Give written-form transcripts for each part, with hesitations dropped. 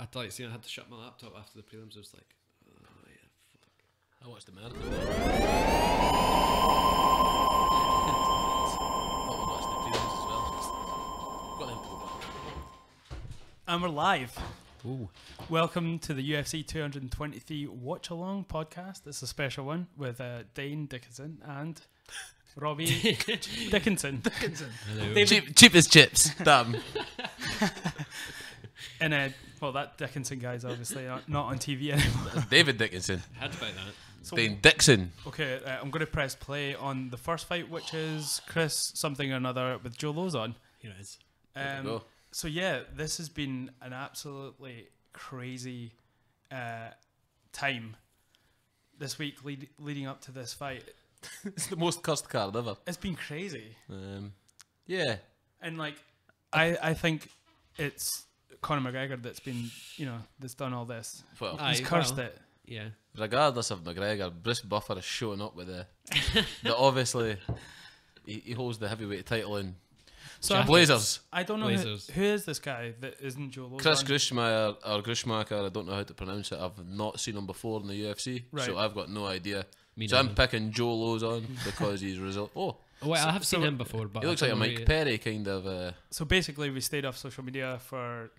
I thought I had to shut my laptop after the prelims. I was like, oh yeah, fuck. I watched America. I thought we watched the prelims as well. Got them pulled back. And we're live. Ooh. Welcome to the UFC 223 Watch Along podcast. It's a special one with Dane Dickson and Robbie Dickinson. Hello. Cheap as chips. Damn. And well, that Dickinson guy's obviously not on TV anymore. David Dickinson. Had about that. So, Dane Dickson. okay, I'm going to press play on the first fight, which is Chris something or another with Joe Lozon. Here it is. Go. So yeah, this has been an absolutely crazy time this week leading up to this fight. It's the most cursed card ever. It's been crazy. Yeah. And like, I think it's Conor McGregor that's been, that's done all this. Well, He's cursed it. Yeah. regardless of McGregor, Bruce Buffer is showing up with the obviously he holds the heavyweight title in Blazers. I don't know Blazers. who is this guy that isn't Joe Lozon. Chris Grushmeyer or Grushmacher, I don't know how to pronounce it. I've not seen him before in the UFC, Right. so I've got no idea. Me So I'm neither. picking Joe Lozon because he's Oh wait, I have seen him before, but he looks I like a don't know Mike who Perry kind of. So basically, we stayed off social media for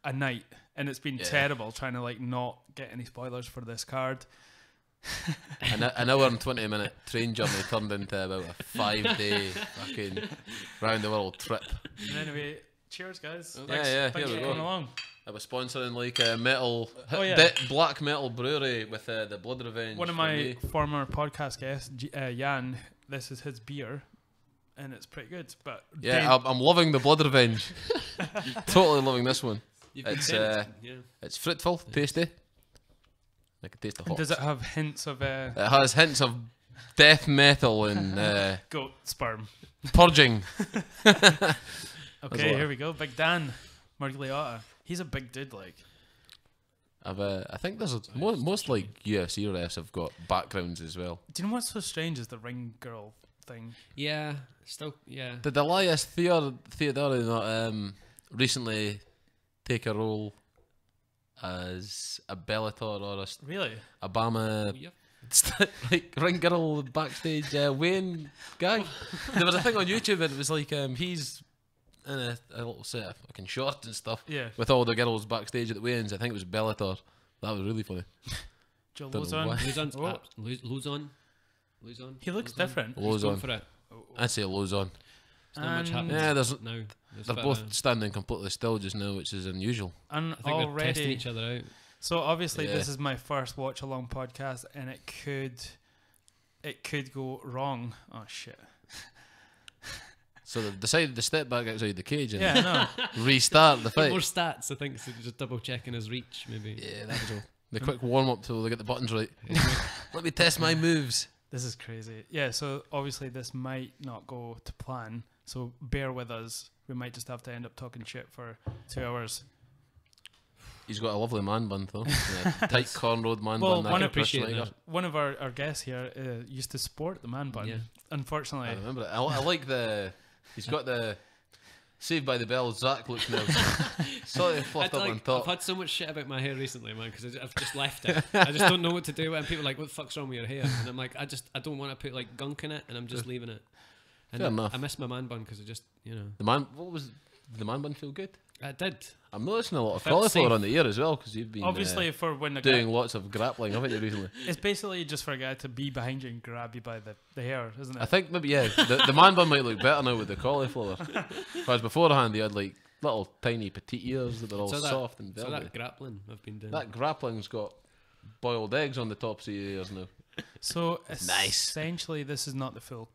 a night, and it's been terrible trying to like not get any spoilers for this card. An hour and 20-minute train journey turned into about a 5-day fucking round the world trip. And anyway, cheers, guys. Yeah, Thanks here we for go. coming along. I was sponsoring like a metal, yeah. black metal brewery with the Blood Revenge. One of for my me. former podcast guests, Jan, this is his beer, and it's pretty good. But Yeah, Dane- I'm loving the Blood Revenge. Totally loving this one. You've been It's saying it. Yeah. it's fruitful, tasty. I can taste the hops. does it have hints of It has hints of death metal and goat sperm? purging. Okay, here we go. Big Dan Margliotta. He's a big dude, like. I think there's most like UFC refs have got backgrounds as well. Do you know what's so strange is the ring girl thing? Yeah. Still. Yeah. Did Elias Theodore not recently take a role as a Bellator or Really? a Obama Yeah. like ring girl backstage weighing guy? There was a thing on YouTube and it was like he's in a little set of fucking shorts and stuff Yeah. with all the girls backstage at the weigh-ins. I think it was Bellator. That was really funny. Joe Don't know Lozon. why. Luzon's Oh. Luzon. He looks different. He's going Lozon. for it. I'd say Lozon. There's not much And- happening. Yeah, there's now. There's a they're bit both of standing completely still just now, which is unusual. And I think they're testing already. each other out. So obviously, Yeah. this is my first watch along podcast, and it could go wrong. Oh shit! So they've decided to step back outside the cage and Yeah, no. restart the More fight. stats, I think, so just double checking his reach, maybe. Yeah, that was all. The quick warm up till they get the buttons right. Let me test my moves. This is crazy. Yeah. So obviously, this might not go to plan. So bear with us. We might just have to end up talking shit for 2 hours. He's got a lovely man bun though. Yeah, tight cornrowed man Well, bun. one that appreciate Chris Snyder. that. One of our guests here used to sport the man bun. Yeah. Unfortunately, I remember it. I like the. He's got the. Saved by the Bell Zach look now. Sort of fluffed up on I've top. had so much shit about my hair recently, man, because I've just left it. I just don't know what to do with it. And people are like, what the fuck's wrong with your hair? And I'm like, I don't want to put like gunk in it, and I'm just leaving it. And Fair enough. I miss my man bun because it just, The man. What was the man bun feel good? I did. I'm noticing a lot of Felt cauliflower safe. on the ear as well because you've been obviously for when the doing guy, lots of grappling, haven't you recently? it's basically just for a guy to be behind you and grab you by the hair, isn't it? I think maybe the man bun might look better now with the cauliflower. Whereas beforehand he had like little tiny petite ears that were all So that- soft and So velvety. that grappling I've been doing. That grappling's got boiled eggs on the tops of your ears now. So Nice. essentially, this is not the full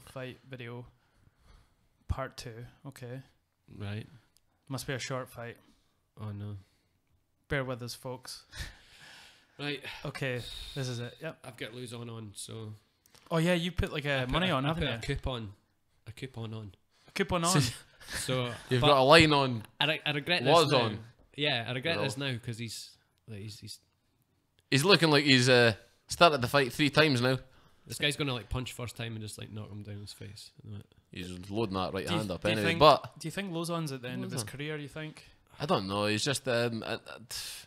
fight video. Part 2. Okay, Right. must be a short fight. Oh no. Bear with us, folks. Right. Okay, this is it. Yep. I've got Luzon on, so Oh yeah, you put like money on, I haven't put you? a coupon. A coupon on. Coupon on. So You've but got a line on. I regret Was this now. on. Yeah, I regret No. this now because he's He's looking like he's started the fight 3 times now. this guy's gonna like punch first time and just like knock him down his face. He's loading that right Do you- hand up do you anyway. think- But Do you think Lozon's at the end of his Lozon. career? You think? I don't know. He's just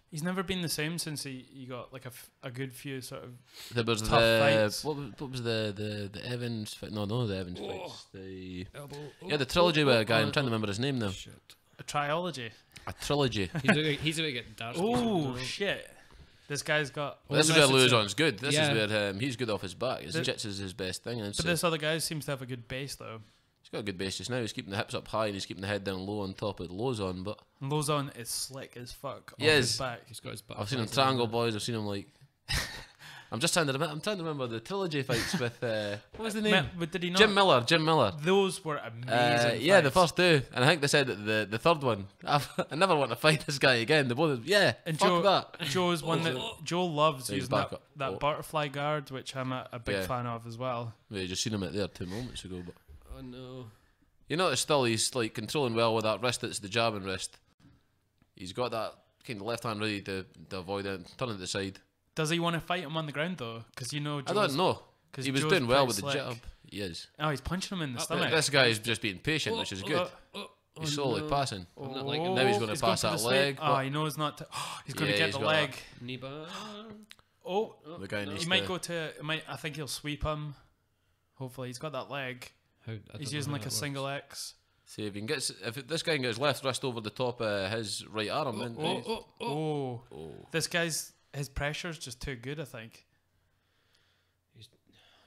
He's never been the same since he got like a good few sort of there was tough fights. what was the Evans fight? No, the Evans fights. The Elbow. the trilogy with a guy. I'm trying to remember his name now. Shit. a triology. A trilogy. He's about to get dark. Oh shit! This guy's got. Well, this is unless where it's Luzon's good. This yeah. is where he's good off his back. His jiu-jitsu is his best thing. But this other guy seems to have a good base though. He's got a good base just now. He's keeping the hips up high and he's keeping the head down low on top of Luzon. But Lozon is slick as fuck. He off is. his back. He's got his back. I've seen him triangle boys. I've seen him like. I'm trying to remember the trilogy fights with what was the name? But did he not? Jim Miller. Those were amazing. Yeah, the fights. first two, and I think they said that the third one. I never want to fight this guy again. The both, And fuck that. Joe's one that Joe loves So he's using back that, up. that butterfly guard, which I'm a big Yeah. fan of as well. We just seen him at there 2 moments ago, but Oh no. you notice still he's like controlling well with that wrist. It's the jabbing wrist. He's got that kind of left hand ready to avoid it, and turn it to the side. Does he want to fight him on the ground though? Because you know, I don't know. 'cause He was Joe's doing well pretty with the slick. jab. He is. Oh, he's punching him in the Up stomach. This guy's just being patient, which is good. He's slowly no. passing. I'm not liking Now he's going to He's pass for the that sweep. leg. Oh, but he knows not to. He's going Yeah, to get he's the got leg. Knee bar. Oh, the guy needs he might to- go to. I think he'll sweep him. Hopefully, he's got that leg. I He's don't know using how like a that single works. X. See if this guy can get his left wrist over the top of his right arm, then Oh, oh. this guy's his pressure's just too good. I think.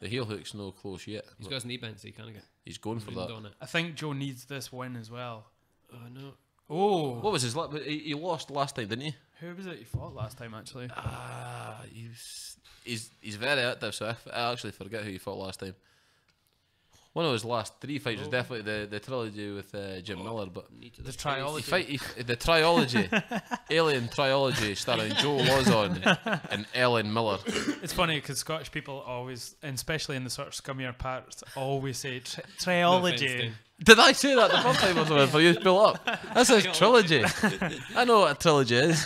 The heel hook's no close yet. He's but got his knee bent, so he can't get he's going for leaned that. on it. I think Joe needs this win as well. Oh no. Oh, What was his? He lost last time, didn't he? who was it he fought last time actually? He's very active, so I actually forget who he fought last time. One of his last 3 fights was definitely the trilogy with Jim Miller, but Knee to The the triology. the triology, Alien triology, starring Joe Lozon and Ellen Miller. It's funny because Scottish people always, and especially in the sort of scummier parts, always say triology. Did I say that the first time or something for you to pull up? That says trilogy. I know what a trilogy is.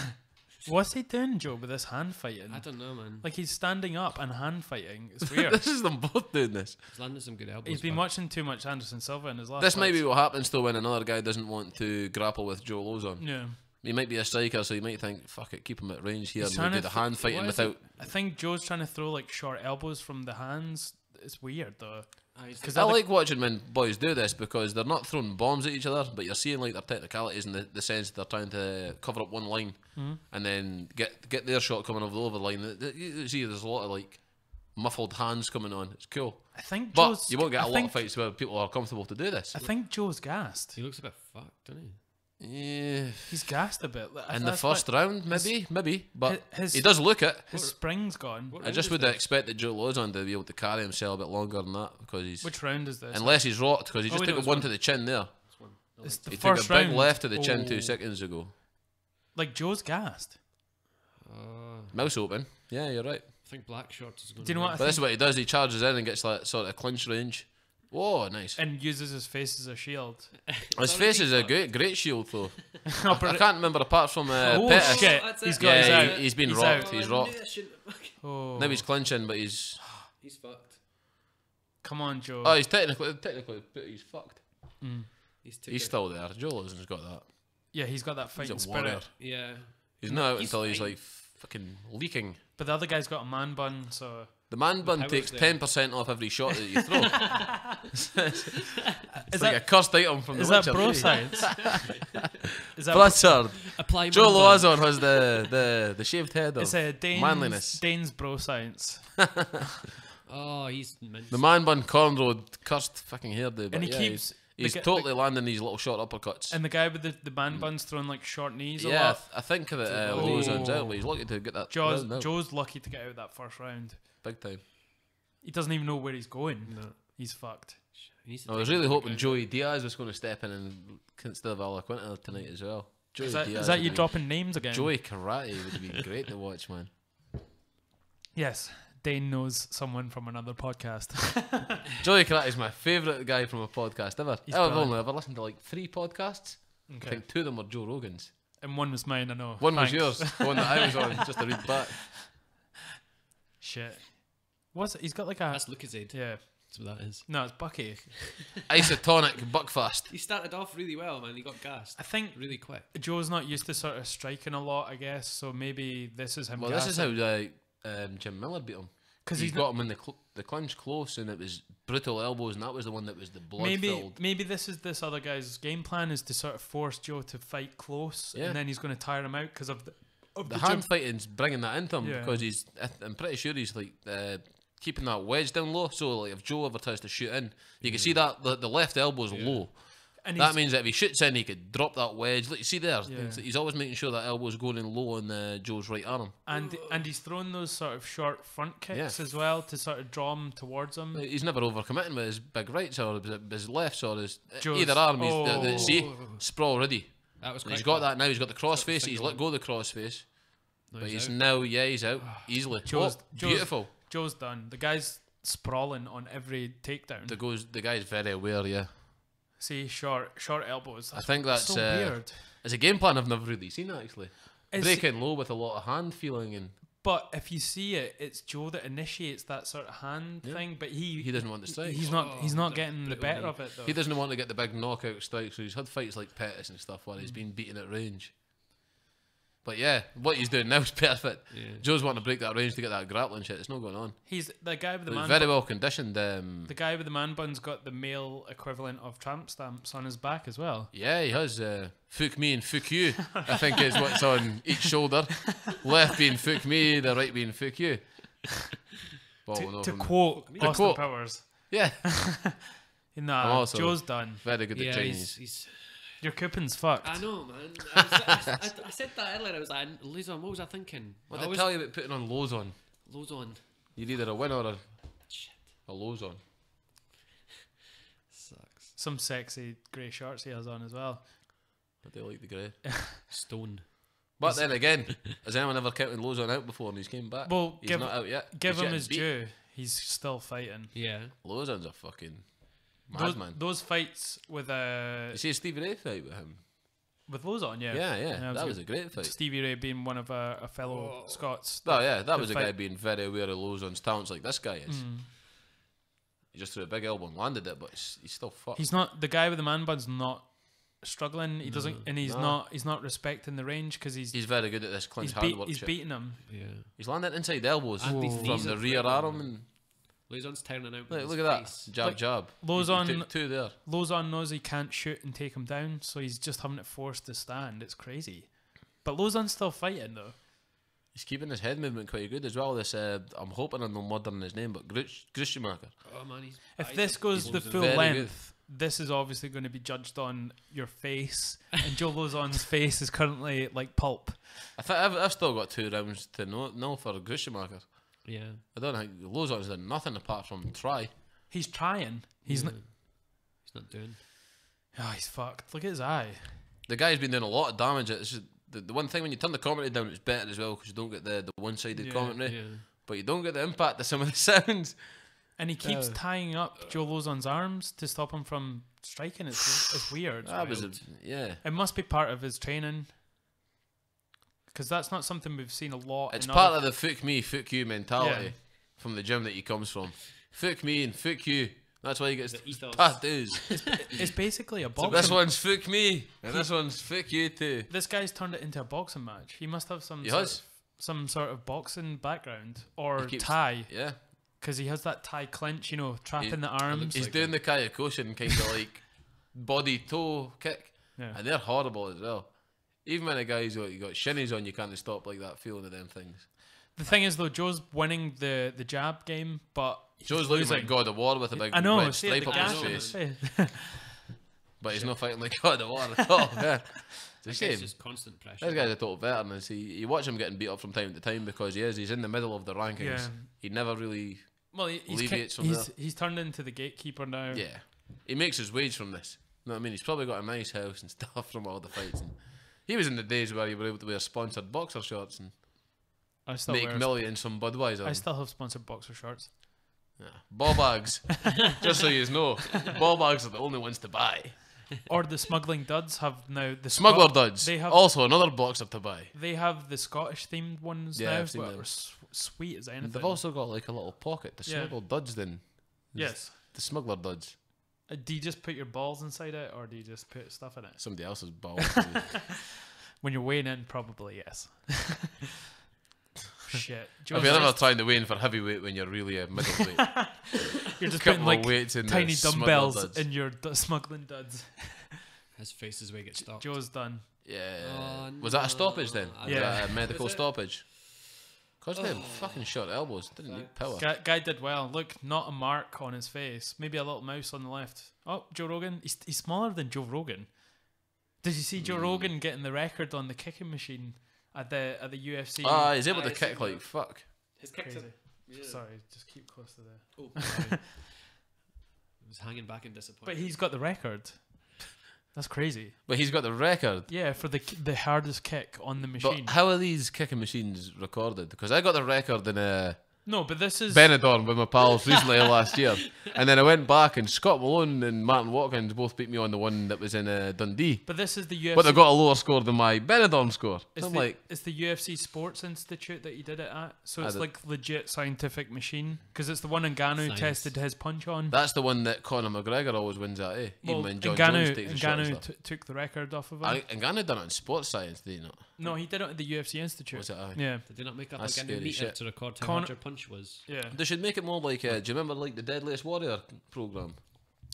What's he doing, Joe, with this hand fighting? I don't know, man. Like he's standing up and hand fighting. It's weird. This is them both doing this. He's landed some good elbows. He's been back. watching too much Anderson Silva in his last. This might be fights. what happens though when another guy doesn't want to grapple with Joe Lozon. Yeah. He might be a striker, so he might think, fuck it, keep him at range here He's and trying we'll do to the hand fighting what is without... I think Joe's trying to throw like short elbows from the hands. It's weird though. I like watching when boys do this because they're not throwing bombs at each other, but you're seeing like their technicalities in the sense they're trying to cover up one line and then get their shot coming over the over line. You see, there's a lot of like muffled hands coming on. It's cool, I think but Joe's. you won't get I a lot think- of fights where people are comfortable to do this. I think Joe's gassed. He looks a bit fucked, doesn't he? Yeah, He's gassed a bit. in the That's first why- round, maybe, but his- he does look it. His spring's gone. What I round just is would this? have expected Joe Lozon to be able to carry himself a bit longer than that because he's Which round is this? unless he's rocked because he just wait, took it a was one one. to the chin there. It's the He took a first big round. left to the chin Oh. 2 seconds ago. Like Joe's gassed. Mouse open. Yeah, you're right. I think Black Shorts is going Do you know what I But this is think? what he does. He charges in and gets that sort of clinch range. Whoa, nice. And uses his face as a shield. His face is a great shield though. Oh, I can't remember apart from oh Pettis. shit! That's He's it. got his Yeah, out. he's been He's rocked. out. He's rocked. Oh, Now he's clinching, but he's fucked. come on, Joe. oh, he's technically he's fucked. He's Still there. Joe Lozon's got that. Yeah, he's got that fighting He's a warrior. spirit. Yeah. He's not out He's until he's fine. like fucking leaking. But the other guy's got a man bun, so The man bun power's takes there. 10% off every shot that you throw. It's is like that a cursed item from is the that Witcher bro 3. science? Is that Blizzard. Apply Joe man bun. Lozon has the shaved head of it's manliness. Dane's bro science, Oh, he's meant. The man bun cornrowed cursed fucking hairdo. But and he yeah, keeps. he's the, gu- totally landing these little short uppercuts. and the guy with the man buns throwing like short knees a Yeah, lot. I think that Oh. Lozon's out, but he's lucky to get that round out. Joe's lucky to get out of that first round. Big time. He doesn't even know where he's going. No. He's fucked. He needs to I was take really it hoping down. Joey Diaz was going to step in and instead of Ala Quinta tonight as well. Joey Is that Diaz you would be- dropping names again? Joey Karate would be great to watch, man. Yes, Dane knows someone from another podcast. Joey Karate is my favourite guy from a podcast ever. He's I've brilliant. only ever listened to like 3 podcasts. I Okay, think 2 of them were Joe Rogan's. and one was mine. I know. One was Thanks. yours, the one that I was on, just to read back. Shit. What's it? He's got like a That's Lucasade. yeah. That's what that is. No, it's Bucky. Isotonic Buckfast. He started off really well, man. He got gassed. I think really quick. Joe's not used to sort of striking a lot, I guess. So maybe this is him. Well, this is how Jim Miller beat him. Because he's got him in the clinch close, and it was brutal elbows, and that was the one that was the blood filled. Maybe this is this other guy's game plan, is to sort of force Joe to fight close, and then he's going to tire him out because of the hand fighting's bringing that into him, because I'm pretty sure he's like keeping that wedge down low. So like if Joe ever tries to shoot in, you can see that the left elbow's low. And that means that if he shoots in, he could drop that wedge. Look, you see there, he's always making sure that elbow's going in low on Joe's right arm. And he's throwing those sort of short front kicks as well to sort of draw him towards him. He's never overcommitting with his big rights or his lefts or his either arm. See, sprawl ready. That was he's got that now. He's got the crossface. He's let go of the crossface. No, but he's now, he's out easily. Beautiful. Joe's done. The guy's sprawling on every takedown. The guy's very aware, See, short elbows. I think that's so weird. It's a game plan I've never really seen, actually. Breaking low with a lot of hand feeling. But if you see it, it's Joe that initiates that sort of hand thing. But he doesn't want to strike. He's not getting the better of it, though. He doesn't want to get the big knockout strikes. So he's had fights like Pettis and stuff where he's been beaten at range. But yeah, what he's doing now is perfect. Yeah. Joe's wanting to break that range to get that grappling shit. It's not going on. He's the guy with the man. Very well conditioned. The guy with the man bun's got the male equivalent of tramp stamps on his back as well. Yeah, he has. Fuck me and fuck you, I think is what's on each shoulder. Left being fuck me, the right being fuck you. To quote Austin Powers. Yeah. Nah, Joe's done. Very good at Chinese. Your coupon's fucked. I know, man. I said that earlier. I was like, Luzon, what was I thinking? What did I tell you about putting on lows on? Lows on. You're either a win or a lows on. Sucks. Some sexy grey shorts he has on as well. I do like the grey. Stone. But then again, has anyone ever counted lows on out before and he's came back? Well, he's not out yet. Give him his due. He's still fighting. Yeah. Lows on's a fucking madman. Those fights with You see a Stevie Ray fight with him? With Lozon, yeah. Yeah. That was a great fight. Stevie Ray being one of a fellow Scots. Oh yeah, that was a guy being very aware of Lozon's talents like this guy is. He just threw a big elbow and landed it, but he's still fucked. He's not the guy with the man bun's not struggling. He doesn't, and he's not respecting the range because he's very good at this clinch hard work. He's beating him. Yeah. He's landing inside elbows from the rear arm and. Lozon's turning out. Look at that jab. Lozon, two there. Lozon knows he can't shoot and take him down, so he's just having it forced to stand. It's crazy, but Lozon's still fighting though. He's keeping his head movement quite good as well. This I'm hoping I'm not murdering his name, but Grishmacher. Oh man, if this goes the full length, this is obviously going to be judged on your face, and Joe Lozon's face is currently like pulp. I've still got 2 rounds to know for Grishmacher. Yeah, I don't think Lozon's done nothing apart from try. He's trying. He's not doing. Oh, he's fucked. Look at his eye. The guy's been doing a lot of damage. It's just the one thing when you turn the commentary down, it's better as well because you don't get the one-sided commentary, but you don't get the impact of some of the sounds. And he keeps tying up Joe Lozon's arms to stop him from striking. It's weird. It must be part of his training. Because that's not something we've seen a lot. It's part of the fuck me, fuck you mentality from the gym that he comes from. Fuck me and fuck you. That's why he gets tattoos. It's basically a boxing. So this one's fuck me and this one's fuck you too. This guy's turned it into a boxing match. He must have some sort of boxing background or Thai. Yeah. Because he has that Thai clench, trapping the arms. He's doing the Kayakoshin kind of like body toe kick. Yeah. And they're horrible as well. Even when a guy's got shinnies on, you can't stop like that feeling of them things. The thing is, though, Joe's winning the jab game, but Joe's losing like God of War with a big red stripe up his face. But he's not fighting like God of War at all. Yeah. It's a shame. It's just constant pressure. This guy's a total veteran. You watch him getting beat up from time to time because he's in the middle of the rankings. Yeah. He never really alleviates from there. He's turned into the gatekeeper now. Yeah. He makes his wage from this. You know what I mean? He's probably got a nice house and stuff from all the fights. And he was in the days where you were able to wear sponsored boxer shorts and make millions from Budweiser. I still have sponsored boxer shorts. Yeah. Ball bags. Just so you know, ball bags are the only ones to buy. Or the smuggling duds have now the smuggler duds. They have also another boxer to buy. They have the Scottish themed ones now, but are sweet as anything. They've also got like a little pocket to smuggle duds in. Yes. the smuggler duds. Do you just put your balls inside it, or do you just put stuff in it? Somebody else's balls. When you're weighing in, probably yes. Shit. Have you ever tried to weigh in for heavyweight when you're really a middleweight? You're just putting like weights in tiny dumbbells in your smuggling duds. His face is where he gets stopped. Joe's done. Yeah. Oh, was that a stoppage then? Yeah. Was that a medical stoppage? Because they had fucking short elbows. Didn't need power. Guy did well. Look, not a mark on his face. Maybe a little mouse on the left. Oh, Joe Rogan. He's smaller than Joe Rogan. Did you see Joe Rogan getting the record on the kicking machine at the UFC? Ah, he's able to kick like fuck. His kicks Crazy. yeah. Sorry, just keep close to the... Oh, sorry. I was hanging back in disappointment. But he's got the record. That's crazy. But he's got the record. Yeah, for the hardest kick on the machine. But how are these kicking machines recorded? Because I got the record in No, but this is... Benidorm with my pals recently last year. And then I went back and Scott Malone and Martin Watkins both beat me on the one that was in Dundee. But this is the UFC... But they got a lower score than my Benidorm score. So I'm like... It's the UFC Sports Institute that you did it at. So it's like legit scientific machine. Because it's the one Ngannou tested his punch on. That's the one that Conor McGregor always wins at, eh? Well, even when John Jones takes a shot and Ngannou stuff. took the record off of him. Ngannou done it in sports science, did he not? No, he did it at the UFC Institute. Was it? Aye. Yeah. Did they not make up That's like a new scary meter shit. to record how hard your punch was? Yeah. They should make it more like, do you remember like the Deadliest Warrior programme?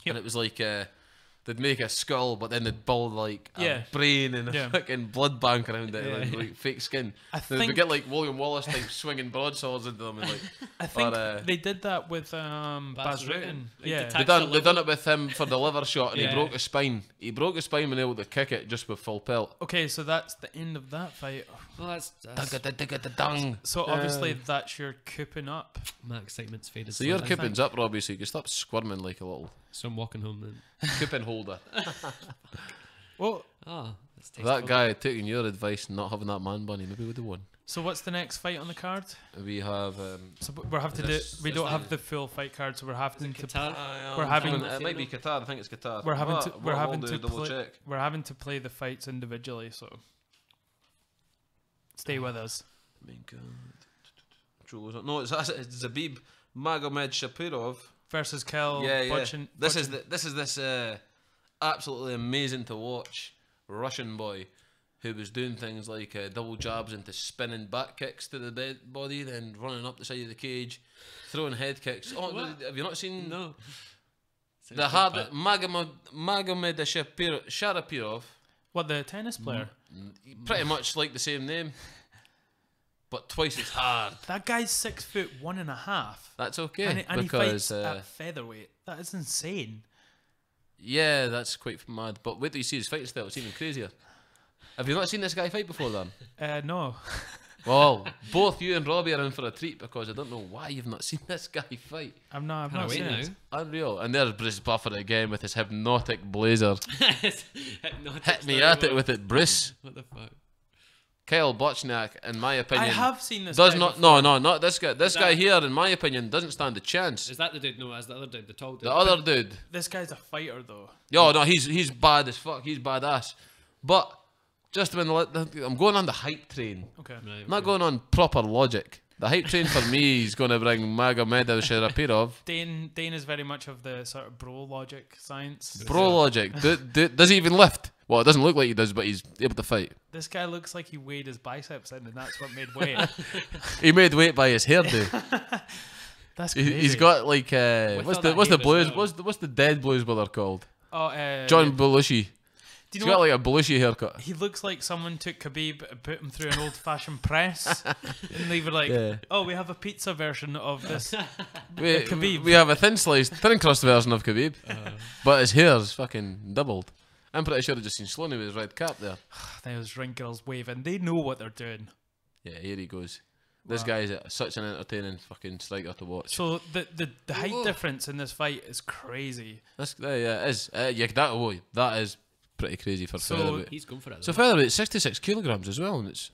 And it was like, they'd make a skull, but then they'd build like a brain and a fucking blood bank around it, and like fake skin. They'd get like William Wallace type swinging broadswords into them. And, like, I think they did that with Baz Rutten. Yeah. They done it with him for the liver shot, and he broke his spine. He broke his spine when able to kick it just with full pelt. Okay, so that's the end of that fight. Well, that's so obviously that's your cooping up. my excitement's faded. So your cooping's up, Robbie, so you can stop squirming like a little So I'm walking home then. coupon holder. Well, That guy taking your advice and not having that man bunny, maybe would have won. so what's the next fight on the card? We have. So we're having to do. We don't have the full fight card, so we're having to. Qatar? We're having. It might be Qatar. I think it's Qatar. We're having to. We're having we'll to double play. check. We're having to play the fights individually. So stay with us. My God. No, it's Zabib Magomed Shapirov Versus Kel. This is absolutely amazing to watch Russian boy who was doing things like double jabs into spinning back kicks to the body, then running up the side of the cage, throwing head kicks. Oh, have you not seen? No. The hard Magomed Sharapirov. What, the tennis player? Pretty much like the same name, but twice as hard. That guy's 6'1.5". That's okay, and because he fights at featherweight. That is insane. yeah, that's quite mad. But wait till you see his fighting style; it's even crazier. Have you not seen this guy fight before, then? No. Well, both you and Robbie are in for a treat because I don't know why you've not seen this guy fight. I've not seen it. Unreal. And there's Brice Buffer again with his hypnotic blazer. Hypnotic Hit me at it with it, Brice. What the fuck? Kyle Bochniak, in my opinion, I have seen this. does guy not. before. No, not this guy. This guy here, in my opinion, doesn't stand a chance. Is that the dude? No, that's the other dude, the tall dude. The other dude. This guy's a fighter, though. Yo, no, he's bad as fuck. He's badass. But just when I'm going on the hype train. Okay. Right, I'm not going on proper logic. The hype train for me is going to bring Magomed Sharapirov. Dane is very much of the sort of bro logic science. Bro logic. Does he even lift? Well, it doesn't look like he does, but he's able to fight. This guy looks like he weighed his biceps in, and that's what made weight. He made weight by his hairdo. That's crazy. He's got like what's the blues? What's the dead blues brother called? Oh, John Belushi. Do you He's know got like a Belushi haircut. He looks like someone took Khabib and put him through an old-fashioned press, and they were like, Yeah. "Oh, we have a pizza version of this." We have a thin crust version of Khabib, but his hair's fucking doubled. I'm pretty sure I just seen Sloaney with his red cap there. Those ring girls waving. They know what they're doing. Yeah, here he goes. This guy is such an entertaining fucking striker to watch. So the height difference in this fight is crazy. Yeah, it is. That is pretty crazy for featherweight. He's going for it. So featherweight, 66 kilograms as well, and it's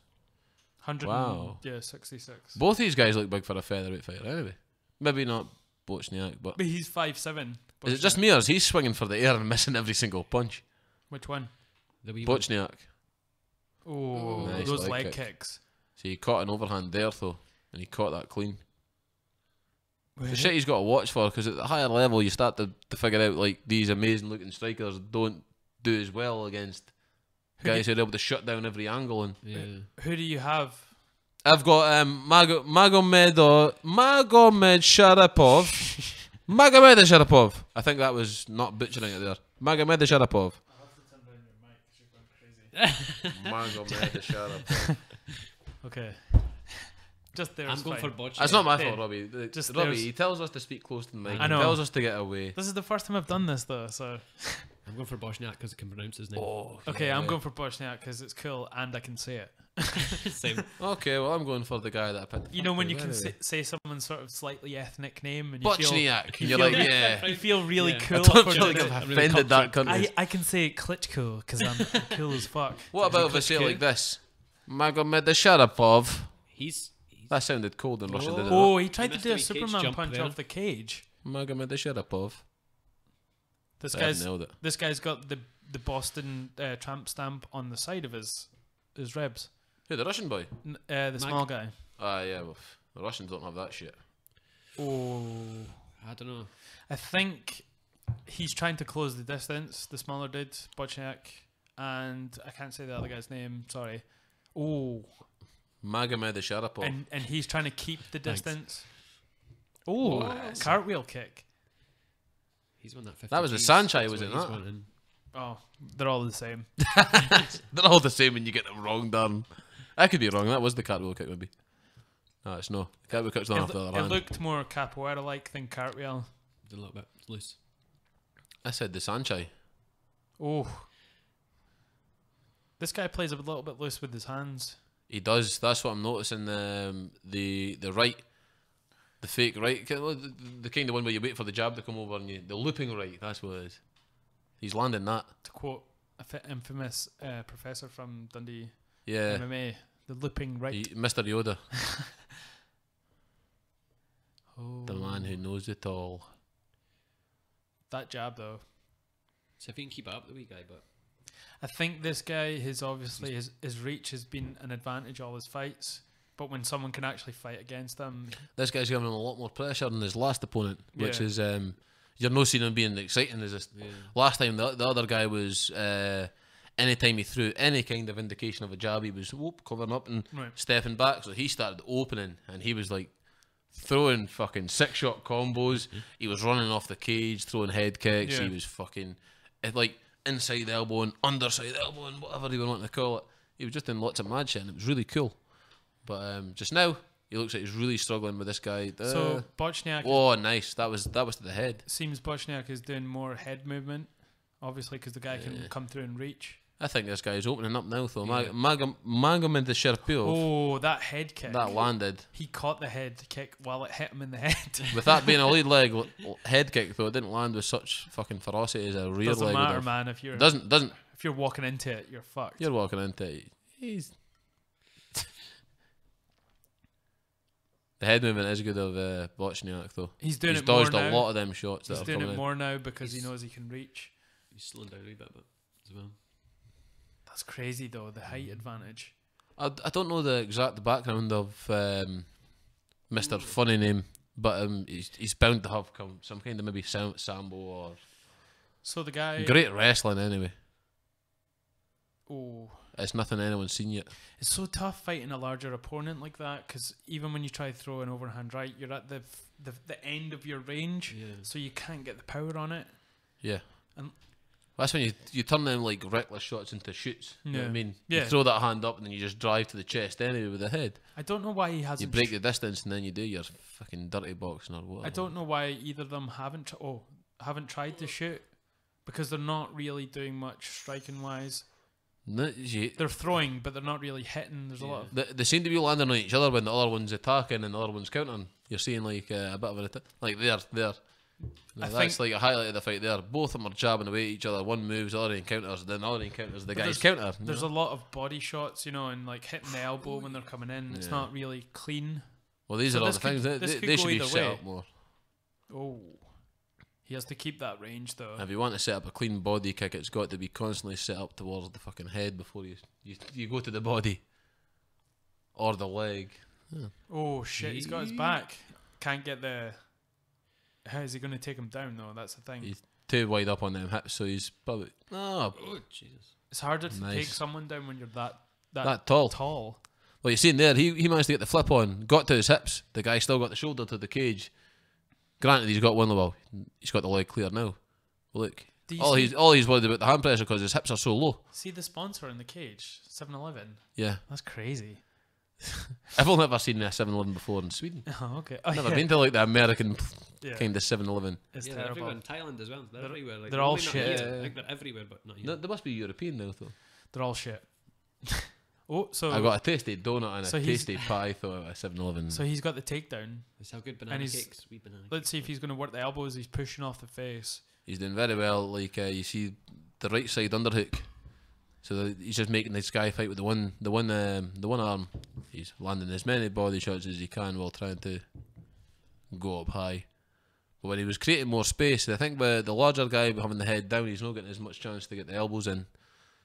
100. Wow. Yeah, 66. both these guys look big for a featherweight fighter. Anyway, maybe not Bochniak, but he's 5'7". is it just me or is he swinging for the air and missing every single punch? Which one? The wee one. Bochniak. Oh, Nice those leg leg kick. kicks. See, he caught an overhand there though, and he caught that clean. The shit he's got to watch for, because at the higher level you start to figure out like these amazing looking strikers don't do as well against guys who are able to shut down every angle. And who do you have? I've got Magomed Sharapov. Magomed Sharapov. I think that was not butchering it there. Magomed Sharapov. I'll have to turn down your mic because you're going crazy. Magomed Sharapov. Okay. Just there. I'm going for Botchniak. That's not my fault, Robbie. Just Robbie, he tells us to speak close to the mic. I know. He tells us to get away. This is the first time I've done this though, so. I'm going for Botchniak because I can pronounce his name. Oh, okay, I'm going for Botchniak because it's cool and I can say it. Same. Okay, well I'm going for the guy that I picked. You know when you can say someone's sort of slightly ethnic name and you Botchniak. feel, You're like, yeah. You feel really cool. I don't feel for like I've offended that country. I can say Klitschko because I'm cool as fuck. What about if I say it like this? Magomed Sharapov. He's That sounded cold in Russian, didn't it? Oh, he tried to do a Mystery cage Superman jump punch there. off the cage. Magomed Sharapov. Nailed it. This guy's got the Boston tramp stamp on the side of his ribs. Who, the Russian boy? The small guy. Ah, yeah, well, the Russians don't have that shit. Oh, I don't know. I think he's trying to close the distance. The smaller dude, Botchniak, and I can't say the other guy's name. Sorry. Oh, Magomed Sharapov. and he's trying to keep the Thanks. distance. Oh, cartwheel kick. He's won that 50. That was a Gs. Sanchai, That's was what it he's not? wanting. Oh, they're all the same. They're all the same when you get them wrong, darn. I could be wrong. That was the cartwheel kick, maybe. No, it's no. The cartwheel kick's not after the other It hand. looked more capoeira-like than cartwheel. It's a little bit loose. I said the Sanchai. Oh, this guy plays a little bit loose with his hands. He does. That's what I'm noticing. The right, the fake right, the kind of one where you wait for the jab to come over and the looping right. That's what it is. He's landing that. To quote a infamous professor from Dundee Yeah, MMA, the looping right. Mr. Yoda, Oh, the man who knows it all. that jab though. So if he can keep it up, the wee guy, but I think this guy has obviously his reach has been an advantage all his fights, but when someone can actually fight against him, This guy's giving him a lot more pressure than his last opponent, which Yeah. is you're not seeing him being exciting as this. Last time the other guy was anytime he threw any kind of indication of a jab, he was covering up and Right. stepping back. So he started opening and he was like throwing fucking 6-shot combos. He was running off the cage, throwing head kicks. Yeah. He was fucking like inside elbow and underside elbow and whatever you want to call it. He was just doing lots of mad shit and it was really cool. But just now he looks like he's really struggling with this guy. so Botchniak Oh, nice. That was to the head. seems Botchniak is doing more head movement, obviously because the guy can come through and reach. I think this guy is opening up now, though. Yeah. Magomed Sharapov, Oh, that head kick! that landed. He caught the head kick while it hit him in the head. With that being a lead leg head kick, though, it didn't land with such fucking ferocity as a rear Doesn't leg would matter, have. man. If you're Doesn't. if you're walking into it, you're fucked. You're walking into it. He's the head movement is good of Botchniak, though. He's doing He's it more dodged now. a lot of them shots. He's that are doing coming it in. more now because he knows he can reach. he's slowing down a wee bit, but as well. That's crazy though, the height advantage. I don't know the exact background of Mr. Funny Name, but he's bound to have some kind of maybe sambo or So the guy. great wrestling anyway. Oh, It's nothing anyone's seen yet. it's so tough fighting a larger opponent like that because even when you try to throw an overhand right, you're at the end of your range, Yeah. so you can't get the power on it. Yeah. And- That's when you turn them like reckless shots into shoots. You know what I Yeah. mean? Yeah. You throw that hand up and then you just drive to the chest anyway with the head. I don't know why he You hasn't. break the distance and then you do your fucking dirty boxing or whatever. I don't know why either of them haven't tried to shoot because they're not really doing much striking wise. No, They're throwing, but they're not really hitting. There's a lot of they seem to be landing on each other when the other one's attacking and the other one's countering. You're seeing like a bit of an attack. Like there. I That's think- like a highlight of the fight there. Both of them are jabbing away at each other. One moves, the other encounters, then the other encounters the But guy's there's- counter. There's a lot of body shots, and like hitting the elbow when they're coming in. It's Yeah. not really clean. Well, these so are all this the things. could- this They could should go be either set way. up more. Oh, he has to keep that range though. If you want to set up a clean body kick, it's got to be constantly set up towards the fucking head before you go to the body or the leg. Oh shit, he's got his back. Can't get the How is he going to take him down though? That's the thing. He's too wide up on them hips, so he's probably Oh Jesus! It's harder to take someone down when you're that tall. Well, you seen there, he managed to get the flip on, got to his hips. The guy still got the shoulder to the cage. Granted, he's got he's got the leg clear now. Well, look, all he's worried about the hand pressure because his hips are so low. See the sponsor in the cage, 7-Eleven. Yeah, that's crazy. I've only ever seen a 7-Eleven before in Sweden. Oh, okay. I've never been to like the American kind of 7-Eleven. It's they're everywhere in Thailand as well. They're everywhere. Like, they're all shit. I think they're everywhere, but not here. No, they must be European now, though. They're all shit. Oh, so I got a tasty donut and a tasty pie though at 7-Eleven. So he's got the takedown. That's how good banana cakes. Sweet banana. Let's see if he's going to work the elbows. He's pushing off the face. He's doing very well. Like you see the right side underhook. So he's just making this guy fight with the one arm. He's landing as many body shots as he can while trying to go up high. But when he was creating more space, I think the larger guy having the head down, he's not getting as much chance to get the elbows in.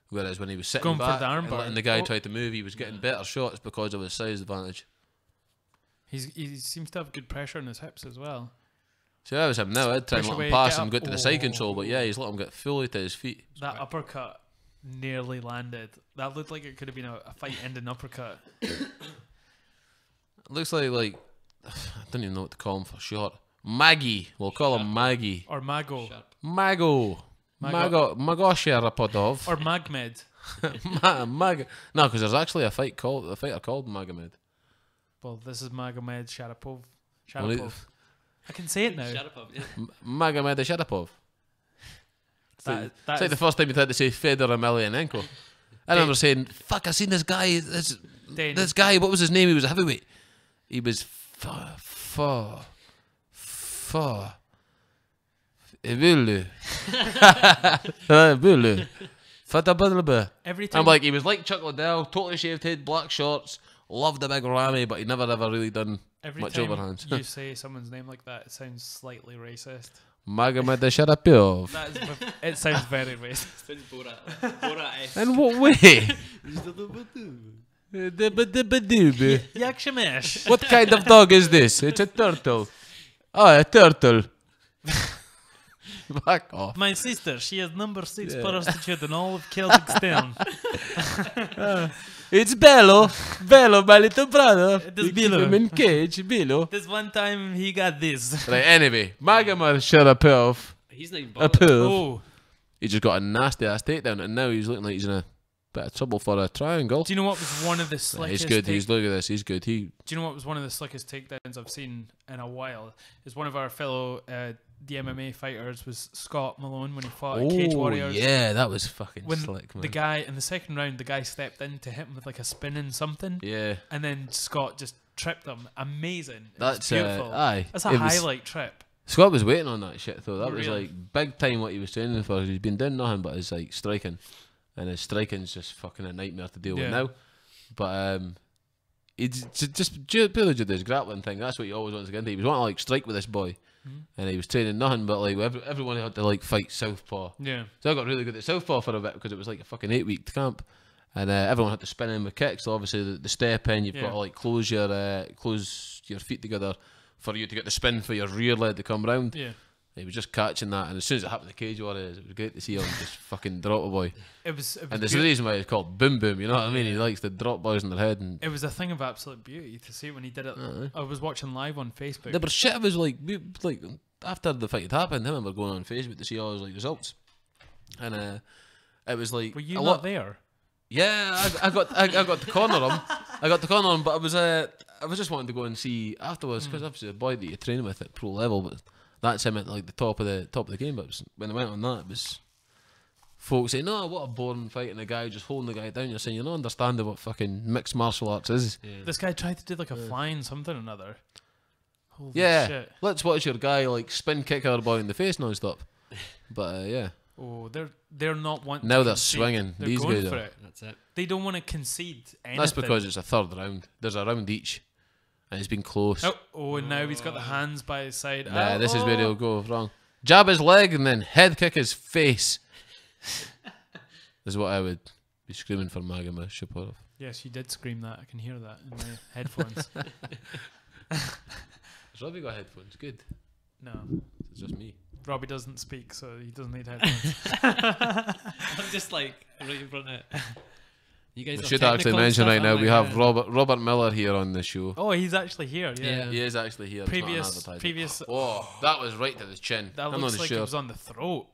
Whereas when he was sitting back for the arm and letting the guy try to move, he was getting better shots because of his size advantage. He seems to have good pressure on his hips as well. See, that was him now. I'd try and let him pass and go to the side control, but yeah, he's let him get fully to his feet. That uppercut nearly landed. That looked like it could have been a fight ending uppercut. It looks like I don't even know what to call him for short. Maggie. We'll call him Maggie. Or Mago. Mago. Magosherapodov. Or Magmed. No, because there's actually a fighter called Magomed. Well, this is Magomed Sharapov. I can say it now. Sharapov, yeah. Magomed Sharapov. That it's like the first time you tried to say Fedor Emelianenko. I remember saying, "Fuck! I seen this guy. This guy. What was his name? He was a heavyweight. He was Every time I'm like, he was like Chuck Liddell, totally shaved head, black shorts, loved the big Rami, but he never ever really done much overhands. You say someone's name like that, it sounds slightly racist. Magomed Sharapov. It sounds very racist. Borat-esque. In what way? What kind of dog is this? It's a turtle. Oh, a turtle. Back off. My sister, she is number 6 prostitute in all of Kazakhstan. It's Bello, my little brother. It is you keep him in cage, Bello. This one time he got this. Right, anyway, Magomed Sharapov. He's not even bothered. Oh. He just got a nasty ass takedown, and now he's looking like he's in a bit of trouble for a triangle. Do you know what was one of the slickest? He's good. Look at this. He's good. Do you know what was one of the slickest takedowns I've seen in a while? Is one of our fellow the MMA fighters was Scott Malone when he fought at Cage Warriors. Yeah, that was fucking slick, man. The guy in the second round, the guy stepped in to hit him with like a spinning something. Yeah. And then Scott just tripped him. Amazing. That's beautiful. That's a highlight trip. Scott was waiting on that shit though. That was like big time what he was training for. He's been doing nothing but his like striking, and his striking's just fucking a nightmare to deal with now. But it's just purely did this grappling thing. That's what he always wants to get into. He was wanting to like strike with this boy. And he was training nothing but like everyone had to like fight southpaw. Yeah. So I got really good at southpaw for a bit because it was like a fucking 8-week camp, and everyone had to spin in with kicks. So obviously the step in, you've got to like close your feet together for you to get the spin for your rear leg to come round. Yeah. He was just catching that, and as soon as it happened to Cage Warriors, it was great to see him just fucking drop a boy. It was and there's a reason why it's called Boom Boom. You know what I mean? He likes to drop boys in their head. And it was a thing of absolute beauty to see when he did it. I was watching live on Facebook. Yeah, but shit, it was like after the fight had happened, I remember going on Facebook to see all his like results, and it was like, were you not there? Yeah, I got to corner him. I got to corner him, but I was just wanting to go and see afterwards because obviously the boy that you're training with at pro level, but that's him at like the top of the game. But when I went on that, it was folks saying, "No, what a boring fight," and the guy just holding the guy down. You're saying you're not understanding what fucking mixed martial arts is. Yeah. This guy tried to do like a flying something or another. Holy shit. Let's watch your guy like spin kick our boy in the face non-stop. But yeah. Oh, they're not wanting. Now they're swinging. They're These going guys for are. it. That's it. They don't want to concede anything. That's because it's a third round. There's a round each, and it's been close. And now he's got the hands by his side. Nah, this is where he'll go wrong. Jab his leg and then head kick his face. Is what I would be screaming for Magomed Sharapov. Yes, you did scream that. I can hear that in my headphones. Has Robbie got headphones? Good. No. It's just me. Robbie doesn't speak, so he doesn't need headphones. I'm just like right in front of it. You guys We have should actually technical mention stuff, right now I'm we like, have Robert Miller here on the show. Oh, he's actually here. Yeah. He is actually here. It's not an advertisement. Previous. Oh, that was right to the chin. That I'm looks not like sure. it was on the throat.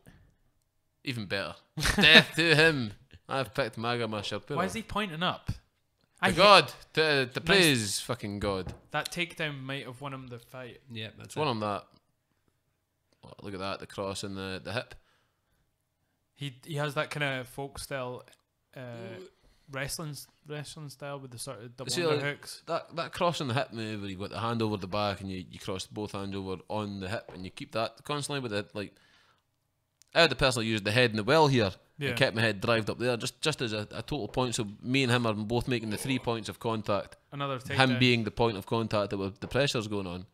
Even better. Death to him. I've picked Magama Shapiro. Why is he pointing up? To God, to praise fucking God. That takedown might have won him the fight. Yeah, that's One on that. Oh, look at that, the cross and the hip. He has that kind of folk style wrestling style with the sort of double underhooks. That cross on the hip move where you got the hand over the back and you cross both hands over on the hip and you keep that constantly with it. Like, I had the personally used the head in the well here. Yeah. I kept my head drived up there just as a total point. So me and him are both making the 3 points of contact. Another takedown. Him being the point of contact that the pressure's going on.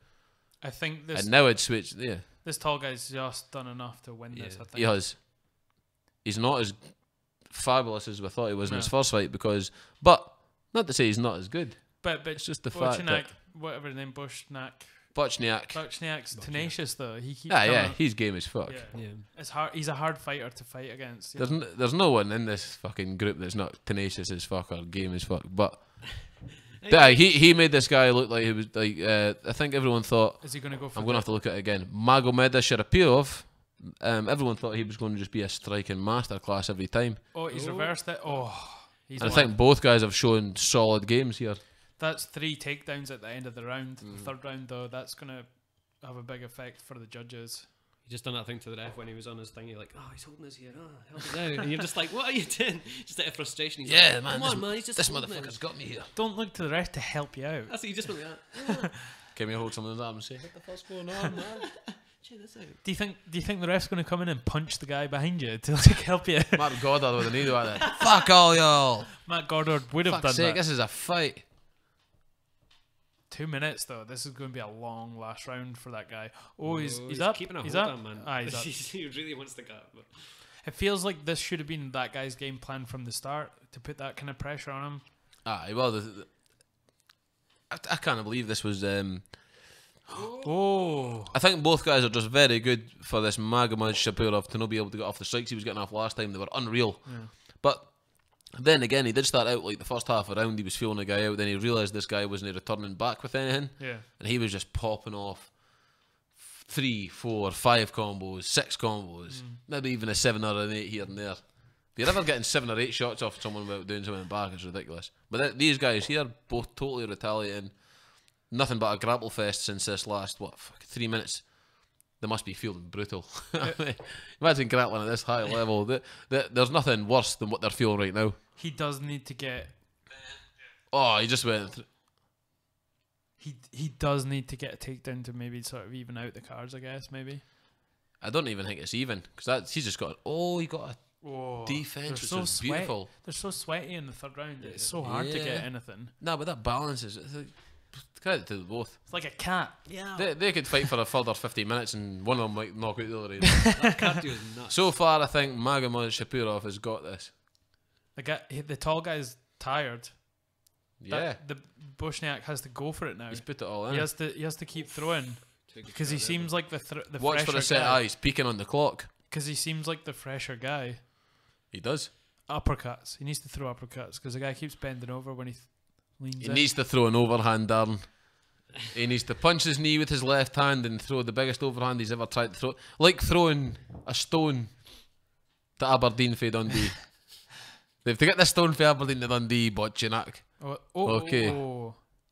I think this. And now it's switched. Yeah, this tall guy's just done enough to win this. I think. he has. He's not as fabulous as we thought he was in his first fight but not to say he's not as good. But it's just the fact that whatever his name, Bochniak. Tenacious though. He keeps. He's game as fuck. Yeah. It's hard. He's a hard fighter to fight against. There's no one in this fucking group that's not tenacious as fuck or game as fuck. But he made this guy look like he was like. I think everyone thought. Is he going to go for? I'm going to have to look at it again. Magomed Sharapov. Everyone thought he was going to just be a striking masterclass every time. Oh, he's reversed it. Oh, and I think both guys have shown solid games here. That's 3 takedowns at the end of the round. The third round, though, that's going to have a big effect for the judges. He just done that thing to the ref when he was on his thing. You're like, oh, he's holding his ear. Oh, help it out. And you're just like, what are you doing? Just out of frustration. He's like, man. Come on, man. He's just this motherfucker's got me here. Don't look to the ref to help you out. That's what you just went like that. Can we hold someone's arm and say, what the fuck's going on, man? Do you think the ref's going to come in and punch the guy behind you to like help you? Matt Goddard with a knee like that. Fuck all y'all. Matt Goddard would have done sake, that. This is a fight. 2 minutes though. This is going to be a long last round for that guy. Oh, he's up. Keeping he's up. On, man. He's up. He really wants to cut. But it feels like this should have been that guy's game plan from the start to put that kind of pressure on him. Well, I can't believe this was. I think both guys are just very good for this Magomed Shapirov to not be able to get off the strikes he was getting off last time. They were unreal. Yeah. But then again, he did start out like the first half of the round, he was feeling a guy out, then he realised this guy wasn't returning back with anything. Yeah. And he was just popping off 3, 4, 5 combos, 6 combos, maybe even a 7 or an 8 here and there. If you're ever getting 7 or 8 shots off someone without doing something back, it's ridiculous. But these guys here, both totally retaliating. Nothing but a grapple fest since this last 3 minutes. They must be feeling brutal. Imagine grappling at this high level. There's nothing worse than what they're feeling right now. He does need to get. Oh, he just went. He does need to get a takedown to maybe sort of even out the cards. I guess maybe. I don't even think it's even because he's just got. Oh, he got a defense, which was beautiful. They're so sweaty in the third round. It's so hard to get anything. No, but that balances. Credit to both. It's like a cat. Yeah. They could fight for a further 15 minutes and one of them might knock out the other. That cardio is nuts. So far, I think Magomed Shapirov has got this. The tall guy's tired. Yeah. The Bochniak has to go for it now. He's put it all in. He has to keep throwing because he seems like the watch fresher for a set guy. eyes peeking on the clock. Because he seems like the fresher guy. He does. Uppercuts. He needs to throw uppercuts because the guy keeps bending over when he leans in. He needs to throw an overhand, Darren. He needs to punch his knee with his left hand and throw the biggest overhand he's ever tried to throw. Like throwing a stone to Aberdeen for Dundee. They have to get this stone for Aberdeen to Dundee, Bochniak. Okay.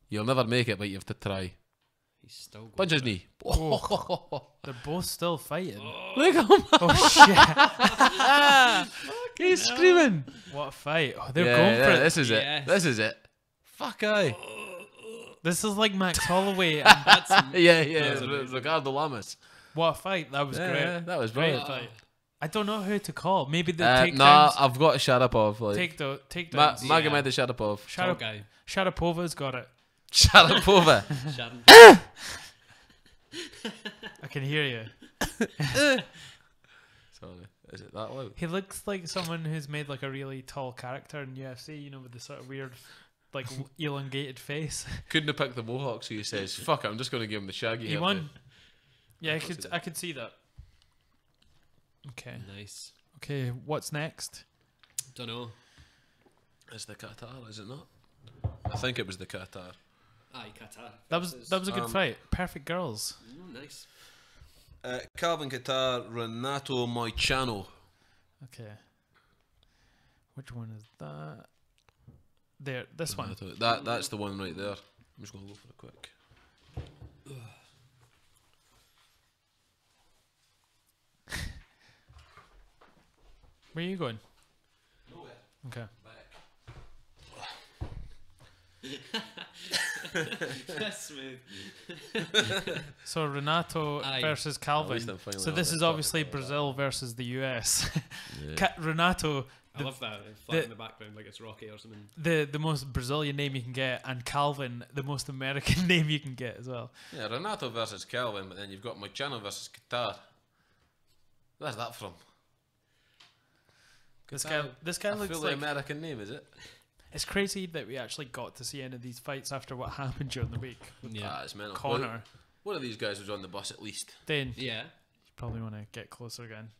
You'll never make it, but you have to try. He's still going. Punch his knee. They're both still fighting. Look at him. Oh shit. He's screaming. What a fight. Oh, they're going for it. This is it. This is it. Fuck aye. This is like Max Holloway. Ricardo Lamas. What a fight. That was great. Yeah, that was great brilliant. fight. I don't know who to call. Maybe the takedowns. Nah, I've got Sharapov. Takedowns. Magomed Sharapov. Sharapova's got it. Sharapova. I can hear you. Sorry, is it that loud? He looks like someone who's made like a really tall character in UFC, you know, with the sort of weird, like elongated face. Couldn't have picked the Mohawk, so he says, fuck it, I'm just going to give him the shaggy He hair. won. Yeah, I could see that. Okay. Nice. Okay, what's next? Don't know. It's the Qatar, is it not? I think it was the Qatar. Aye, Qatar. That was a good fight. Perfect girls. Nice. Calvin Qatar, Renato Moicano. Okay. Which one is that? There, this Renato. one. That's the one right there. I'm just gonna go for a quick. Where are you going? Nowhere. Okay. That's smooth. So Renato versus Calvin. So this is obviously Brazil versus the US. Renato. I love that. Flat in the background like it's Rocky or something. The most Brazilian name you can get, and Calvin, the most American name you can get as well. Yeah, Renato versus Calvin, but then you've got Moicano versus Qatar. Where's that from? This guy looks fully like American name, is it? It's crazy that we actually got to see any of these fights after what happened during the week. Yeah, it's mental. Connor. One of these guys was on the bus at least. Dane. Yeah. You probably want to get closer again.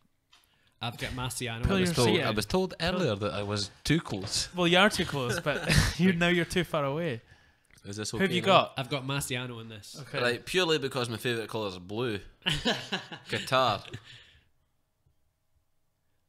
I've got Marciano. I was told earlier that I was too close. Well, you are too close, but you're too far away. Is this okay? Who have you got? I've got Marciano in this. Okay. Right, purely because my favourite colour is blue. Qatar.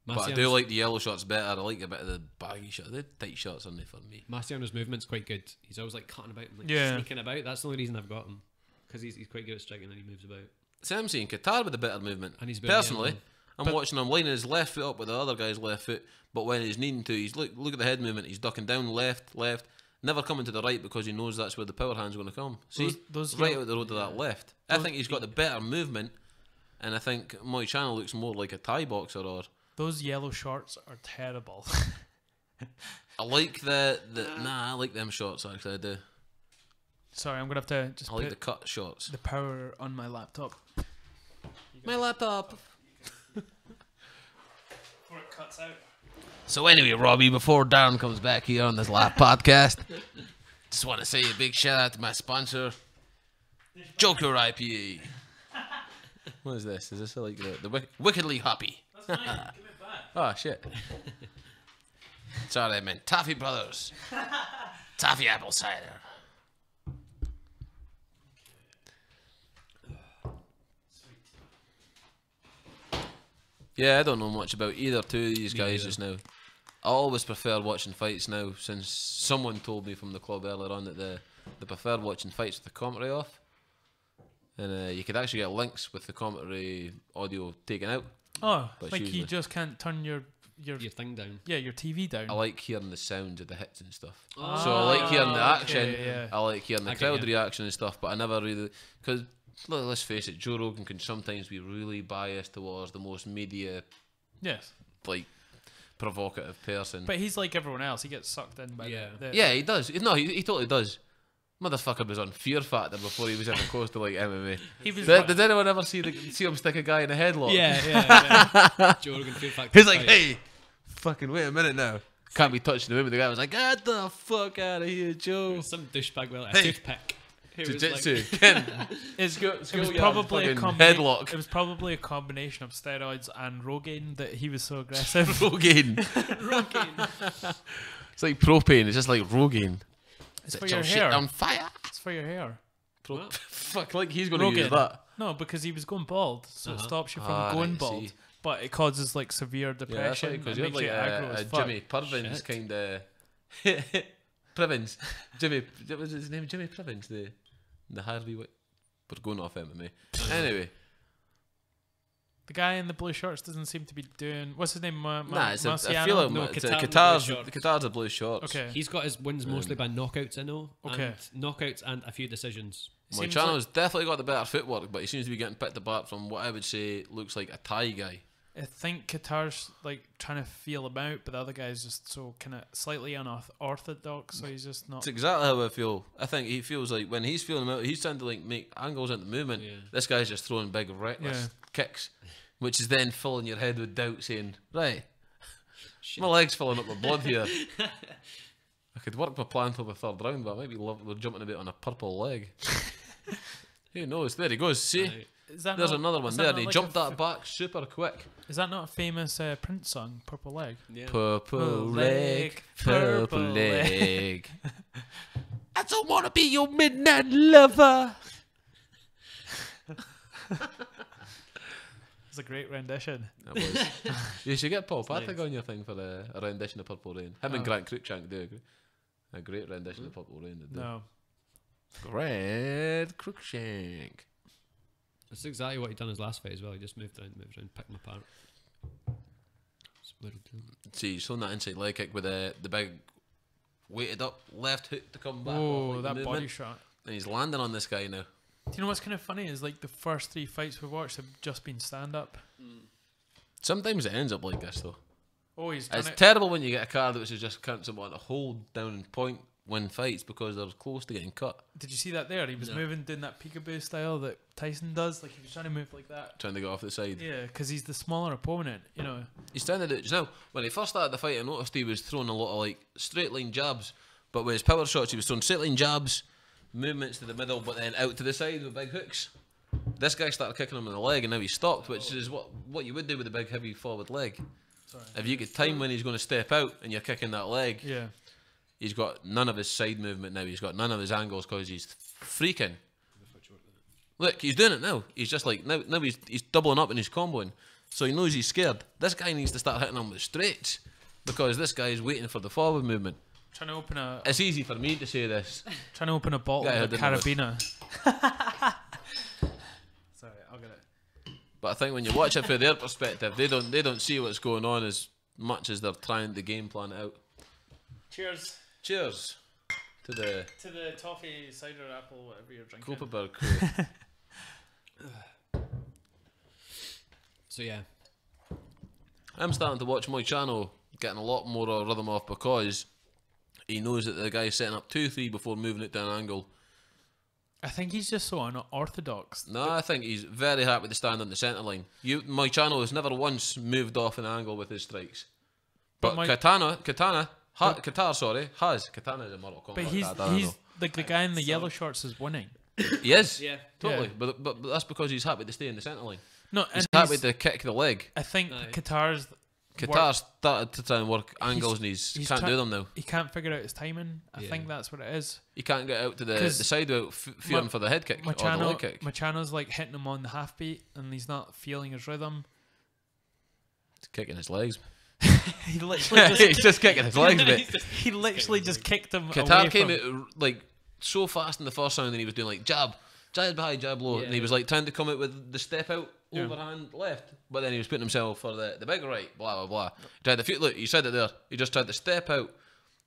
But I do like the yellow shorts better. I like a bit of the baggy shorts. The tight shorts aren't they for me. Marciano's movement's quite good. He's always like cutting about and like sneaking about. That's the only reason I've got him. Because he's quite good at striking and he moves about. So I'm saying Qatar with a better movement. And he's personally, I'm watching him lining his left foot up with the other guy's left foot. But when he's needing to, he's look at the head movement. He's ducking down left, never coming to the right because he knows that's where the power hand's going to come. See, those right out the road to that left. I think he's got the better movement, and I think Moicano looks more like a Thai boxer. Or those yellow shorts are terrible. I like I like them shorts actually. I do. Sorry, I'm gonna have to just. I like the cut shorts. The power on my laptop. My laptop. Before it cuts out. So anyway, Robbie, before Darren comes back here on this live podcast, just want to say a big shout out to my sponsor, Joker IPA. What is this? Is this like the Wickedly Hoppy? That's mine. Give it back. Oh shit. Sorry, I meant Toffee Brothers. Toffee apple cider. Yeah, I don't know much about either two of these guys just now. I always prefer watching fights now, since someone told me from the club earlier on that they prefer watching fights with the commentary off. And you could actually get links with the commentary audio taken out. Oh, like you just can't turn your thing down. Yeah, your TV down. I like hearing the sounds of the hits and stuff. Oh, so I like hearing the action. Okay, yeah. I like hearing the crowd reaction and stuff, but I never really... Because, let's face it, Joe Rogan can sometimes be really biased towards the most media... Yes. Like, provocative person. But he's like everyone else. He gets sucked in by Yeah, he does. No, he totally does. Motherfucker was on Fear Factor before he was ever close to like MMA. Did anyone ever see him stick a guy in a headlock? Yeah. Joe Rogan Fear Factor. He's like, hey, fucking wait a minute now. Can't be touching the women. The guy was like, get the fuck out of here, Joe. Some douchebag with like a toothpick. Jiu-jitsu. It was probably a headlock. It was probably a combination of steroids and Rogaine that he was so aggressive. Rogaine. It's like propane. It's just like Rogaine. It's for your hair. On fire. It's for your hair. Fuck, like he's going to use that. No, because he was going bald, so it stops you from going bald. But it causes like severe depression. Yeah, because you're like a Jimmy Purvins kind of. Privins. What was his name? Jimmy Privins, the Harvey. We're going off MMA. Anyway. The guy in the blue shorts doesn't seem to be doing... What's his name? It's Marciano? I feel like Qatar's a blue shorts. Okay. He's got his wins mostly by knockouts, I know. Okay. And knockouts and a few decisions. Moicano's definitely got the better footwork, but he seems to be getting picked apart from what I would say looks like a Thai guy. I think Qatar's like trying to feel him out, but the other guy's just so kind of slightly unorthodox, so he's just not... It's exactly how I feel. I think he feels like when he's feeling him out, he's trying to like make angles into movement. Yeah. This guy's just throwing big reckless kicks, which is then filling your head with doubt, saying, right, my leg's filling up with blood here. I could work my plan till the third round, but I might be we're jumping a bit on a purple leg. Who knows? There he goes. See, There's another one there, and he jumped that back super quick. Is that not a famous Prince song, Purple Leg? Yeah. Purple leg, purple leg. I don't want to be your midnight lover. It's a great rendition. That was. You should get Paul Patrick on your thing for a rendition of Purple Rain. Him and Grant Cruikshank do a great rendition of Purple Rain. No. Grant Cruikshank. That's exactly what he done his last fight as well. He just moved around, picked him apart. See, he's thrown that inside leg kick with the big weighted up left hook to come back. Oh, off, that body shot. And he's landing on this guy now. Do you know what's kind of funny is like the first 3 fights we've watched have just been stand up. Sometimes it ends up like this though. Oh, he's done It's it. terrible when you get a card which is just counts someone to hold down and point win fights because they're close to getting cut. Did you see that there? He was moving, doing that peekaboo style that Tyson does. Like he was trying to move like that. Trying to get off the side. Yeah, because he's the smaller opponent, you know. He's trying to do it just now. When he first started the fight, I noticed he was throwing a lot of like straight line jabs, but with his power shots, he was throwing straight line jabs, movements to the middle, but then out to the side with big hooks. This guy started kicking him in the leg, and now he stopped, which is what you would do with a big, heavy forward leg. Sorry. If you get time when he's going to step out and you're kicking that leg, Yeah. he's got none of his side movement now. He's got none of his angles because he's freaking. Look, he's doing it now. He's just like now he's doubling up and he's comboing, so he knows he's scared. This guy needs to start hitting him with straights because this guy is waiting for the forward movement. Trying to open a. It's easy for me to say this. Trying to open a bottle Yeah, of Carabiner. Sorry, I'll get it. But I think when you watch it from their perspective, they don't see what's going on as much as they're trying to game plan it out. Cheers. Cheers to the toffee cider apple, whatever you're drinking. Koppenberg crew. So yeah, I'm starting to watch my channel getting a lot more of a rhythm off because he knows that the guy's setting up 2-3 before moving it down an angle. I think he's just so unorthodox. No, I think he's very happy to stand on the centre line. My channel has never once moved off an angle with his strikes. But Katana has. Katana is a Mortal Kombat. But he's like the guy in the yellow shorts is winning. He is. Yeah. Totally. Yeah. But that's because he's happy to stay in the centre line. No, He's and happy to kick the leg. I think Qatar's started to try and work angles and he can't do them now. He can't figure out his timing. I think that's what it is. He can't get out to the side without fearing for the head kick or the leg kick. Machano's like hitting him on the half beat and he's not feeling his rhythm. He's kicking his legs. He literally just he's just kicking his legs, mate. He literally just kicked him. Qatar came out like so fast in the first round and he was doing like jab high, jab low, and he was like trying to come out with the step out overhand left, but then he was putting himself for the big right, blah blah blah. He tried to look, you said it there. He just tried to step out.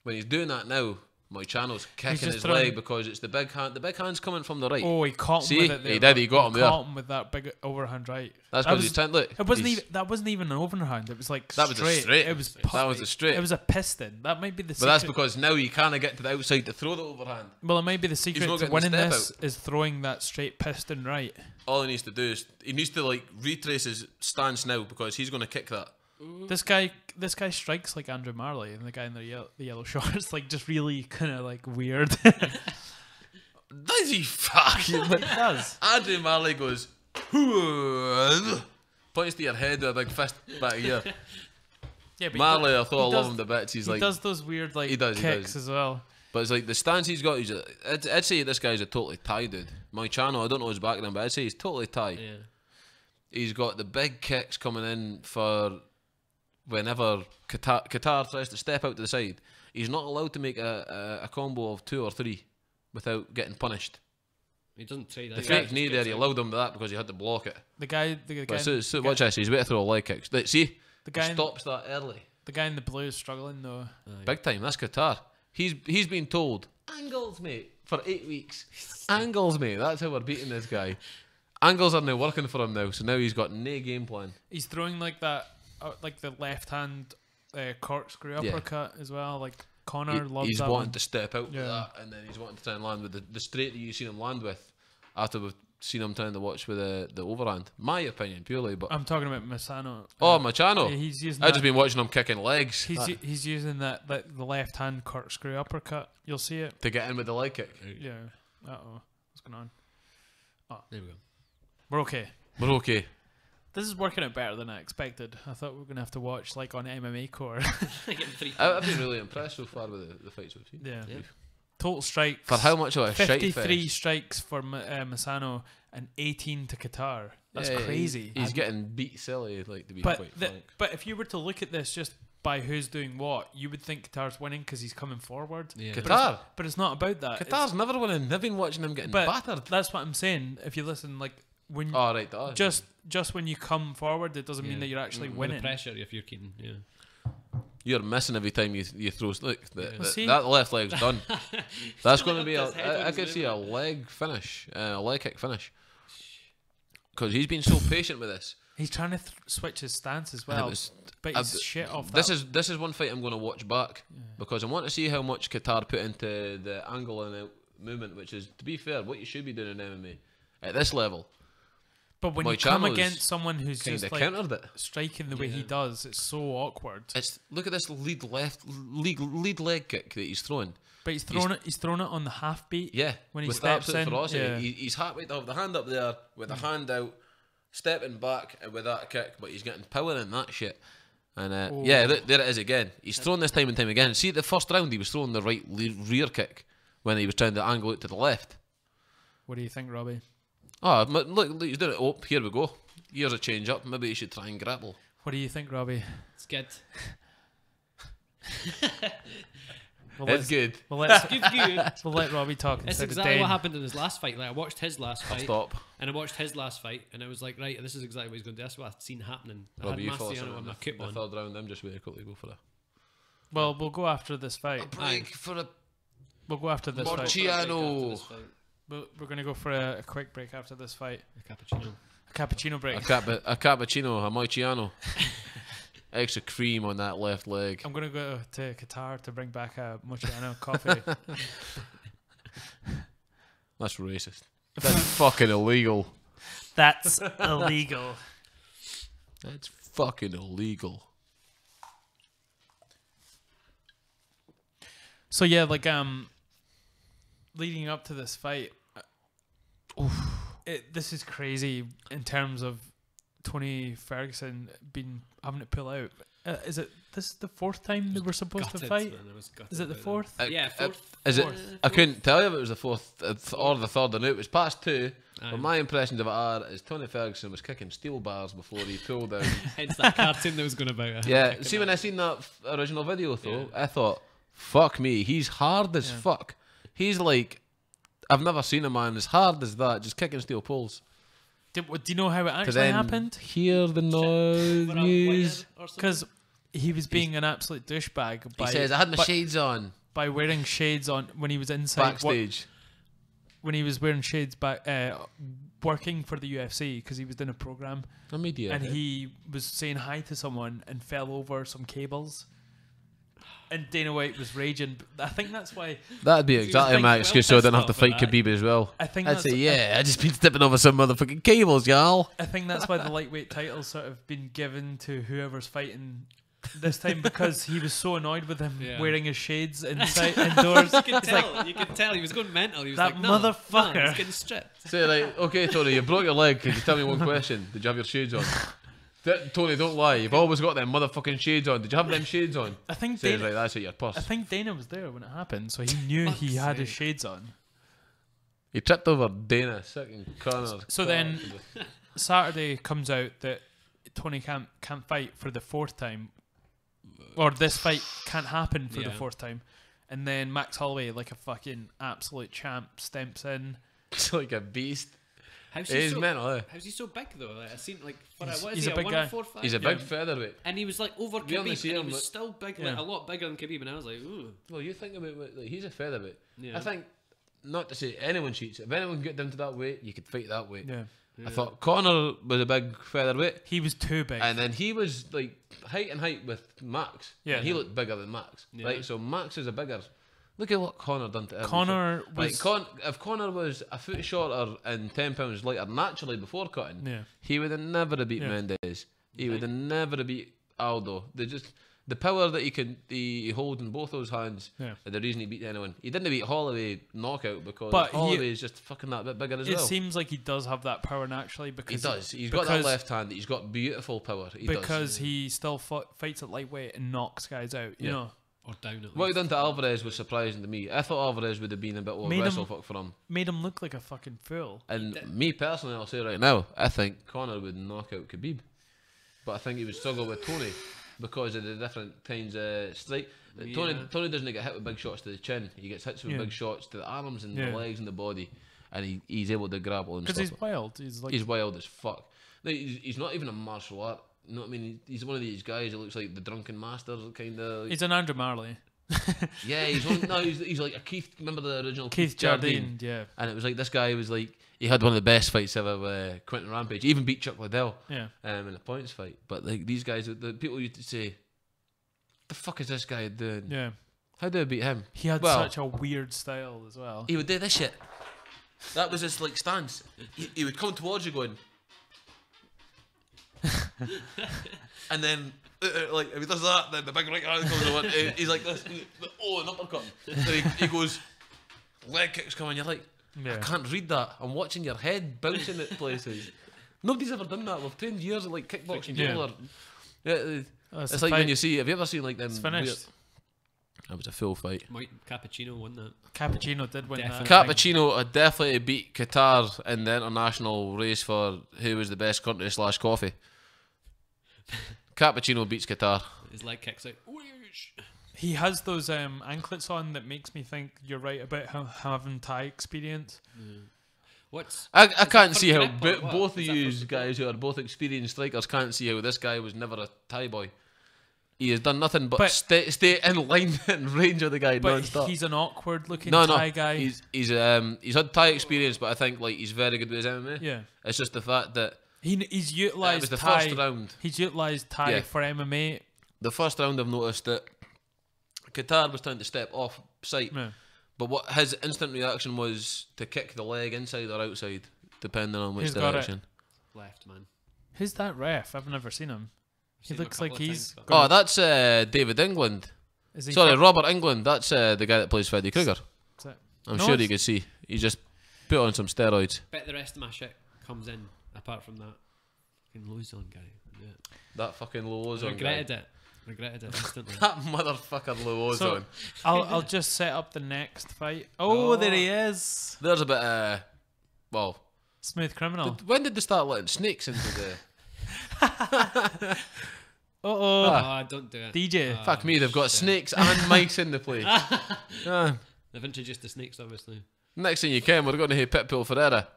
When he's doing that now, my channel's kicking his leg because it's the big hand. The big hand's coming from the right. Oh, he caught him with it there. He did. He got him there. Caught him with that big overhand right. That's because he's trying. Look, that wasn't even an overhand. It was like that was a straight. It was that was a straight. It was a piston. That might be the. But that's because now you can't get to the outside to throw the overhand. Well, it might be the secret to winning this is throwing that straight piston right. All he needs to do is he needs to like retrace his stance now because he's going to kick that. This guy strikes like Andrew Marley, and the guy in the yellow shorts like just really kind of like weird. Does he fucking? He does. Andrew Marley goes, points to your head with a big fist back here. Yeah, but Marley, I thought I love him to bits. He does those weird like kicks as well. But it's like the stance he's got. I'd say this guy's a totally Thai dude. My channel, I don't know his background, but I'd say he's totally Thai. Yeah. He's got the big kicks coming in for whenever Qatar tries to step out to the side. He's not allowed to make a combo of 2 or 3 without getting punished. He doesn't say that. The fake knee there, he allowed him that because he had to block it. The guy watch this, he's about to throw a leg kick. See, the guy stops that early. The guy in the blue is struggling though. Big time, that's Qatar. He's been told, angles mate, for 8 weeks. Angles mate, that's how we're beating this guy. Angles are now working for him now, so now he's got no game plan. He's throwing like that, like the left hand corkscrew uppercut as well. Like Connor loves that. He's one. wanting to step out with that, and then he's wanting to try and land with the straight that you've seen him land with after we've seen him trying to watch with the overhand. My opinion, purely, but I'm talking about Masano. My channel. Yeah, he's using. I've just been watching him kicking legs. He's using that the left hand corkscrew uppercut. You'll see it to get in with the leg kick. Yeah. What's going on? There we go. We're okay. We're okay. This is working out better than I expected. I thought we were going to have to watch like on MMA Core. I've been really impressed so far with the fights we've seen. Yeah. Total strikes. For how much of a shite 53 fest. strikes for Masano and 18 to Qatar. That's crazy. He's getting beat silly, like, to be quite frank. But if you were to look at this just by who's doing what, you would think Qatar's winning because he's coming forward. Yeah. Qatar? But it's not about that. Qatar's never winning. They've been watching him getting battered. That's what I'm saying. If you listen, like, when just when you come forward, it doesn't mean that you're actually winning. The pressure, if you're kidding, You're missing every time you throw. Look, that left leg's done. That's going to be I could see a leg finish, a leg kick finish. Because he's been so patient with this. He's trying to switch his stance as well. But he's shit off that. This is one fight I'm going to watch back because I want to see how much Qatar put into the angle and the movement, which is, to be fair, what you should be doing in MMA at this level. But when you come against someone who's just like countered it. striking the way he does, it's so awkward. Look at this lead leg kick that he's throwing. But he's thrown it on the half beat. Yeah, when he with steps in. ferocity. Yeah. He's happy to have the hand up there with the hand out, stepping back with that kick, but he's getting power in that shit. And there it is again. He's thrown this time and time again. See, the first round he was throwing the right rear kick when he was trying to angle it to the left. What do you think, Robbie? Oh, look, he's doing it. Oh, here we go. Here's a change up. Maybe he should try and grapple. What do you think, Robbie? It's good. It's good. We'll let Robbie talk. It's exactly what happened in his last fight. Like, I watched his last fight. Stop. And I watched his last fight, and I was like, right, this is exactly what he's going to do. That's what I've seen happening. Robbie, you I fall had in my cup on. the third round. I'm just very quickly go for it. Well, we'll go after this fight. We'll go after this Marciano. fight. We're going to go for a quick break after this fight. A cappuccino. A cappuccino break. A cappuccino, a Marciano. Extra cream on that left leg. I'm going to go to Qatar to bring back a Marciano coffee. That's racist. That's fucking illegal. That's illegal. That's fucking illegal. So yeah, like leading up to this fight, this is crazy in terms of Tony Ferguson having to pull out. Is it this the fourth time they were supposed to fight? Is it the fourth? Yeah, fourth. Is it? I couldn't tell you if it was the fourth or the third. I knew it was past two. But my impressions of it are is Tony Ferguson was kicking steel bars before he pulled out. Hence that cartoon that was going about. Yeah. See, when I seen that original video though, I thought, fuck me, he's hard as fuck. He's like, I've never seen a man as hard as that, just kicking steel poles. Do you know how it actually happened? Hear the noise. Because he was being an absolute douchebag. He says, I had my shades on. By wearing shades on when he was inside. Backstage. When he was wearing shades back, working for the UFC, because he was doing a program. A media. And he was saying hi to someone and fell over some cables. And Dana White was raging. I think that's why. That'd be exactly my excuse, so I didn't have to fight Khabib as well. I think I'd say, I just been stepping over some motherfucking cables, y'all. I think that's why the lightweight title's sort of been given to whoever's fighting this time, because he was so annoyed with him wearing his shades indoors. You could tell he was going mental. He was that like, motherfucker. He's getting stripped. Say like, okay, Tony, you broke your leg. Can you tell me one question? Did you have your shades on? Tony, don't lie. You've always got them motherfucking shades on. Did you have them shades on? I think Dana, like, that's at your purse. I think Dana was there when it happened, so he knew he had his shades on. He tripped over Dana, second corner. So then, Saturday comes out that Tony can't fight for the fourth time, or this fight can't happen for the fourth time, and then Max Holloway, like a fucking absolute champ, steps in. It's like a beast. He's mental, How's he so big though? Like, I seen like he's a big guy. He's a big featherweight, and he was like over Khabib, and he was still big, like a lot bigger than Khabib, and I was like, ooh. Well, you think about it, like, he's a featherweight. Yeah. I think, not to say anyone cheats. If anyone got down to that weight, you could fight that weight. Yeah. I thought Conor was a big featherweight. He was too big, and then he was like height and height with Max. Yeah, and he looked bigger than Max. Right, so Max is a bigger. Look at what Conor done to him. Conor was if Conor was a foot shorter and 10 pounds lighter naturally before cutting, yeah, he would have never have beat Mendes. He would have never have beat Aldo. the power that he hold in both those hands, the reason he beat anyone. He didn't beat Holloway knockout because Holloway is just fucking that bit bigger as well. It seems like he does have that power naturally because he does. He's got that left hand. He's got beautiful power. He still fights at lightweight and knocks guys out. You know. Or down at least. What he done to Alvarez was surprising to me. I thought Alvarez would have been a bit of a wrestle fuck for him. Made him look like a fucking fool. And me personally, I'll say right now, I think Conor would knock out Khabib. But I think he would struggle with Tony because of the different kinds of strike. Tony doesn't get hit with big shots to the chin. He gets hit with big shots to the arms and the legs and the body. And he's able to grapple and stuff. Because he's wild. He's wild as fuck. No, he's not even a martial art. You know what I mean? He's one of these guys that looks like the drunken master kind of. He's an Andrew Marley. Yeah, he's like a Keith. Remember the original Keith Jardine? Yeah. And it was like this guy was like he had one of the best fights ever with Quentin Rampage. He even beat Chuck Liddell. Yeah. In a points fight. But like these guys, the people used to say, "The fuck is this guy doing? Yeah. How do I beat him?" He had such a weird style as well. He would do this shit. That was his like stance. He would come towards you going. And then like if he does that, then the big right hand comes on. He's like this. An uppercut. Then he goes, leg kicks coming. You're like, I can't read that. I'm watching your head bouncing at places. Nobody's ever done that. We've trained years of like kickboxing. It's like when you see. Have you ever seen like them? It's finished. That was a full fight. Mike Cappuccino won that. Cappuccino did win that. Cappuccino definitely beat Qatar in the international race for who was the best country / coffee. Cappuccino beats Qatar. His leg kicks out. Whoosh. He has those anklets on that makes me think you're right about having Thai experience. I can't see how both of you guys who are both experienced strikers can't see how this guy was never a Thai boy. He has done nothing but stay in line and range of the guy non-stop. He's an awkward looking Thai guy. He's had Thai experience, but I think like he's very good with his MMA. Yeah, it's just the fact that he's utilised. It was the first round. He's utilised Thai for MMA. The first round, I've noticed that Qatar was trying to step off sight, but what his instant reaction was to kick the leg inside or outside, depending on which direction. Left, man. Who's that ref? I've never seen him. He looks like he's. Oh, that's David England. Robert England. That's the guy that plays Freddy Krueger. I'm sure you can see. He just put on some steroids. Bet the rest of my shit comes in apart from that fucking Lozon guy. Yeah. That fucking Lozon guy. Regretted it instantly. That motherfucker Lozon. So, I'll just set up the next fight. Oh, there he is. There's a bit Smooth Criminal. When did they start letting snakes into the... Don't do it. DJ. Fuck me, they've got snakes and mice in the place. They've introduced the snakes, obviously. Next thing you can, we're going to hear Pitbull Ferreira.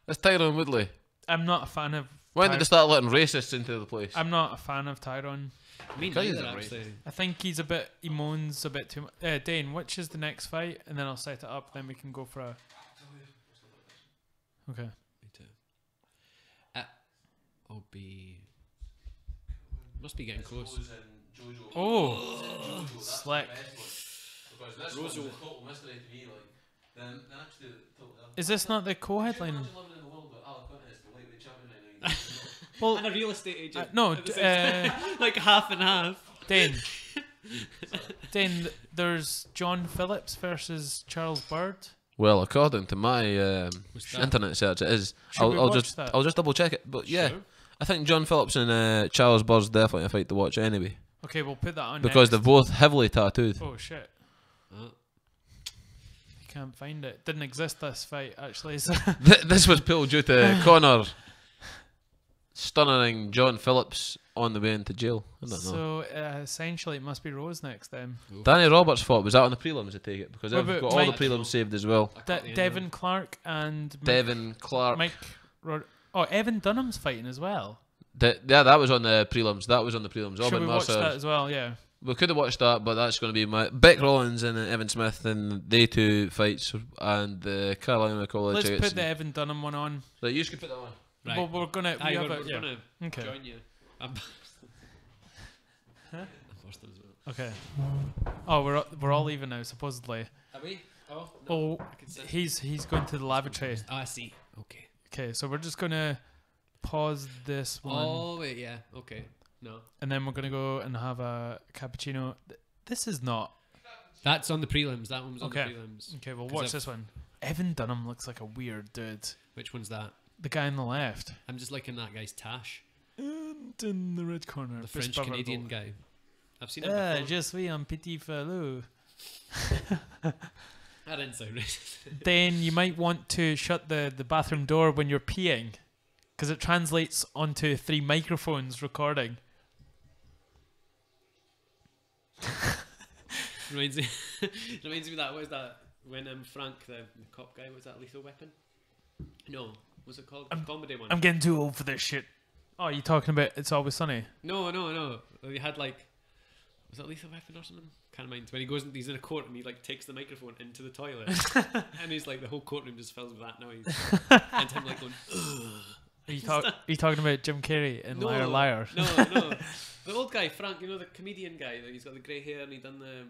It's Tyron Woodley. I'm not a fan of... When did they start letting racists into the place? I'm not a fan of Tyron. Me neither, actually. I think he moans a bit too much. Dane, which is the next fight? And then I'll set it up, then we can go for a... Okay. Me too. I'll be... Must be getting close. Oh, slick. Is this not the co-headline? Well, and a real estate agent. No, like half and half. Dane, there's John Phillips versus Charles Bird. Well, according to my internet search, it is. I'll just double check it. But yeah, sure. I think John Phillips and Charles Bird's definitely a fight to watch anyway. Okay, we'll put that on because they're both heavily tattooed. Oh shit! You can't find it. Didn't exist this fight actually. So. This was pulled due to Conor stunning John Phillips on the way into jail. I don't know. So essentially, it must be Rose next then. Danny Roberts fought. Was that on the prelims? I take it because I've got all the prelims saved as well. Devin Clark and Mike. Evan Dunham's fighting as well. That was on the prelims. Should we watch that as well? Yeah. We could have watched that, but that's going to be my Beck Rollins and Evan Smith and they two fights and the Carolina College. Let's put the Evan Dunham one on. Right, you could put that on. Right. Well, we're gonna okay. Join you. I'm Boston as well. Okay. Oh, we're all even now, supposedly. Are we? Oh, no. He's going to the lavatory. I see. Okay. Okay, so we're just gonna pause this one. Oh wait, yeah. Okay. No. And then we're going to go and have a cappuccino. This is not. That's on the prelims. That one was on the prelims. Okay, well, watch this one. Evan Dunham looks like a weird dude. Which one's that? The guy on the left. I'm just liking that guy's tash. And in the red corner. The French-Canadian guy. I've seen him before. Je suis un petit fellow. That didn't sound racist. Then you might want to shut the bathroom door when you're peeing, because it translates onto 3 microphones recording. reminds me of that. What was that? When Frank, the cop guy, was that Lethal Weapon? No. What's it called? The comedy one. I'm getting too old for this shit. Oh, you talking about It's Always Sunny? No. He had like, was that Lethal Weapon or something? Can't mind. When he goes, he's in a court and he like takes the microphone into the toilet, and he's like, the whole courtroom just fills with that noise, and him like going. Ugh. Are you talking about Jim Carrey in Liar Liar? No. The old guy, Frank, you know, the comedian guy. He's got the grey hair and he done the.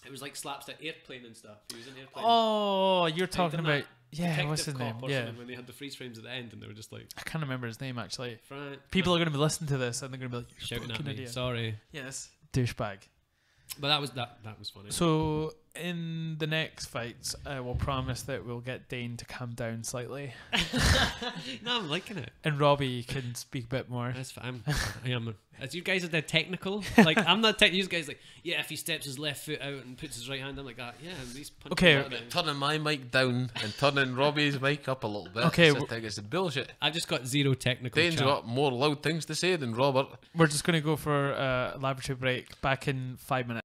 It was like slapstick airplane and stuff. He was in Airplane. Oh, you're talking about Detective what's his name? Yeah, when they had the freeze frames at the end and they were just like. I can't remember his name actually. Frank. People are going to be listening to this and they're going to be like, shouting at me. Idiot. Sorry. Yes, douchebag. But that was funny. So in the next fights, we'll promise that we'll get Dane to calm down slightly. No, I'm liking it. And Robbie can speak a bit more. That's fine. I am. As you guys are dead technical, like I'm not. You guys like, yeah. If he steps his left foot out and puts his right hand, I'm like, yeah. He's okay. Turning my mic down and turning Robbie's mic up a little bit. Okay, it's bullshit. I've just got zero technical. Dane's got more loud things to say than Robert. We're just going to go for a laboratory break. Back in 5 minutes.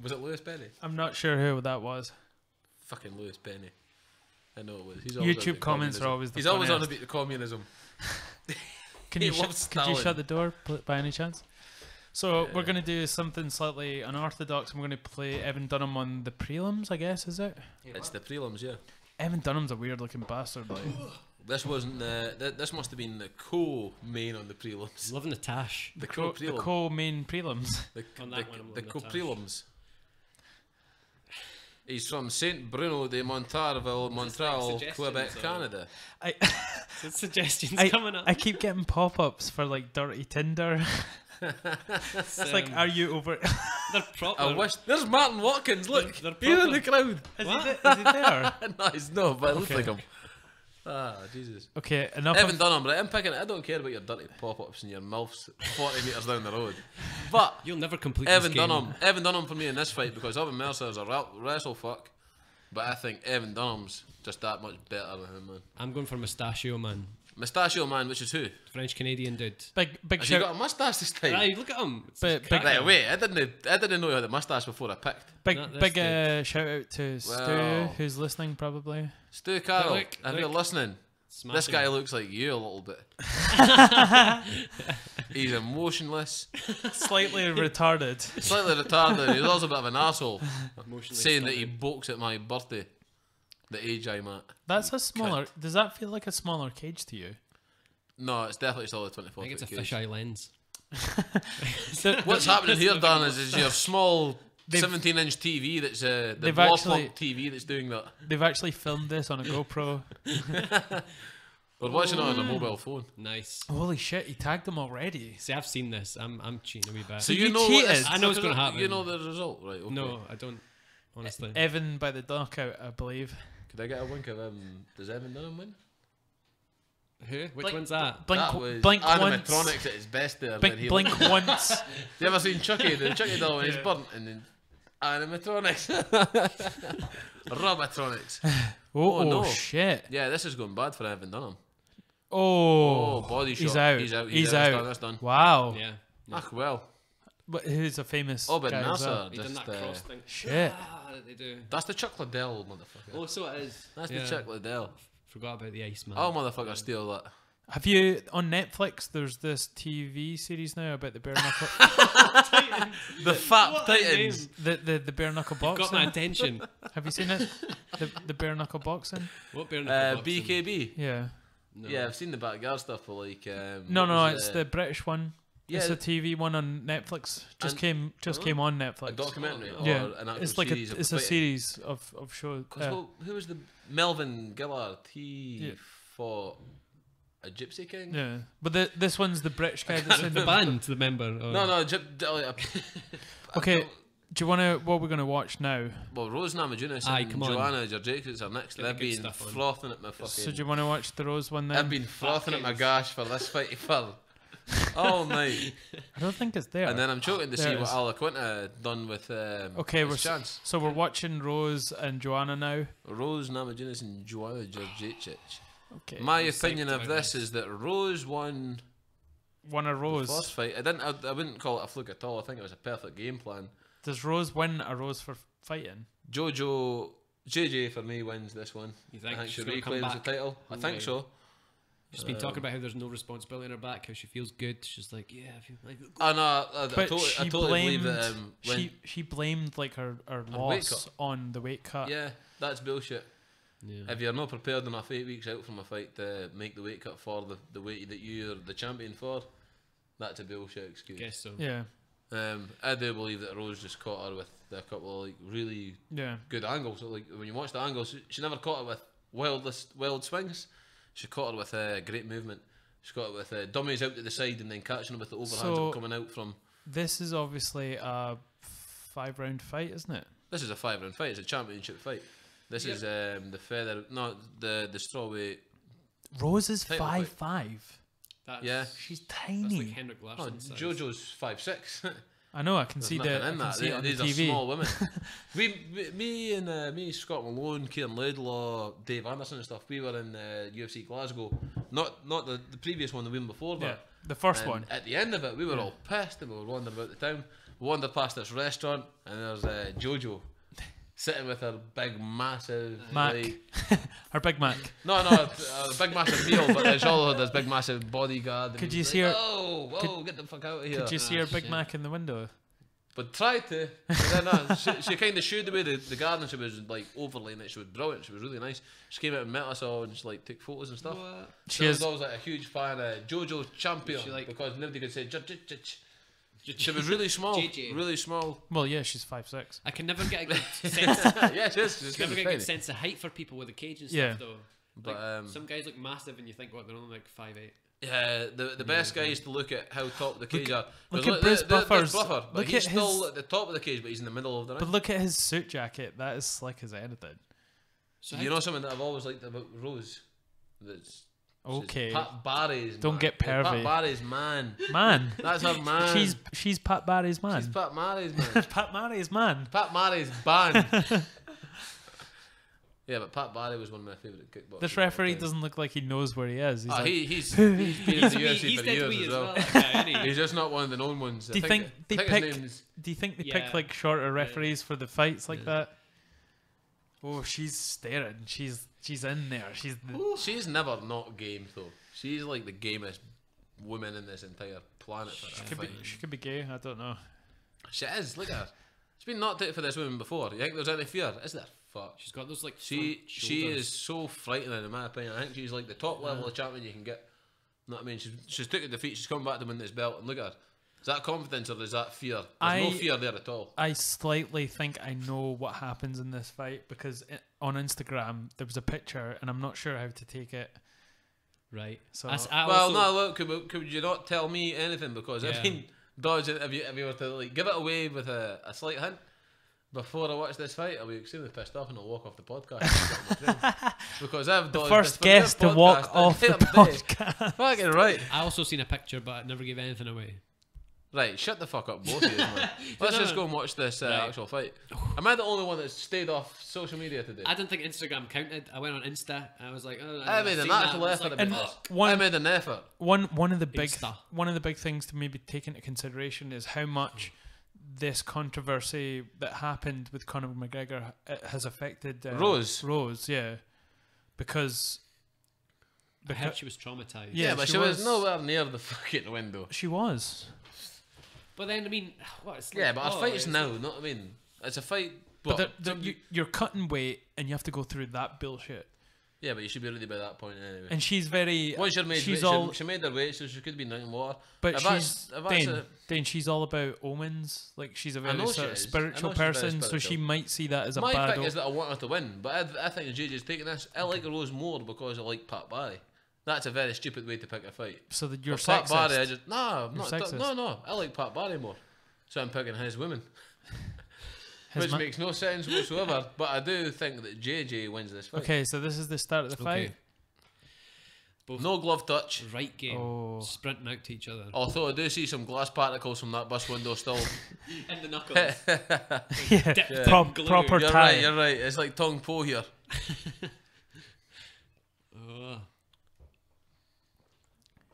Was it Lewis Penny? I'm not sure who that was. Fucking Lewis Penny. I know it was. He's always YouTube comments are always the He's always on funniest. about the communism. Could you shut the door by any chance? So we're going to do something slightly unorthodox. I'm going to play Evan Dunham on the prelims, I guess, is it? It's the prelims, yeah. Evan Dunham's a weird looking bastard. Like. This wasn't this must have been the co-main on the prelims. Loving the tash. The co-main prelims. The co-prelims. He's from Saint Bruno de Montarville, Montreal, Quebec, Canada. Suggestions coming up. I keep getting pop-ups for like dirty Tinder. It's like, are you over? They're proper. I wish. There's Martin Watkins. Look, they're he's in the crowd. Is he there? No, he's not. But it looks like him. Ah, Jesus. Okay, enough. Evan Dunham, right? I'm picking it. I don't care about your dirty pop-ups and your mouths 40 metres down the road. But you'll never complete Evan this game. Dunham for me in this fight, because Owen Mercer is a wrestle fuck. But I think Evan Dunham's just that much better than him, man. I'm going for Mustachio Man. Mustachio Man, which is who? French Canadian dude. Big Has shout. he got a moustache this time? Right, look at him. Right, wait, I didn't know he had a moustache before I picked. Big shout out to Stu, who's listening probably. Stu Carroll, Look, if you're listening, Smashing. this guy looks like you a little bit. He's emotionless, Slightly retarded. slightly retarded. He's also a bit of an arsehole, Emotionally saying that he stunning. bulks at my birthday. The age I'm at. That's a smaller. Does that feel like a smaller cage to you? No, it's definitely still a 24 I think it's a foot cage. fisheye lens. What's happening here, Dan, is your small 17-inch TV that's the they've block actually- pump TV that's doing that. They've actually filmed this on a GoPro. We're watching it on a mobile phone. Nice. Holy shit! He tagged them already. See, I've seen this. I'm cheating a wee bit. So you you know cheated? what this- I know what's gonna happen. You know the result, right? Okay. No, I don't. Honestly. Evan by the knockout, I believe. Could I get a wink of does Evan Dunham win? Who? Which Blink- one's that? Blink, That was blink once. animatronics at its best there. when he Blink once. You ever seen Chucky? The Chucky doll when he's burnt and then animatronics. Robotronics. Oh, no. shit! Yeah, this is going bad for Evan Dunham. Oh, Body shot. He's out. He's out. He's That's out. done, that's done. Wow. Yeah. Ah, well. But who's a famous But guy as Nasser well? He done just. that cross thing. Shit. Ah, they do. That's the Chuck Liddell, motherfucker. Oh, so it is. That's Yeah. the Chuck Liddell. Forgot about the Iceman. Oh, motherfucker, steal that. Have you on Netflix? There's this TV series now about the bare knuckle, The Fat What a Titans. the bare knuckle You've got my boxing. attention. Have you seen it? The bare knuckle boxing. What beer knuckle boxing? BKB. Yeah. No. Yeah, I've seen the backyard stuff, but like. No, what was it's the British one. It's Yeah, a TV one on Netflix. Just And- came on a Netflix. documentary or Yeah, an actual it's like series of it's the a fighting. series of shows. 'Cause who was the Melvin Gillard? He Yeah. fought a Gypsy King. Yeah, but this one's the British guy that's in The band, the member. Or No, Okay, do you want to? What we're gonna watch now? Well, Rose Namajunas Aye, and come on. Joanna Jędrzejczyk are next. Get the They've good been stuff on. frothing at my fucking. So do you want to watch the Rose one then? I've been frothing at my gosh for this fight for all night, I don't think it's there. and then I'm choking to There see it what is. Alaquinta done with. Okay, his chance. so we're watching Rose and Joanna now. Rose Namajunas and Joanna Jędrzejczyk. Okay, My I'm opinion psyched of about this is that Rose won one of the Rose. first fight. I wouldn't call it a fluke at all. I think it was a perfect game plan. Does Rose win a Rose for fighting? JJ for me wins this one. You I think think she's she gonna come reclaims the back? title. I think Okay. so. She's been talking about how there's no responsibility on her back, how she feels good. She's like, yeah, I feel like. Oh no, I But totally believe that. When, she blamed like her weight loss cut. on the weight cut. yeah, that's bullshit. Yeah. If you're not prepared enough 8 weeks out from a fight to make the weight cut for the weight that you're the champion for, that's a bullshit excuse. Guess so. Yeah. I do believe that Rose just caught her with a couple of like really Yeah. good angles. So, like when you watch the angles, she never caught her with wild swings. She caught her with great movement. She caught her with dummies out to the side and then catching her with the overhands that So- were coming out from. This is obviously a 5-round fight, isn't it? This is a 5-round fight. It's a championship fight. This is the feather, no, the strawweight. Rose is Title 5'5". That's, Yeah. She's That's tiny. like Henrik Oh, Larsson. size. JoJo's 5'6". I know. I can There's see nothing the. I in can that. see it on the These are TV. small women. me, Scott Malone, Kieran Laidlaw, Dave Anderson and stuff. We were in UFC Glasgow. Not the previous one, the win before that. Yeah, the first And one. At the end of it, we were all pissed and we were wandering about the town. wandered past this restaurant, and there's Jojo sitting with her big massive Mac. Her Big Mac. No, a big massive meal, but there's all this big massive bodyguard. Could you see her? Whoa, get the fuck out of here! Could you see her Big Mac in the window? But tried to. But then, she kind of shooed away the garden. She was like overlaying it. She was brilliant. She was really nice. She came out and met us all and she like took photos and stuff. She was always like a huge fan of Jojo Champion because nobody could say she was really small. Really small. Well, yeah, she's 5'6". I can never get a good sense. Yeah, she's never get a good sense of height for people with a cage and stuff though. But like, some guys look massive and you think, what, they're only like 5'8". Yeah, the best guys to look at how top the cage are. Look at Bruce Buffer's. But he's still at the top of the cage, but he's in the middle of the ring. But look at his suit jacket. That is slick as anything. So you know something that I've always liked about Rose? That's okay. Pat Barry's. Don't get pervy. Pat Barry's man. Man. That's her man. She's Pat Barry's man. She's Pat Barry's man. Pat Barry's man. Pat Barry's band. Yeah, but Pat Barry was one of my favourite kickboxers. This referee doesn't look like he knows where he is. He's been in the UFC for years as well. Yeah, he's just not one of the known ones. Do you think they pick like shorter referees for the fights like that? Oh, she's staring. She's in there. She's never not game though. She's like the gamest woman in this entire planet. She could be gay. I don't know. She is. Look at her. She's been knocked out for this woman before. You think there's any fear? Is there? Fuck. She's got those like she is so frightening in my opinion. I think she's like the top level of champion you can get. You know what I mean? She's took a defeat. She's coming back to win this belt, and look at her. Is that confidence or is that fear? There's no fear there at all. I slightly think I know what happens in this fight because on Instagram there was a picture and I'm not sure how to take it. Right. So could you not tell me anything because I mean, Dodge, if you were to like give it away with a slight hint before I watch this fight, I'll be extremely pissed off and I'll walk off the podcast because I've the first guest to walk off the podcast. Fucking right. I also seen a picture, but I never gave anything away. Right, shut the fuck up, both of you, man. Let's just go and watch this actual fight. Am I the only one that stayed off social media today? I didn't think Instagram counted. I went on Insta and I was like, I made an actual effort. I made an effort. One of the big things to maybe take into consideration is how much this controversy that happened with Conor McGregor has affected Rose, yeah, because I heard she was traumatized. Yeah, but she was nowhere near the fucking window. She was. But then, I mean, what? It's like, but our fight is now, not I mean, it's a fight. But you're cutting weight and you have to go through that bullshit. Yeah, but you should be ready by that point anyway. And she's very. Once she made her weight, so she could be drinking water. But Dane, she's all about omens. Like she's a very sort of spiritual person, so she might see that as a bad. My pick is that I want her to win, but I think JJ's taking this. I like Rose more because I like Pat Barry. That's a very stupid way to pick a fight. So that you're Pat sexist. Barry, no. I like Pat Barry more, so I'm picking his women. Which makes no sense whatsoever, but I do think that JJ wins this fight. Okay, so this is the start of the fight. Both no glove touch. Right game. Sprinting out to each other. Although I do see some glass particles from that bus window still. In the knuckles. Proper tie. You're right. It's like Tong Po here.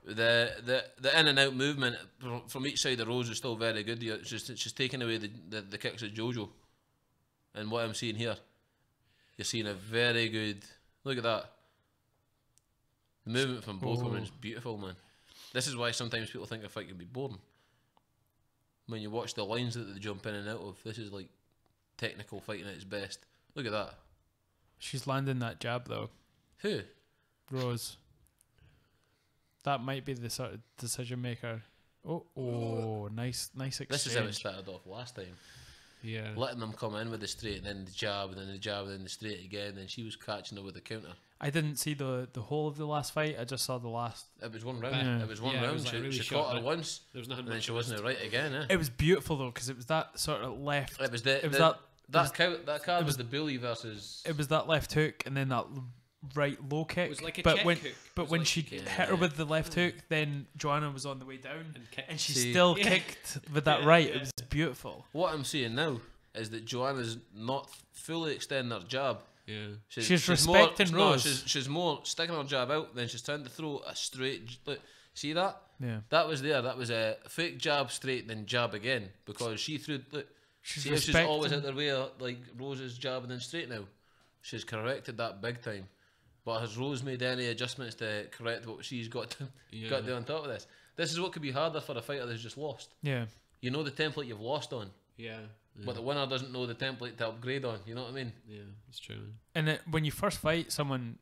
The in and out movement from each side of Rose is still very good. She's taking away the kicks of Jojo. And what I'm seeing here, you're seeing a very good. Look at that. The movement from both women is beautiful, man. This is why sometimes people think a fight can be boring. When you watch the lines that they jump in and out of, this is like technical fighting at its best. Look at that. She's landing that jab though. Who? Rose. That might be the sort of decision maker. Nice exchange. This is how it started off last time. Yeah. Letting them come in with the straight, and then the jab, and then the jab, and then the straight again, and then she was catching her with the counter. I didn't see the whole of the last fight. I just saw the last. It was one round. Yeah. It was one round. Like really she caught her once, and then she wasn't right again. It was beautiful though, because it was that sort of left. It was that card was the bully versus. It was that left hook, and then that right low kick. It was like a but check when hook. But when she hit her with the left hook, then Joanna was on the way down, and she still kicked with that right. It was beautiful. What I'm seeing now is that Joanna's not fully extending her jab. Yeah, she's respecting Rose. She's more sticking her jab out, then she's trying to throw a straight. Look, see that? Yeah. That was there. That was a fake jab, straight, then jab again. Because she threw... Look, she's always out their way, like Rose's jab and then straight now. She's corrected that big time. But has Rose made any adjustments to correct what she's got to do on top of this? This is what could be harder for a fighter that's just lost. Yeah. You know the template you've lost on. Yeah. But the winner doesn't know the template to upgrade on. You know what I mean? Yeah, that's true. And when you first fight someone,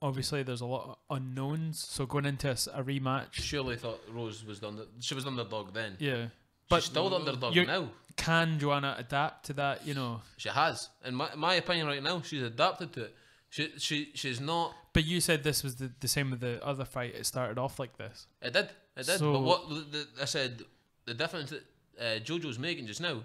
obviously there's a lot of unknowns. So going into a rematch, surely thought Rose was she was the underdog then. Yeah, but she's still the underdog now. Can Joanna adapt to that? You know, she has. In my opinion, right now, she's adapted to it. She's not. But you said this was the same with the other fight. It started off like this. It did. So, but what I said, the difference that JoJo's making just now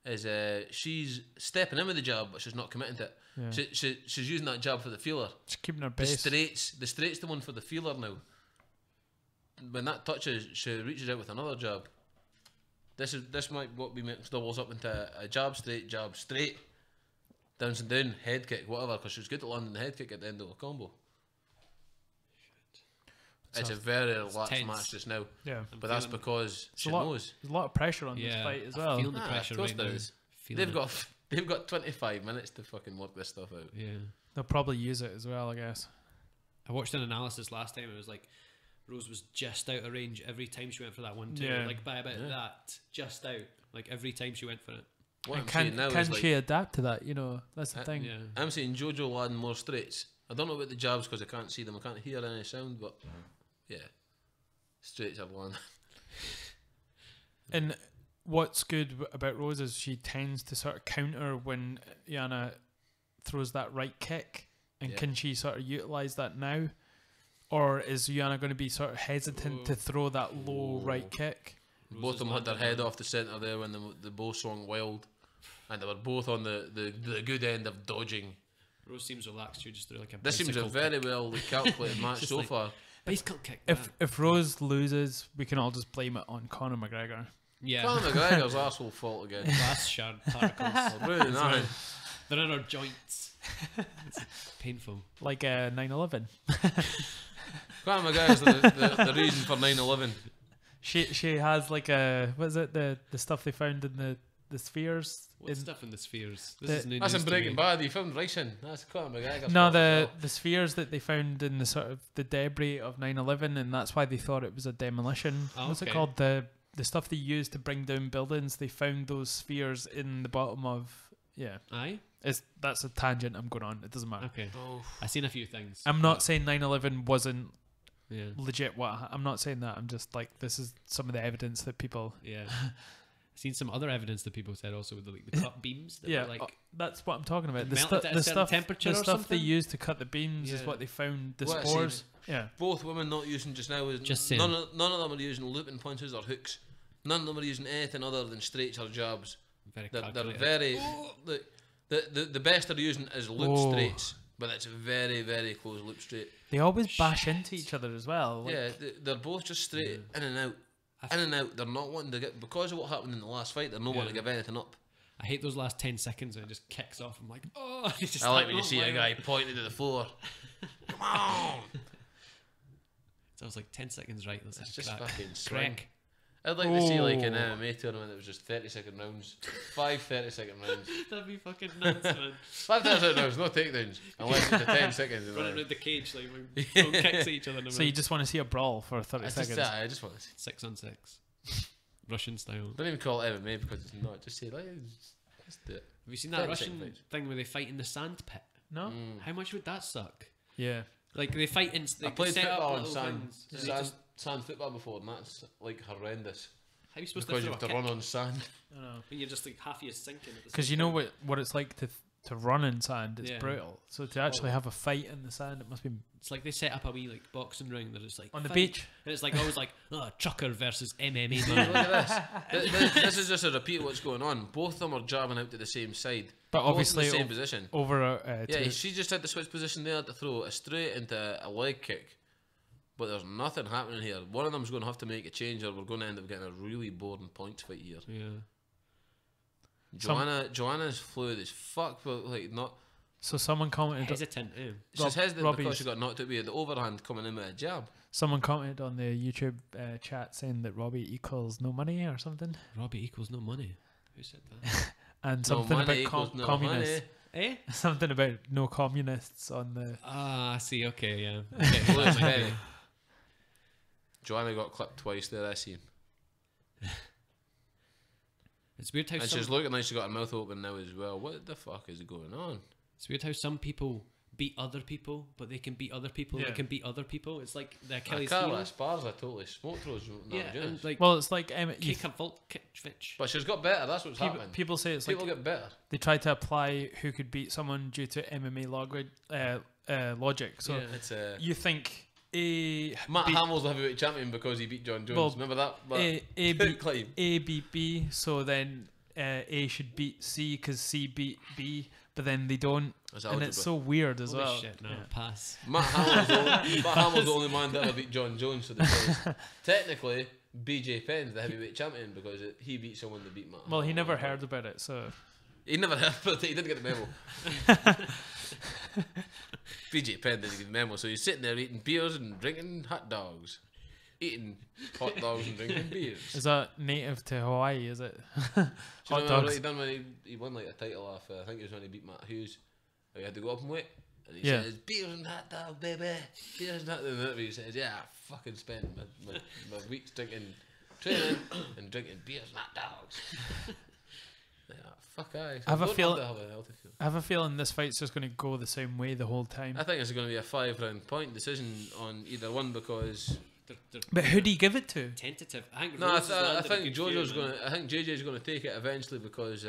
is she's stepping in with the jab, but she's not committing to it. Yeah. She's using that jab for the feeler. She's keeping her base. The straight's the one for the feeler now. When that touches, she reaches out with another jab. This might be mixed doubles up into a jab, straight, down and down, head kick, whatever, because she was good at landing the head kick at the end of the combo. It's a very relaxed match just now. Yeah. But that's because she knows. There's a lot of pressure on this fight as well. I feel the pressure right now. They've got 25 minutes to fucking work this stuff out. Yeah. They'll probably use it as well, I guess. I watched an analysis last time. It was like Rose was just out of range every time she went for that 1-2. Yeah. Like by about that, just out. Like every time she went for it. What can she adapt to that? You know, that's the thing. Yeah. I'm saying JoJo landing more straights. I don't know about the jabs because I can't see them. I can't hear any sound, but yeah, straights have landed. And what's good about Rose is she tends to sort of counter when Yana throws that right kick. And can she sort of utilise that now? Or is Yana going to be sort of hesitant to throw that low right kick? Both of them had their head off the centre there when they both swung wild. And they were both on the good end of dodging. Rose seems relaxed. You just threw like a This seems a very well calculated match so far. Bicycle kick. If Rose loses, we can all just blame it on Conor McGregor. Yeah. Conor McGregor's arsehole fault again. Glass shard particles. Really nice. They're in our joints. It's painful. Like 9/11. Conor McGregor's the reason for 9/11. She has like what is it, the stuff they found in the spheres? What stuff in the spheres? That's in Breaking Bad. He found ricin. That's Conor McGregor. No, the spheres that they found in the sort of the debris of 9/11, and that's why they thought it was a demolition. What's it called? The stuff they used to bring down buildings. They found those spheres in the bottom of Aye. That's a tangent I'm going on. It doesn't matter. Okay. I've seen a few things. I'm not saying 9/11 wasn't legit. I'm not saying that. I'm just like, this is some of the evidence that people. Yeah. I've seen some other evidence that people said also with the cut beams. That were like that's what I'm talking about. The stuff they used to cut the beams is what they found. The spores. Yeah. Both women not using just now is none of them are using looping punches or hooks. None of them are using anything other than straights or jabs. They're very. The best they're using is loop straights, but it's a very, very close loop straight. They always bash into each other as well. Yeah, they're both just straight in and out. In and out. They're not wanting to get, because of what happened in the last fight, they're not wanting to give anything up. I hate those last 10 seconds when it just kicks off. I'm like, oh. I like when you see a guy pointing to the floor. Come on. So I was like 10 seconds right. It's just fucking crack. I'd like to see like an MMA tournament that was just 30-second rounds. 5 30-second rounds. That'd be fucking nuts, man. 5 30-second rounds, no takedowns. Unless it's 10 seconds. Running around the cage like we're throwing kicks at each other. So you just want to see a brawl for 30 seconds? I just want to see 6 on 6. Russian style. Don't even call it MMA because it's not. Just say, like, just do it. Have you seen that Russian thing where they fight in the sand pit? No. How much would that suck? Yeah. Like they fight in. I played football on sand football before, and that's like horrendous. How are you supposed because to you have to run on sand? I know. And you're just like half you sinking. Because you know what it's like to run in sand. It's brutal. So to actually have a fight in the sand, it must be. It's like they set up a wee like boxing ring. They're just like on the beach, and it's like always like trucker versus MMA. Look at this. This is just a repeat of what's going on. Both of them are jabbing out to the same side, but obviously in the same position. She just had to switch position there to throw a straight into a leg kick. But there's nothing happening here. One of them's going to have to make a change, or we're going to end up getting a really boring points fight here. Yeah. Joanna's fluid as fuck, but like not. So someone commented. Hesitant. She's hesitant because she got knocked out with the overhand coming in with a jab. Someone commented on the YouTube chat saying that Robbie equals no money or something. Robbie equals no money. Who said that? And something about communists. Eh? Something about no communists on the. Ah, I see. Okay, yeah. Okay. Joanna got clipped twice there, I seen. It's weird how she's looking like she got her mouth open now as well. What the fuck is going on? It's weird how some people beat other people, but they can beat other people. They can beat other people. It's like the Achilles heel. Spars are totally smoked those. And like, well, it's like kick a vault switch. But she's got better. That's what's happening. People say it's people get better. They try to apply who could beat someone due to MMA logic. So it's you think Matt Hamill's the heavyweight champion because he beat John Jones. Well, remember that? A beat B, so then A should beat C because C beat B, but then they don't. And it's so weird as well. Shit, no, pass. Matt Hamill's the only man that ever beat John Jones. So technically, BJ Penn's the heavyweight champion because he beat someone that beat Matt. Well, he never heard about it, so he never heard about it. He didn't get the memo. BJ Penn didn't get the memo, so he's sitting there eating beers and drinking hot dogs. Eating hot dogs and drinking beers. Is that native to Hawaii, is it? Hot dogs. What he done when he won like a title off, I think it was when he beat Matt Hughes. He had to go up and wait. And he says, beers and hot dog, baby. Beers and hot dog. And he says, yeah, I fucking spend my weeks training and drinking beers and hot dogs. Yeah, fuck I have a feeling this fight's just going to go the same way the whole time. I think it's going to be a 5-round point decision on either one because. But who do you give it to? Tentative. I think JJ's going to take it eventually because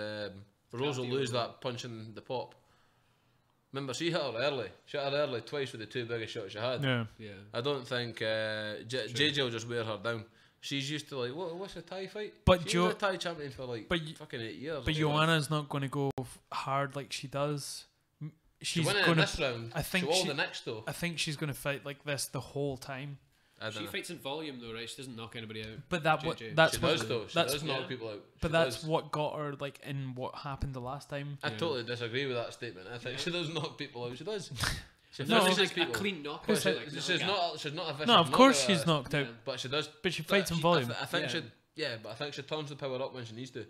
Rose will lose that punch in the pop. Remember, she hit her early. She hit her early twice with the two biggest shots she had. Yeah. I don't think JJ will just wear her down. She's used to like what's a Thai fight? But she's a Thai champion for like fucking 8 years. But Joanna's not going to go hard like she does. She's going to this round. I think the next though. I think she's going to fight like this the whole time. She fights in volume though, right? She doesn't knock anybody out. But she does knock people out. But that's what got her like in what happened the last time. I totally disagree with that statement. I think she does knock people out. She does. She's like a clean knockout. She's not a vicious. No, of course she's knocked out. But she does. But she fights in volume. I think she turns the power up when she needs to.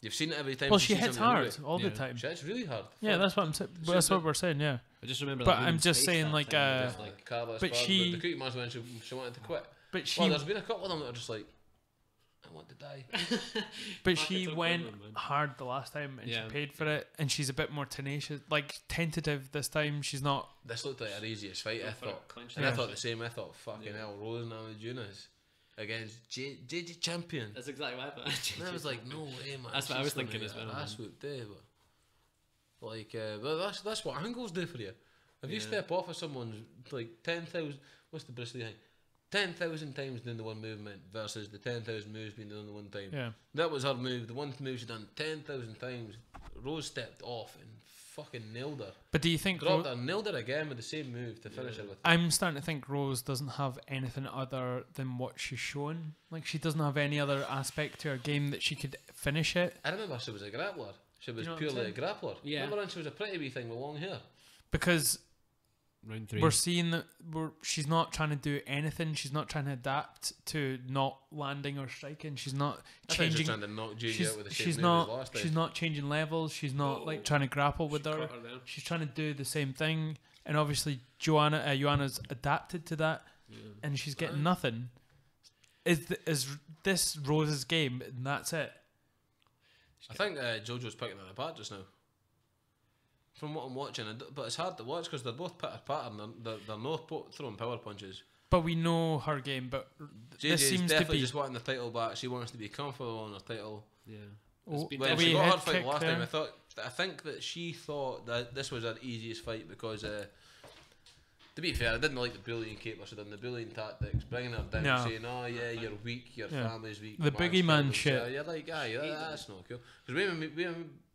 You've seen it every time. Well, she hits hard all the time. She hits really hard. Yeah, that's what I'm saying. That's what we're saying. Yeah. I just remember. But I'm just saying, like, Carla but the cookie monster when she wanted to quit. But there's been a couple of them that are just like, I want to die. But she went hard the last time and she paid for it, and she's a bit more tenacious, like tentative this time. She's not. This looked like her easiest fight, I thought. And I thought the same. I thought, fucking hell, Rose Namajunas against JJ champion. That's exactly what I thought. And I was like, no way, man. That's what I was thinking as well. That's what they but like, well, that's what angles do for you. If you step off of someone's like 10,000, what's the Bruce Lee thing? 10,000 times doing the one movement versus the 10,000 moves being done the one time. Yeah. That was her move. The one move she done 10,000 times. Rose stepped off and fucking nailed her. But do you think dropped her, nailed her again with the same move to finish her with? I'm starting to think Rose doesn't have anything other than what she's shown. Like, she doesn't have any other aspect to her game that she could finish it. I remember she was a grappler. She was purely a grappler. Yeah. Remember when she was a pretty wee thing with long hair? Because round 3. we're seeing that she's not trying to do anything. She's not trying to adapt to not landing or striking. She's not changing. She's trying to knock JJ out with the same she's move not. as last time. She's not changing levels. She's not like trying to grapple with her. She's trying to do the same thing. And obviously, Joanna's adapted to that, and she's getting nothing. Is this Rose's game? And that's it. I think JoJo's picking it apart just now. From what I'm watching, but it's hard to watch because they're both pitter patter and they're not throwing power punches. But we know her game. But this seems definitely to be just wanting the title back. She wants to be comfortable on her title. Yeah. When she got her fight last time, I think that she thought that this was her easiest fight because, to be fair, I didn't like the bullying caper. She done the bullying tactics, bringing her down, saying, "Oh yeah, you're weak, your family's weak." The boogeyman shit. You're like, that's not cool. Because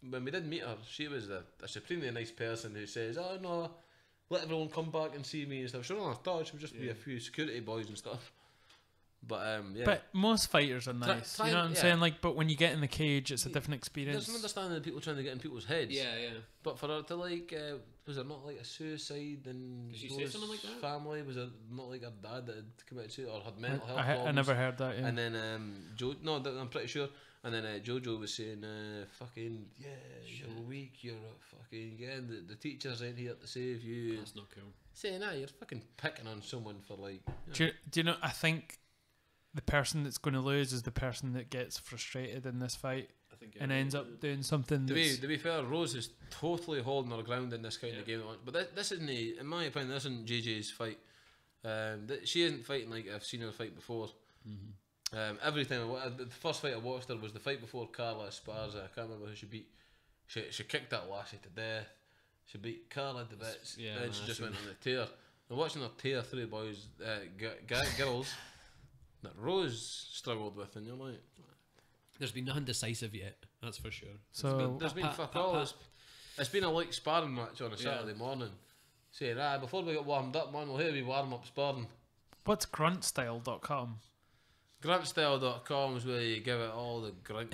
when we did meet her, she was a supremely nice person who says, "Oh no, let everyone come back and see me and stuff." She don't have thought she would just be a few security boys and stuff. But yeah. But most fighters are nice. You know what I'm saying? Like, but when you get in the cage, it's a different experience. There's an understanding of people trying to get in people's heads. Yeah. But for her to like, was there not like a suicide in Did she say something like that? family? Was there not like her dad that had committed suicide or had mental health problems? I never heard that. Yeah. And then I'm pretty sure. And then Jojo was saying, fucking, you're weak, you're a fucking, the teachers ain't here to save you. That's not cool. Saying, you're fucking picking on someone for like... Do you know, I think the person that's going to lose is the person that gets frustrated in this fight and ends up doing something to be fair, Rose is totally holding her ground in this kind of game. But this isn't, in my opinion, this isn't JJ's fight. She isn't fighting like I've seen her fight before. Mm-hmm. Every time the first fight I watched her was the fight before Carla Esparza. I can't remember who she beat. She kicked that lassie to death. She beat Carla to bits. Then she just went on the tear. And watching her tear through boys, girls that Rose struggled with, and you're like, there's been nothing decisive yet. That's for sure. So there's been fuck all. It's been a like sparring match on a Saturday morning. Saying, before we get warmed up, man, we'll hear we warm up sparring. What's gruntstyle.com? Gruntstyle.com is where you give it all the grunt.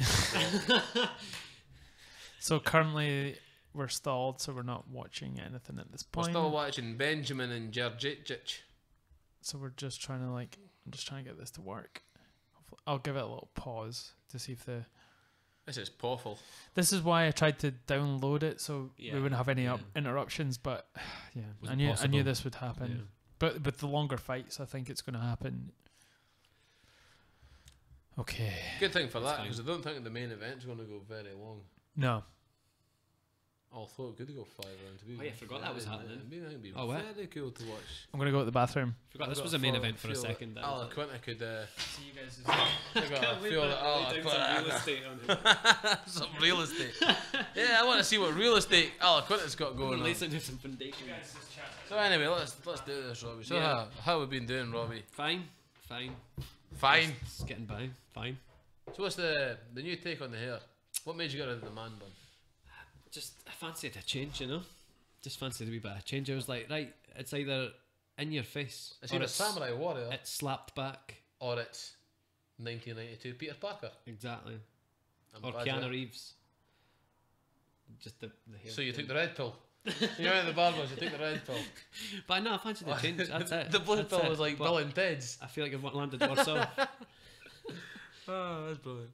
So currently we're stalled, so we're not watching anything at this point. We're still watching Benjamin and Djerdjic. So we're just trying to I'm just trying to get this to work. Hopefully, I'll give it a little pause to see if This is awful. This is why I tried to download it so we wouldn't have any interruptions. But I knew this would happen. Yeah. But with the longer fights, I think it's going to happen. Okay. Good thing for that, because I don't think the main event's going to go very long. No. Although it could go 5 rounds. I forgot that was happening. It'd be very cool to watch. I'm going to go to the bathroom. Forgot this was a main event for a second. Ala Quinta could... See you guys. I feel that Ala Quinta... Real estate on him. Some real estate. Yeah, I want to see what real estate Ala Quinta's got going on. Listen to some foundations. So anyway, let's do this, Robbie. So how have we been doing, Robbie? Fine. Just getting by. Fine. So what's the new take on the hair? What made you get rid of the man bun? I fancied a change, you know. Just fancied a wee bit of change. I was like, right, it's either in your face. It's either Samurai Warrior. It's slapped back. Or it's 1992 Peter Parker. Exactly. Or Keanu Reeves. Just the hair. So you took the red pill. You went to the barbers, you took the red pill. But no, I fancied the change. That's it. The blue pill was like Bill and Ted's. I feel like I've landed worse off. Oh, that's brilliant.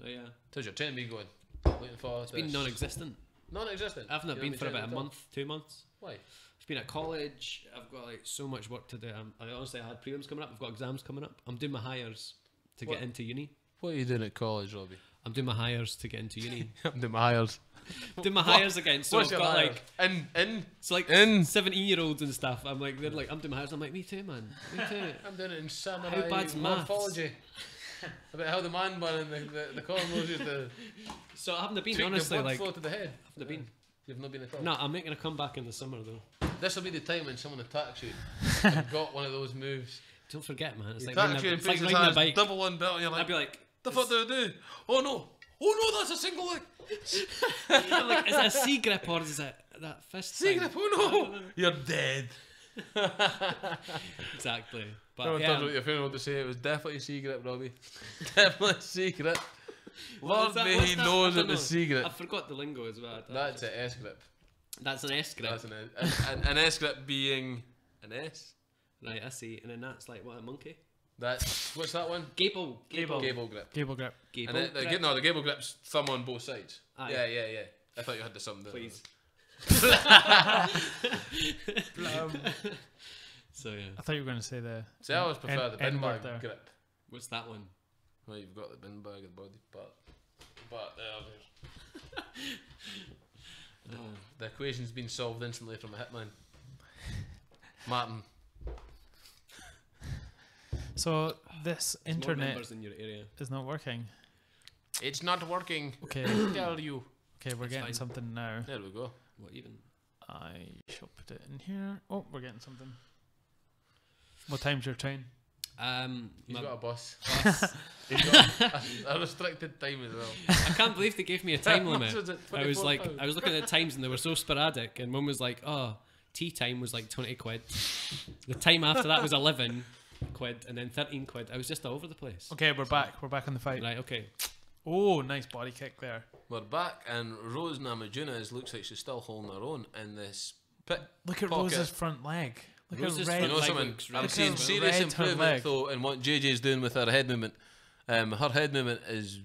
So yeah. How's your training been going? Looking forward to It's been non-existent. Non-existent? I haven't been for about a month, 2 months. Why? I've been at college. I've got like so much work to do. I had prelims coming up. I've got exams coming up. I'm doing my hires to get into uni. What are you doing at college, Robbie? I'm doing my hires to get into uni. I'm doing my hires. Doing my hires again. So What's I've got hires? like so like 17-year-olds and stuff. I'm like, they're like, I'm doing my hires. I'm like, me too, man. Me too. I'm doing it in samurai How bad's morphology. About how the man bun and the column used to. So I haven't been, tweak honestly. the blood Like, flow to the head. I haven't been. You've not been at all. No, I'm making a comeback in the summer though. This will be the time when someone attacks you and got one of those moves. Don't forget, man. It's like attacks you and puts his hands double on belt, and you're like, I'd be like, the fuck do I do? Oh no, that's a single leg. I'm like, is it a C grip or is it that fist? C grip? Oh no, you're dead. Exactly. But no one told you what your friend wanted to say. It was definitely C grip, Robbie. Definitely C grip. Lord may he knows it was C grip. I forgot the lingo as well. That's an S grip. That's an S grip. That's an S grip being an S. Right, I see. And then that's like what, a monkey? That's what's that one? Gable grip. Gable grip. And the gable grip's thumb on both sides. Yeah. I thought you had the thumb there. Please. So yeah. I thought you were going to say the. See, I always prefer the bin bag grip. What's that one? Well, you've got the bin bag and body part. But the equation's been solved instantly from a hitman. Martin. So this internet in your area. is not working. It's not working. Okay. Tell you. Okay, we're getting something now. There we go. What even? I shall put it in here. Oh, we're getting something. What time's your train? He's got a bus. He's got a restricted time as well. I can't believe they gave me a time limit. I was looking at the times and they were so sporadic. And one was like, oh, tea time was like 20 quid. The time after that was 11 quid. quid and then 13 quid. I was just all over the place. Okay, we're back. We're back on the fight. Right, okay. Oh, nice body kick there. We're back, and Rose Namajunas looks like she's still holding her own in this pit. Look at pocket. Rose's front leg. Look Rose's at red. You know something? looks I'm red. seeing Look how serious red her leg. improvement though in what JJ's doing with her head movement. Her head movement is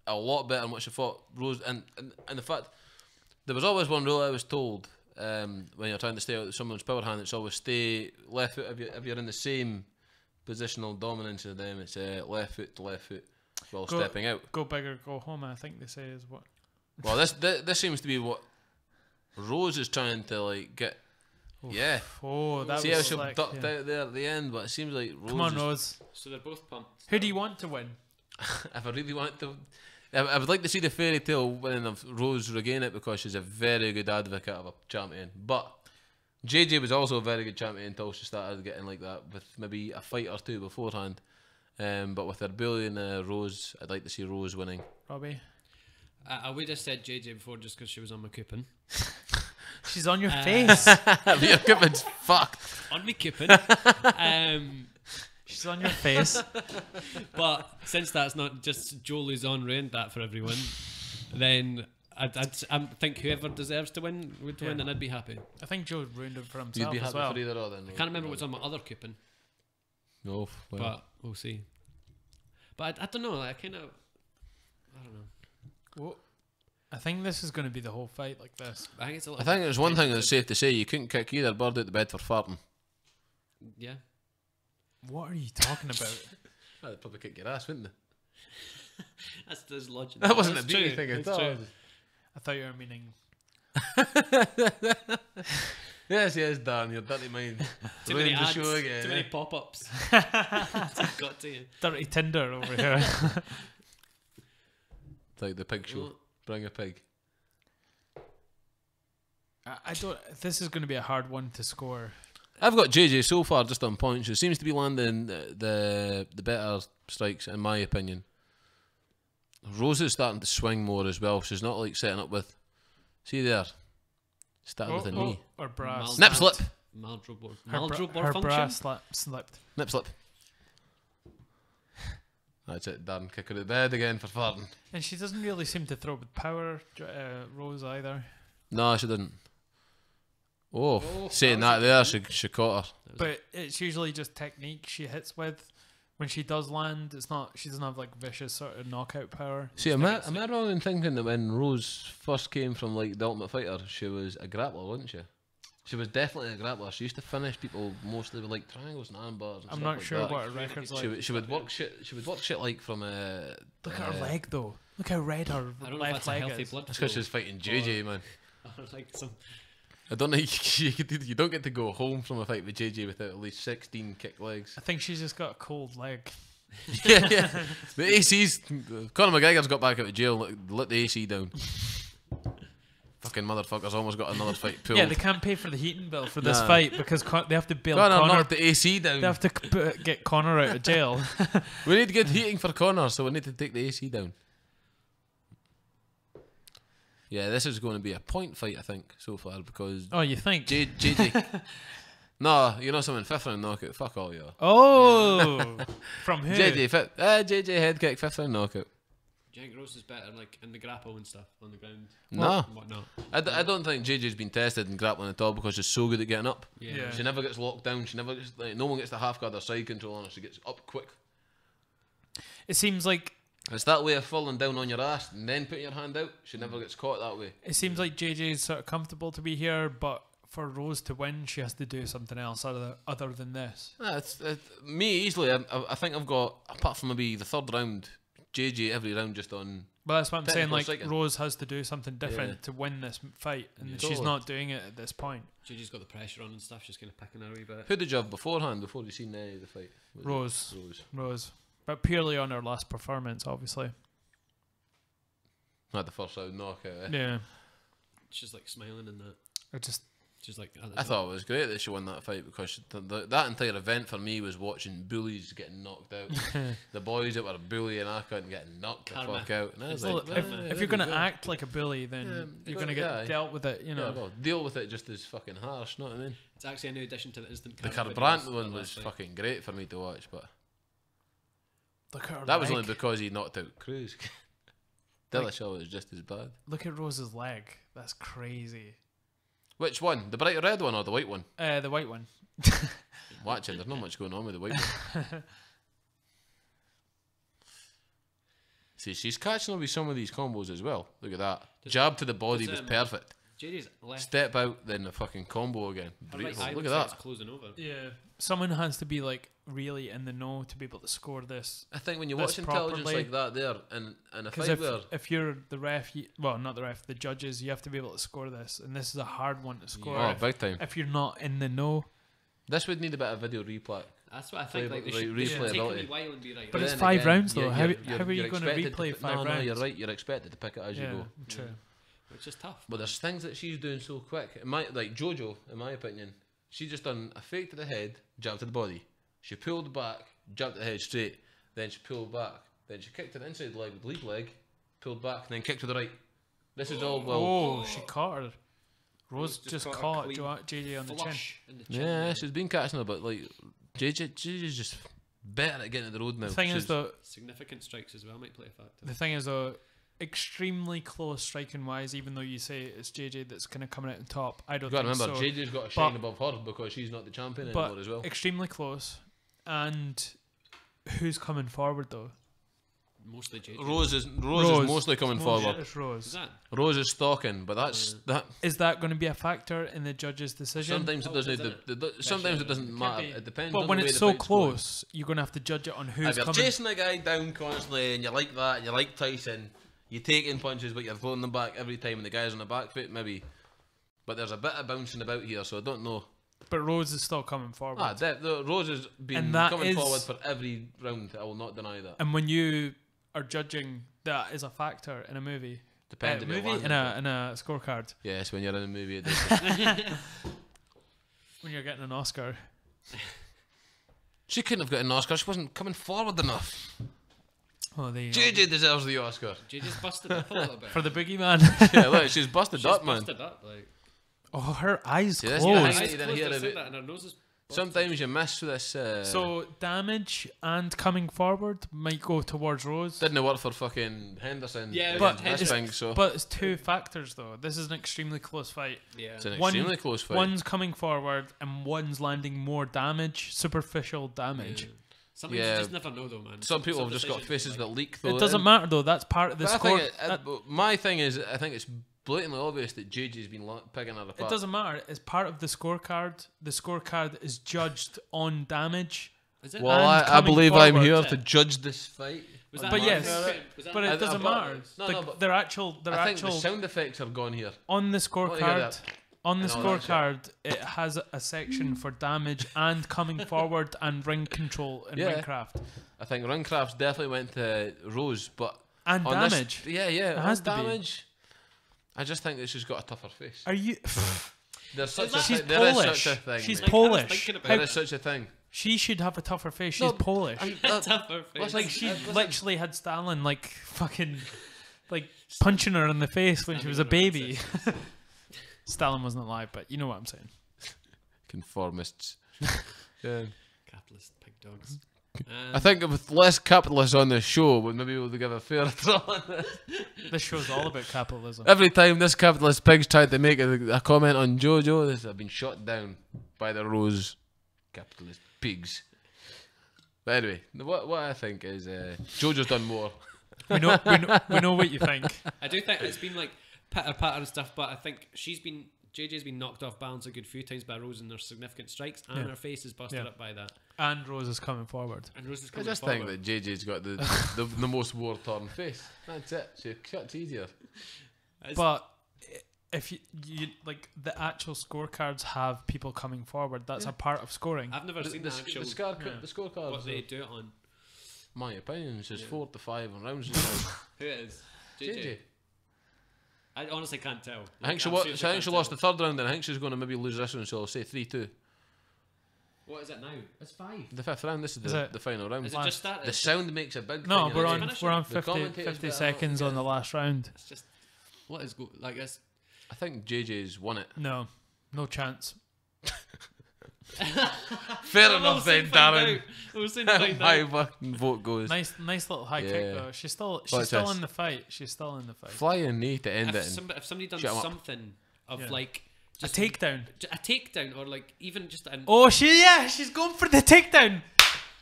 a lot better than what she fought Rose, and the fact there was always one rule I was told when you're trying to stay out of someone's power hand. It's always stay left foot if you're in the same positional dominance as them. It's left foot to left foot while stepping out. Go big or go home, I think they say is what. Well, this seems to be what Rose is trying to like get. Oof. Yeah. Oh, that See was how she slick, ducked out there at the end, but it seems like Rose. Come on, Rose. So they're both pumped. Who do you want to win? If I really want to, I would like to see the fairy tale winning of Rose regain it because she's a very good advocate of a champion. But JJ was also a very good champion until she started getting like that with maybe a fight or two beforehand. But with her bullying Rose, I'd like to see Rose winning. Robbie? I would have said JJ before just because she was on my coupon. She's on your face. Your coupon's fucked. On me coupon. She's on your face. But since that's not just Joe Luzon ruined that for everyone, then I think whoever deserves to win would win, and I'd be happy. I think Joe ruined it for You'd himself be as happy well. for either or then. I can't remember what's on my other coupon, No, well. but we'll see. But I don't know. Like, I don't know. Well, I think this is going to be the whole fight like this. I think it's a I little think there's one thing that's safe to say: you couldn't kick either bird out the bed for farting. Yeah. What are you talking about? That'd probably kick your ass, wouldn't they? That's logic. That wasn't That's a beauty true. thing at It's all. true. I thought you were meaning. Yes, Dan, your dirty mind. Too many Ruined the ads, show again, too eh? many pop-ups. It's got to you. Dirty Tinder over here. It's like the pig show. Well, Bring a pig. I don't. This is going to be a hard one to score. I've got JJ so far just on points. She seems to be landing the better strikes, in my opinion. Rose is starting to swing more as well. She's not like setting up with. See there, starting with a knee. Or bra. Mal- Nip slip. Her bra slipped. Nip slip. That's it. Darren kick her out of bed again for farting. And she doesn't really seem to throw with power, Rose either. No, she didn't. Oh, Oh, saying that that was there, she caught her. But it's usually just technique she hits with. When she does land, it's not. She doesn't have like vicious sort of knockout power. See, am I wrong in thinking that when Rose first came from like the Ultimate Fighter, she was a grappler, wasn't she? She was definitely a grappler. She used to finish people mostly with like triangles and arm bars. And I'm stuff not like sure that. what her record's like. She would work shit. She would work shit like from a. Look at her leg though. Look how red her I don't know if left that's a leg healthy is. blood That's because flow. she's fighting JJ, man. Or like some. I don't think you don't get to go home from a fight with JJ without at least 16 kick legs. I think she's just got a cold leg. yeah. The AC's. Conor McGregor's got back out of jail, let the AC down. Fucking motherfuckers almost got another fight pulled. Yeah, they can't pay for the heating bill for this Nah. fight because they have to bail Conor Connor. knocked the AC down. They have to get Connor out of jail. We need good heating for Connor, so we need to take the AC down. Yeah, this is going to be a point fight, I think, so far, because Oh, you think? JJ. No, you know something, 5th round knockout. Fuck all you. Oh, from who? JJ head kick, 5th round knockout. Do you think Rose is better like in the grapple and stuff on the ground? No. And whatnot? I don't think JJ's been tested in grappling at all because she's so good at getting up. Yeah. She never gets locked down. She never gets, like, no one gets the half guard or side control on her. She gets up quick. It seems like It's that way of falling down on your ass and then putting your hand out. She never gets caught that way. JJ is sort of comfortable to be here, but for Rose to win, she has to do something else other than this. Me easily. I think I've got, apart from maybe the 3rd round, JJ every round just on. But that's what I'm saying. Technical Like striking. Rose has to do something different Yeah. to win this fight, and Yeah. she's Totally. not doing it at this point. JJ's got the pressure on and stuff. She's kind of picking her a wee bit. Who did you have beforehand before you seen the fight? Was it Rose. Rose. But purely on her last performance, obviously. Had the first round knockout. Eh? Yeah. She's like smiling and that. I just Just like I thought it was great that she won that fight because that entire event for me was watching bullies getting knocked out. The boys that were bullying Arkut getting knocked the fuck out. And I was like, if you're gonna act like a bully, then you're gonna get dealt with it. You know, well, deal with it just as fucking harsh. Know what I mean? it's actually a new addition to the instant. The Carbrandt one was fucking great for me to watch, but look at her that was only because he knocked out Cruz. Dillashaw was just as bad. Look at Rose's leg. That's crazy. Which one? The bright red one or the white one? The white one. Watching, there's not much going on with the white one. See, she's catching up with some of these combos as well. Look at that. Jab to the body was perfect. JJ's left. Step out, then the fucking combo again. Beautiful. Right, look at that. Closing over. Yeah. Someone has to be like really in the know to be able to score this. I think when you watch intelligence like that there, and a fight where... if you're the ref, well, not the ref, the judges, you have to be able to score this. And this is a hard one to score. Oh, big time. If you're not in the know. This would need a bit of video replay. That's what I think. Like, they should take a while and be right. But it's 5 rounds though. How are you going to replay 5 rounds? No, you're right. You're expected to pick it as you go. True. Which is tough. But there's things that she's doing so quick. Like Jojo, in my opinion, she just done a fake to the head, jab to the body. She pulled back, jabbed to the head straight. Then she pulled back. Then she kicked to the inside leg with lead leg, pulled back, and then kicked to the right. This is all well. Oh, she caught her. Rose just caught JJ on the chin. Yeah, she's been catching her, but like JJ's just better at getting to the road now. The thing is though, significant strikes as well might play a factor. The thing is though, extremely close striking wise, even though you say it's JJ that's kind of coming out on top, I don't think so. You've got to remember, JJ's got a shine above her because she's not the champion anymore as well. Extremely close. And who's coming forward though? Mostly JJ. Rose is mostly coming forward. It's Rose. Rose is stalking, but that's that. Is that going to be a factor in the judge's decision? Sometimes it doesn't. Sometimes it doesn't matter. It depends. But on when the way it's the so fight's close, you're going to have to judge it on who's coming. If coming. you're chasing a guy down constantly, and you like that, you like Tyson, you're taking punches, but you're throwing them back every time, and the guy's on the back foot, maybe. But there's a bit of bouncing about here, so I don't know. But Rose is still coming forward. Rose has been coming forward for every round. I will not deny that. And when you are judging, that is a factor in a movie. Depends in a scorecard. Yes, when you're in a movie, it does. When you're getting an Oscar. She couldn't have got an Oscar. She wasn't coming forward enough. Oh, JJ deserves the Oscar. JJ's busted up a little bit. For the boogeyman. Yeah, look, she's busted up, man. Busted up, like. Oh, her eyes closed. And her nose is sometimes you miss this. So damage and coming forward might go towards Rose. Didn't work for fucking Henderson. Yeah, but it's 2 factors though. This is an extremely close fight. Yeah, it's an extremely close fight. One's coming forward and one's landing more damage, superficial damage. Yeah. Sometimes you just never know though, man. Some people have just got faces that leak though. It doesn't matter though. That's part of the score. My thing is, I think it's blatantly obvious that JJ's been picking her apart. It doesn't matter. It's part of the scorecard. The scorecard is judged on damage. Is it? Well, I believe I'm here to judge this fight. But yes, but it doesn't matter. But their actual. I think the sound effects are gone here. On the scorecard. On the scorecard, it has a section for damage and coming forward and ring control and ringcraft. I think ringcraft definitely went to Rose, but and damage. It has damage. I just think that she's got a tougher face. Are you? There's such she's a Polish. There is such a thing. She's Polish. There is such a thing. She should have a tougher face. She's Polish. Tougher face. Like she literally had Stalin like fucking like punching her in the face when she was a baby. Stalin wasn't alive, but you know what I'm saying. Conformists. Yeah. Capitalist pig dogs. I think with less capitalists on this show, we'd maybe be able to give a fair throw on this. This show's all about capitalism. Every time this capitalist pig's tried to make a comment on JoJo, I've been shot down by the Rose capitalist pigs. But anyway, what I think is JoJo's done more. We know what you think. I do think it's been like pitter-patter and stuff, but I think JJ's been knocked off balance a good few times by Rose in their significant strikes, and her face is busted up by that. And Rose is coming forward. I just think that JJ's got the most war-torn face. That's it. She cuts easier. But if you like the actual scorecards have people coming forward, that's a part of scoring. I've never seen the actual scorecards. What they do it on. My opinion is 4 to 5 rounds. Who is? JJ. I honestly can't tell. I think she lost the third round, and I think she's going to maybe lose this one, so I'll say 3-2. What is it now? It's 5. The 5th round. This is the final round. Is it just started? The sound makes a big. No, thing, we're on 50 seconds on the last round. It's just what is like this? I think JJ's won it. No chance. Fair enough then, Darren. We'll soon find My out. fucking vote goes. Nice little high kick though. She's still in the fight. She's still in the fight. Flying knee to end If somebody done something of like a takedown, or like even just an. Oh, she's going for the takedown.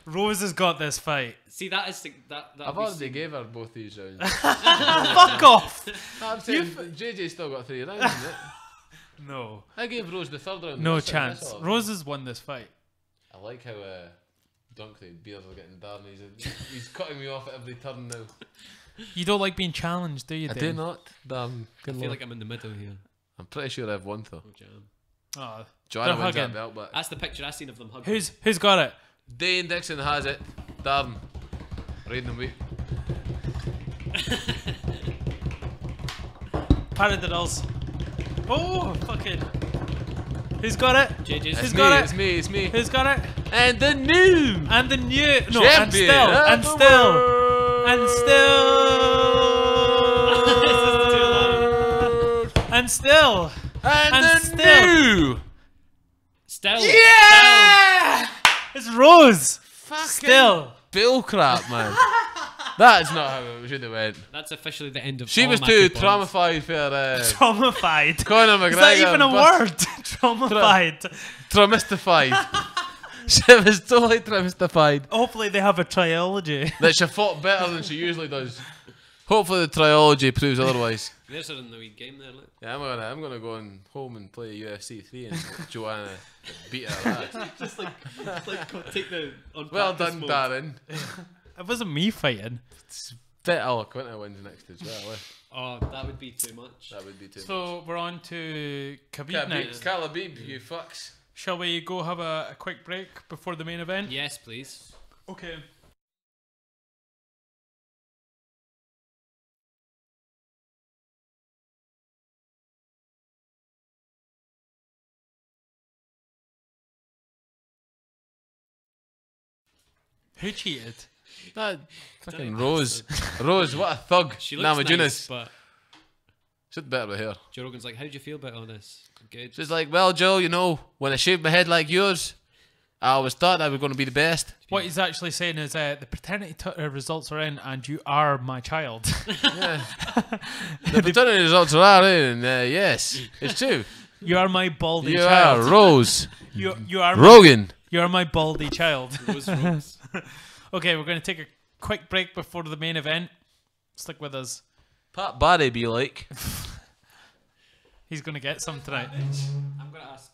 Rose has got this fight. See, that is that. I've already gave her both these rounds. Fuck off. I'm saying JJ's still got 3 rounds, isn't it? No. I gave Rose the third round. No chance. Rose has won this fight. I like how Dunkley beards are getting down. He's cutting me off at every turn now. You don't like being challenged, do you, I Dane? do not. Damn. I feel like I'm in the middle here. I'm pretty sure I've won though. Oh, jam. Oh, Joanna wins that belt, but that's the picture I seen of them hugging. Who's got it? Dane Dickson has it. Darren. Riding them week. Paradiddles. Oh, fucking. Who's got it? JJ's. Who's got it? It's me. Who's got it? And the new. No, champion and still. Yeah! It's Rose. Fucking still. Bill crap, man. That's not how it should have went. That's officially the end of. She all was my too coupons. traumatized for Traumatized. Conor McGregor. Is that even a word? Traumatized. Traumistified. She was totally traumistified. Hopefully they have a trilogy. That she fought better than she usually does. Hopefully the trilogy proves otherwise. There's her in the wee game there. Look. Yeah, I'm gonna go home and play UFC 3 and Joanna beat her ass. Just like take the. Well done, mode. Darren. It wasn't me fighting. It's bit eloquent. I wins next as well. Oh, that would be too much. That would be too much. So we're on to Khabib next. Khabib, you fucks. Shall we go have a quick break before the main event? Yes, please. Okay. Who cheated? That fucking Rose. Rose, what a thug. She looks nice, but she'd better with her. Joe Rogan's like, how did you feel about all this? Good. She's like, well, Joe, you know, when I shaved my head like yours, I always thought I was going to be the best. What he's actually saying is the paternity results are in and you are my child. Yeah. The paternity results are in, and yes, it's true. You are my baldy you child. You are Rose. You are Rogan. You are my baldy child. Rose. Okay, we're going to take a quick break before the main event. Stick with us. Pat Barry be like. He's going to get some tonight. I'm going to ask.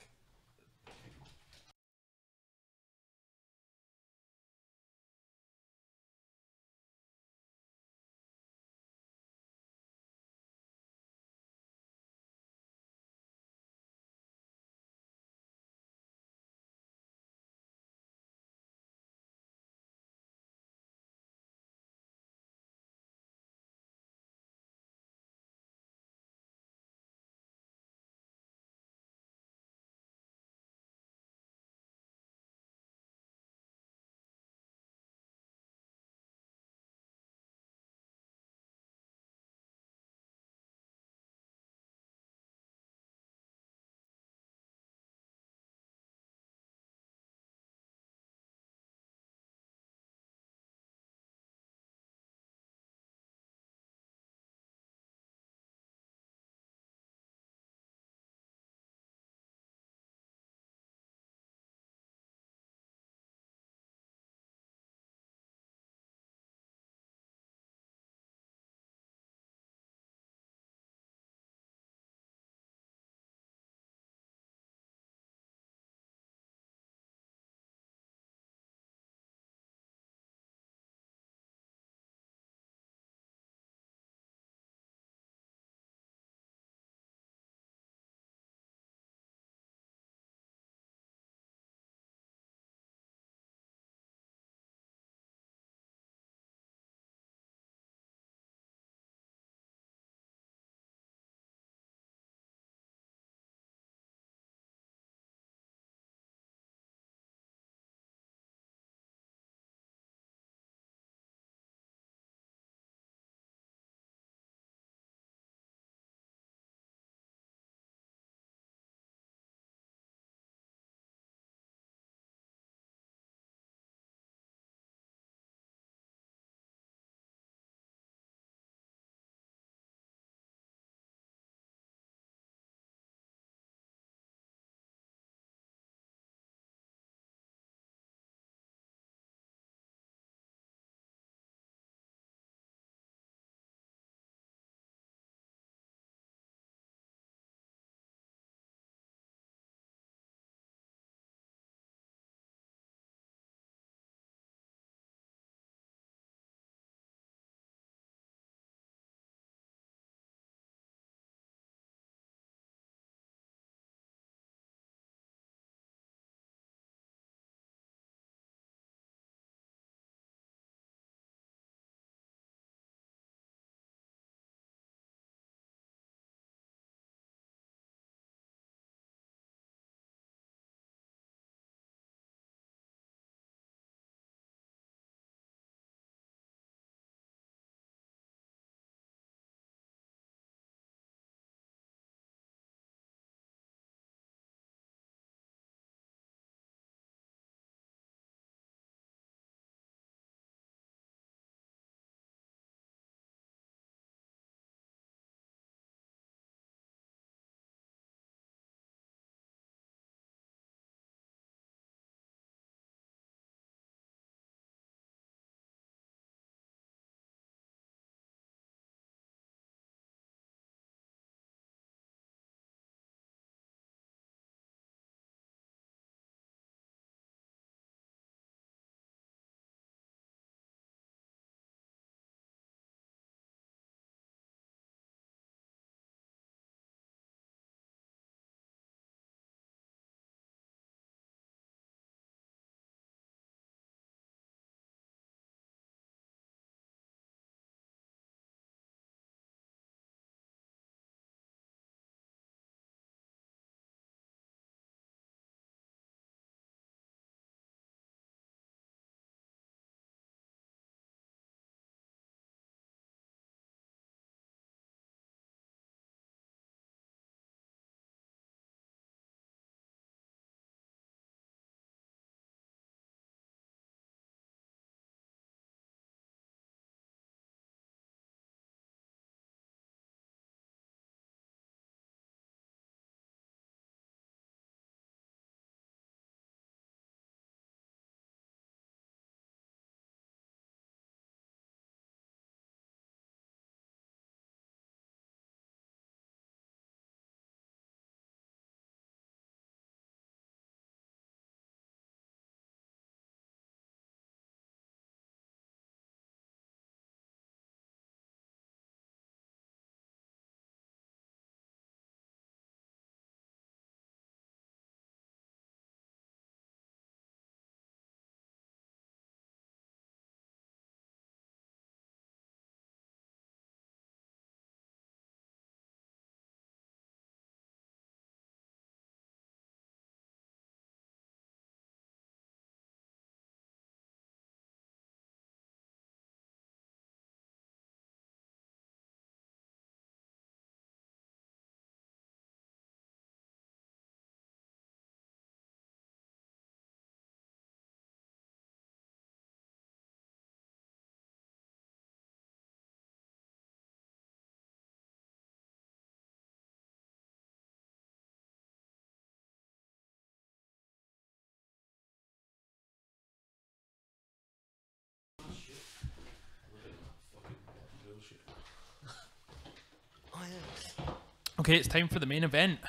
Okay, it's time for the main event.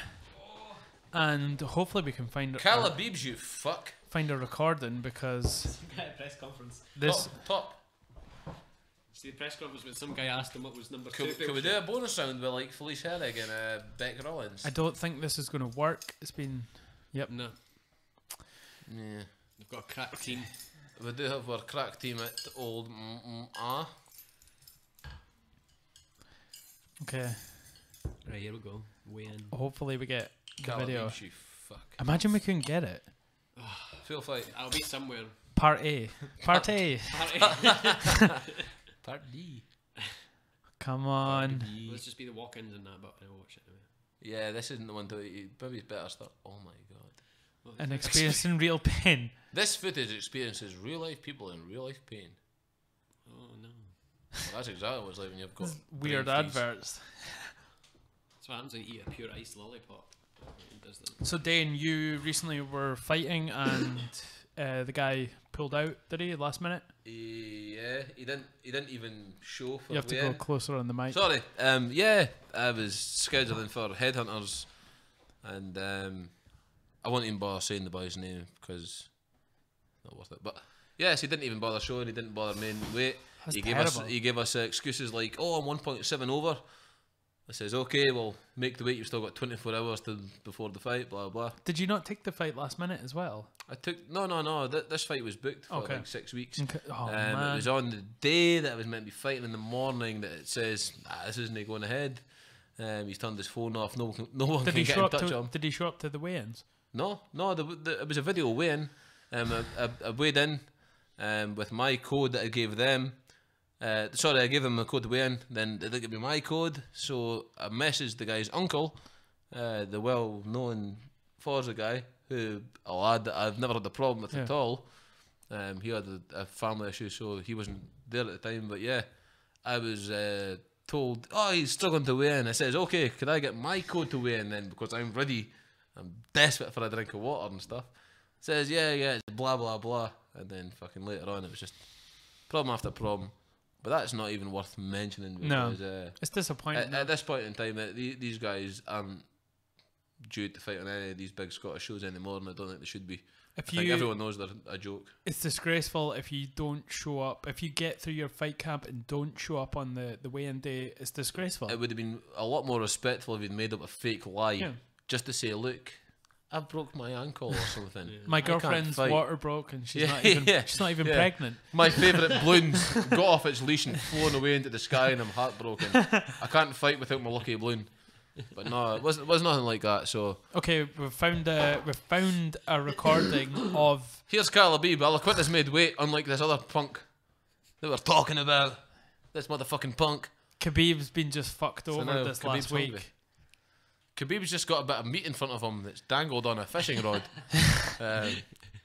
And hopefully we can find Calabibs, you fuck. Find a recording because press conference. This top. See the press conference when some guy asked him what was number 2. Can we do a bonus round with like Felice Herrig and Beck Rollins? I don't think this is going to work. It's been No. Yeah. We've got a crack team. We do have our crack team at old Okay. Right, here we go. Weigh in. Hopefully we get the video. You fuck. Imagine we couldn't get it. Feel fight. I'll be somewhere. Part A. Part A. Part D. Come on. Let's just be the walk-ins and that, but I'll watch it anyway. Yeah, this isn't the one to eat. Maybe it's better start. Oh my god. Well, And experiencing real pain. This footage experiences real life people in real life pain. Oh no. Well, that's exactly what it's like when you've got Weird brain freeze. adverts. That's what happens when you eat a pure ice lollipop. It does that. So Dane, you recently were fighting and the guy pulled out, did he, last minute? Yeah, he didn't even show for You have to go closer on the mic. Sorry. Yeah, I was scheduling for Headhunters, and I won't even bother saying the boy's name because not worth it. But yes, he didn't even bother showing. He didn't bother main weight. That's He terrible. gave us excuses like, "Oh, I'm 1.7 over." I says, "Okay, well, make the weight. You've still got 24 hours before the fight." Blah blah. Did you not take the fight last minute as well? I took no. This fight was booked for Okay. like 6 weeks. Okay. Oh, It man. was on the day that I was meant to be fighting in the morning that it says, this isn't going ahead. He's turned his phone off. No one Did can he get show in up touch with to? him. Did he show up to the weigh-ins? No. It was a video weigh-in. I weighed in with my code that I gave them. I gave them a code to weigh in. Then they didn't give me my code, so I messaged the guy's uncle, the well-known Forza guy, a lad that I've never had a problem with at all. He had a family issue, so he wasn't there at the time. But yeah, I was told, "Oh, he's struggling to weigh in." I says, "Okay, could I get my code to weigh in then? Because I'm ready. I'm desperate for a drink of water and stuff." Says, yeah, it's blah blah blah. And then fucking later on, it was just problem after problem. But that's not even worth mentioning because It's disappointing. at this point in time, these guys aren't due to fight on any of these big Scottish shows anymore, and I don't think they should be. I think everyone knows they're a joke. It's disgraceful if you don't show up. If you get through your fight camp and don't show up on the weigh-in day, it's disgraceful. It would have been a lot more respectful if you'd made up a fake lie just to say, "Look, I broke my ankle or something." My girlfriend's water broke and she's not even pregnant. My favourite balloon's got off its leash and flown away into the sky, and I'm heartbroken. I can't fight without my lucky balloon. But no, it was nothing like that. So okay, we've found a recording of. Here's Calabib. Alaquinta's made weight, unlike this other punk that we're talking about. This motherfucking punk. Khabib's been just fucked over now this Khabib's last week. hungry. Khabib's just got a bit of meat in front of him that's dangled on a fishing rod.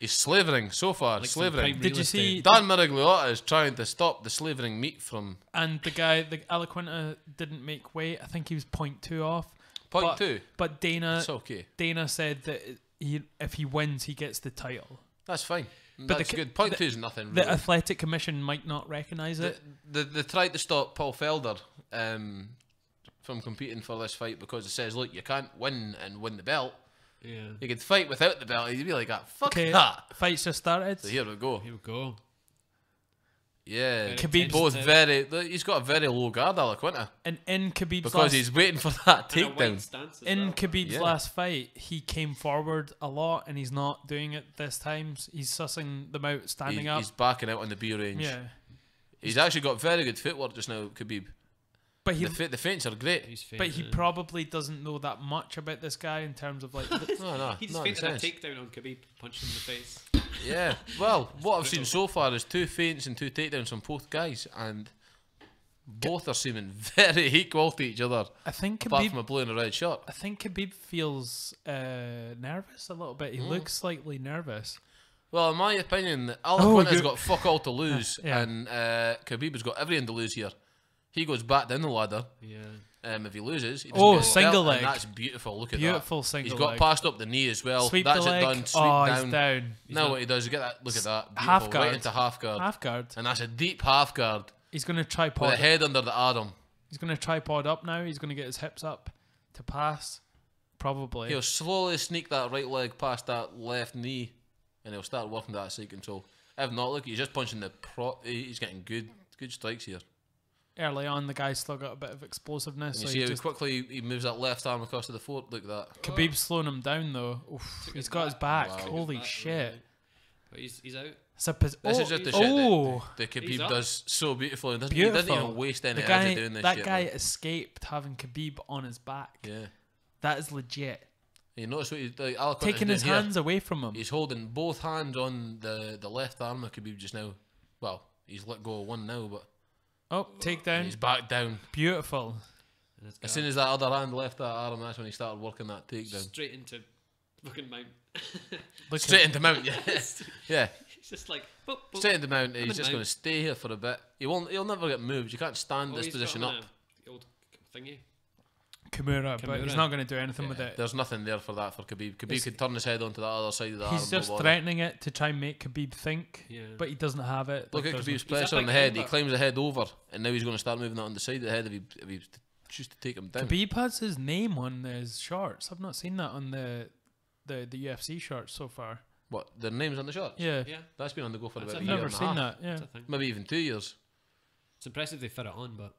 He's slavering so far. Like slavering. Did you see? Dan Miragliotta is trying to stop the slavering meat from. And the Alaquinta didn't make weight. I think he was 0.2 off. 0.2. But Dana It's okay. said that if he wins, he gets the title. That's fine. But That's good. 0.2 is nothing. The Really. Athletic Commission might not recognise it. They tried to stop Paul Felder from competing for this fight because it says, look, you can't win and win the belt. Yeah. You could fight without the belt. You'd be like, fuck Okay, that. fight's just started. So here we go. Here we go. Yeah. Khabib's Both he's got a very low guard, Alaquinta. And in Khabib's Because he's waiting for that And a white takedown. stance as in well. Khabib's Yeah. last fight, he came forward a lot, and he's not doing it this time. He's sussing them out, standing up. He's backing out on the B range. Yeah, He's actually got very good footwork just now, Khabib. but he The feints are great. He's but he fainted. probably doesn't know that much about this guy in terms of like. No, He just not in fainted a sense. takedown on Khabib, punched him in the face. Yeah. Well, what I've seen so far is 2 feints and 2 takedowns from both guys, and both are seeming very equal to each other. I think Apart Khabib. from a blue and a red shirt. I think Khabib feels nervous a little bit. He looks slightly nervous. Well, in my opinion, Alaquinta's good. got fuck all to lose, Yeah. and Khabib has got everything to lose here. He goes back down the ladder. Yeah. If he loses, he doesn't Oh, get his single belt, leg. and that's beautiful. Look at Beautiful that. single He's got leg. passed up the knee as well. Sweep That's the leg. it done. Sweep Oh, down. he's down. Now what he does, you get that. Look at that. Beautiful. Half guard. Right into half guard. Half guard. And that's a deep half guard He's going to with a tripod. head under the arm. He's going to tripod up now. He's going to get his hips up to pass? Probably. He'll slowly sneak that right leg past that left knee, and he'll start working that side control. If not, look, he's just punching the he's getting good strikes here. Early on, the guy's still got a bit of explosiveness. And you see how quickly he moves that left arm across to the fort. Look at that. Khabib's slowing him down though. Oof, he's got his back. Wow. Holy shit! But he's out. This is just the shit that Khabib does so beautifully. He doesn't even waste any energy doing this shit. That guy escaped having Khabib on his back. Yeah, that is legit. You notice what he's taking his hands away from him. He's holding both hands on the left arm of Khabib just now. Well, he's let go of one now, but takedown. He's back down. Beautiful. As soon as that other hand left that arm, that's when he started working that takedown. Straight into fucking mount. Straight into mount, yeah. Yeah. He's just like boop, boop. Straight into mount. He's just going to stay here for a bit. He'll never get moved. You can't stand this position up. The old thingy. Kimura, but he's not going to do anything with it. There's nothing there for that for Khabib. Khabib could turn his head onto the other side of the arm. He's just threatening it to try and make Khabib think, but he doesn't have it. Look at Khabib's pressure on the head. He climbs the head over, and now he's going to start moving that on the side of the head if he chooses to take him down. Khabib has his name on his shorts. I've not seen that on the UFC shorts so far. What? Their names on the shorts? Yeah. That's been on the go for about a year. I've never seen that. Yeah. Maybe even 2 years. It's impressive they fit it on, but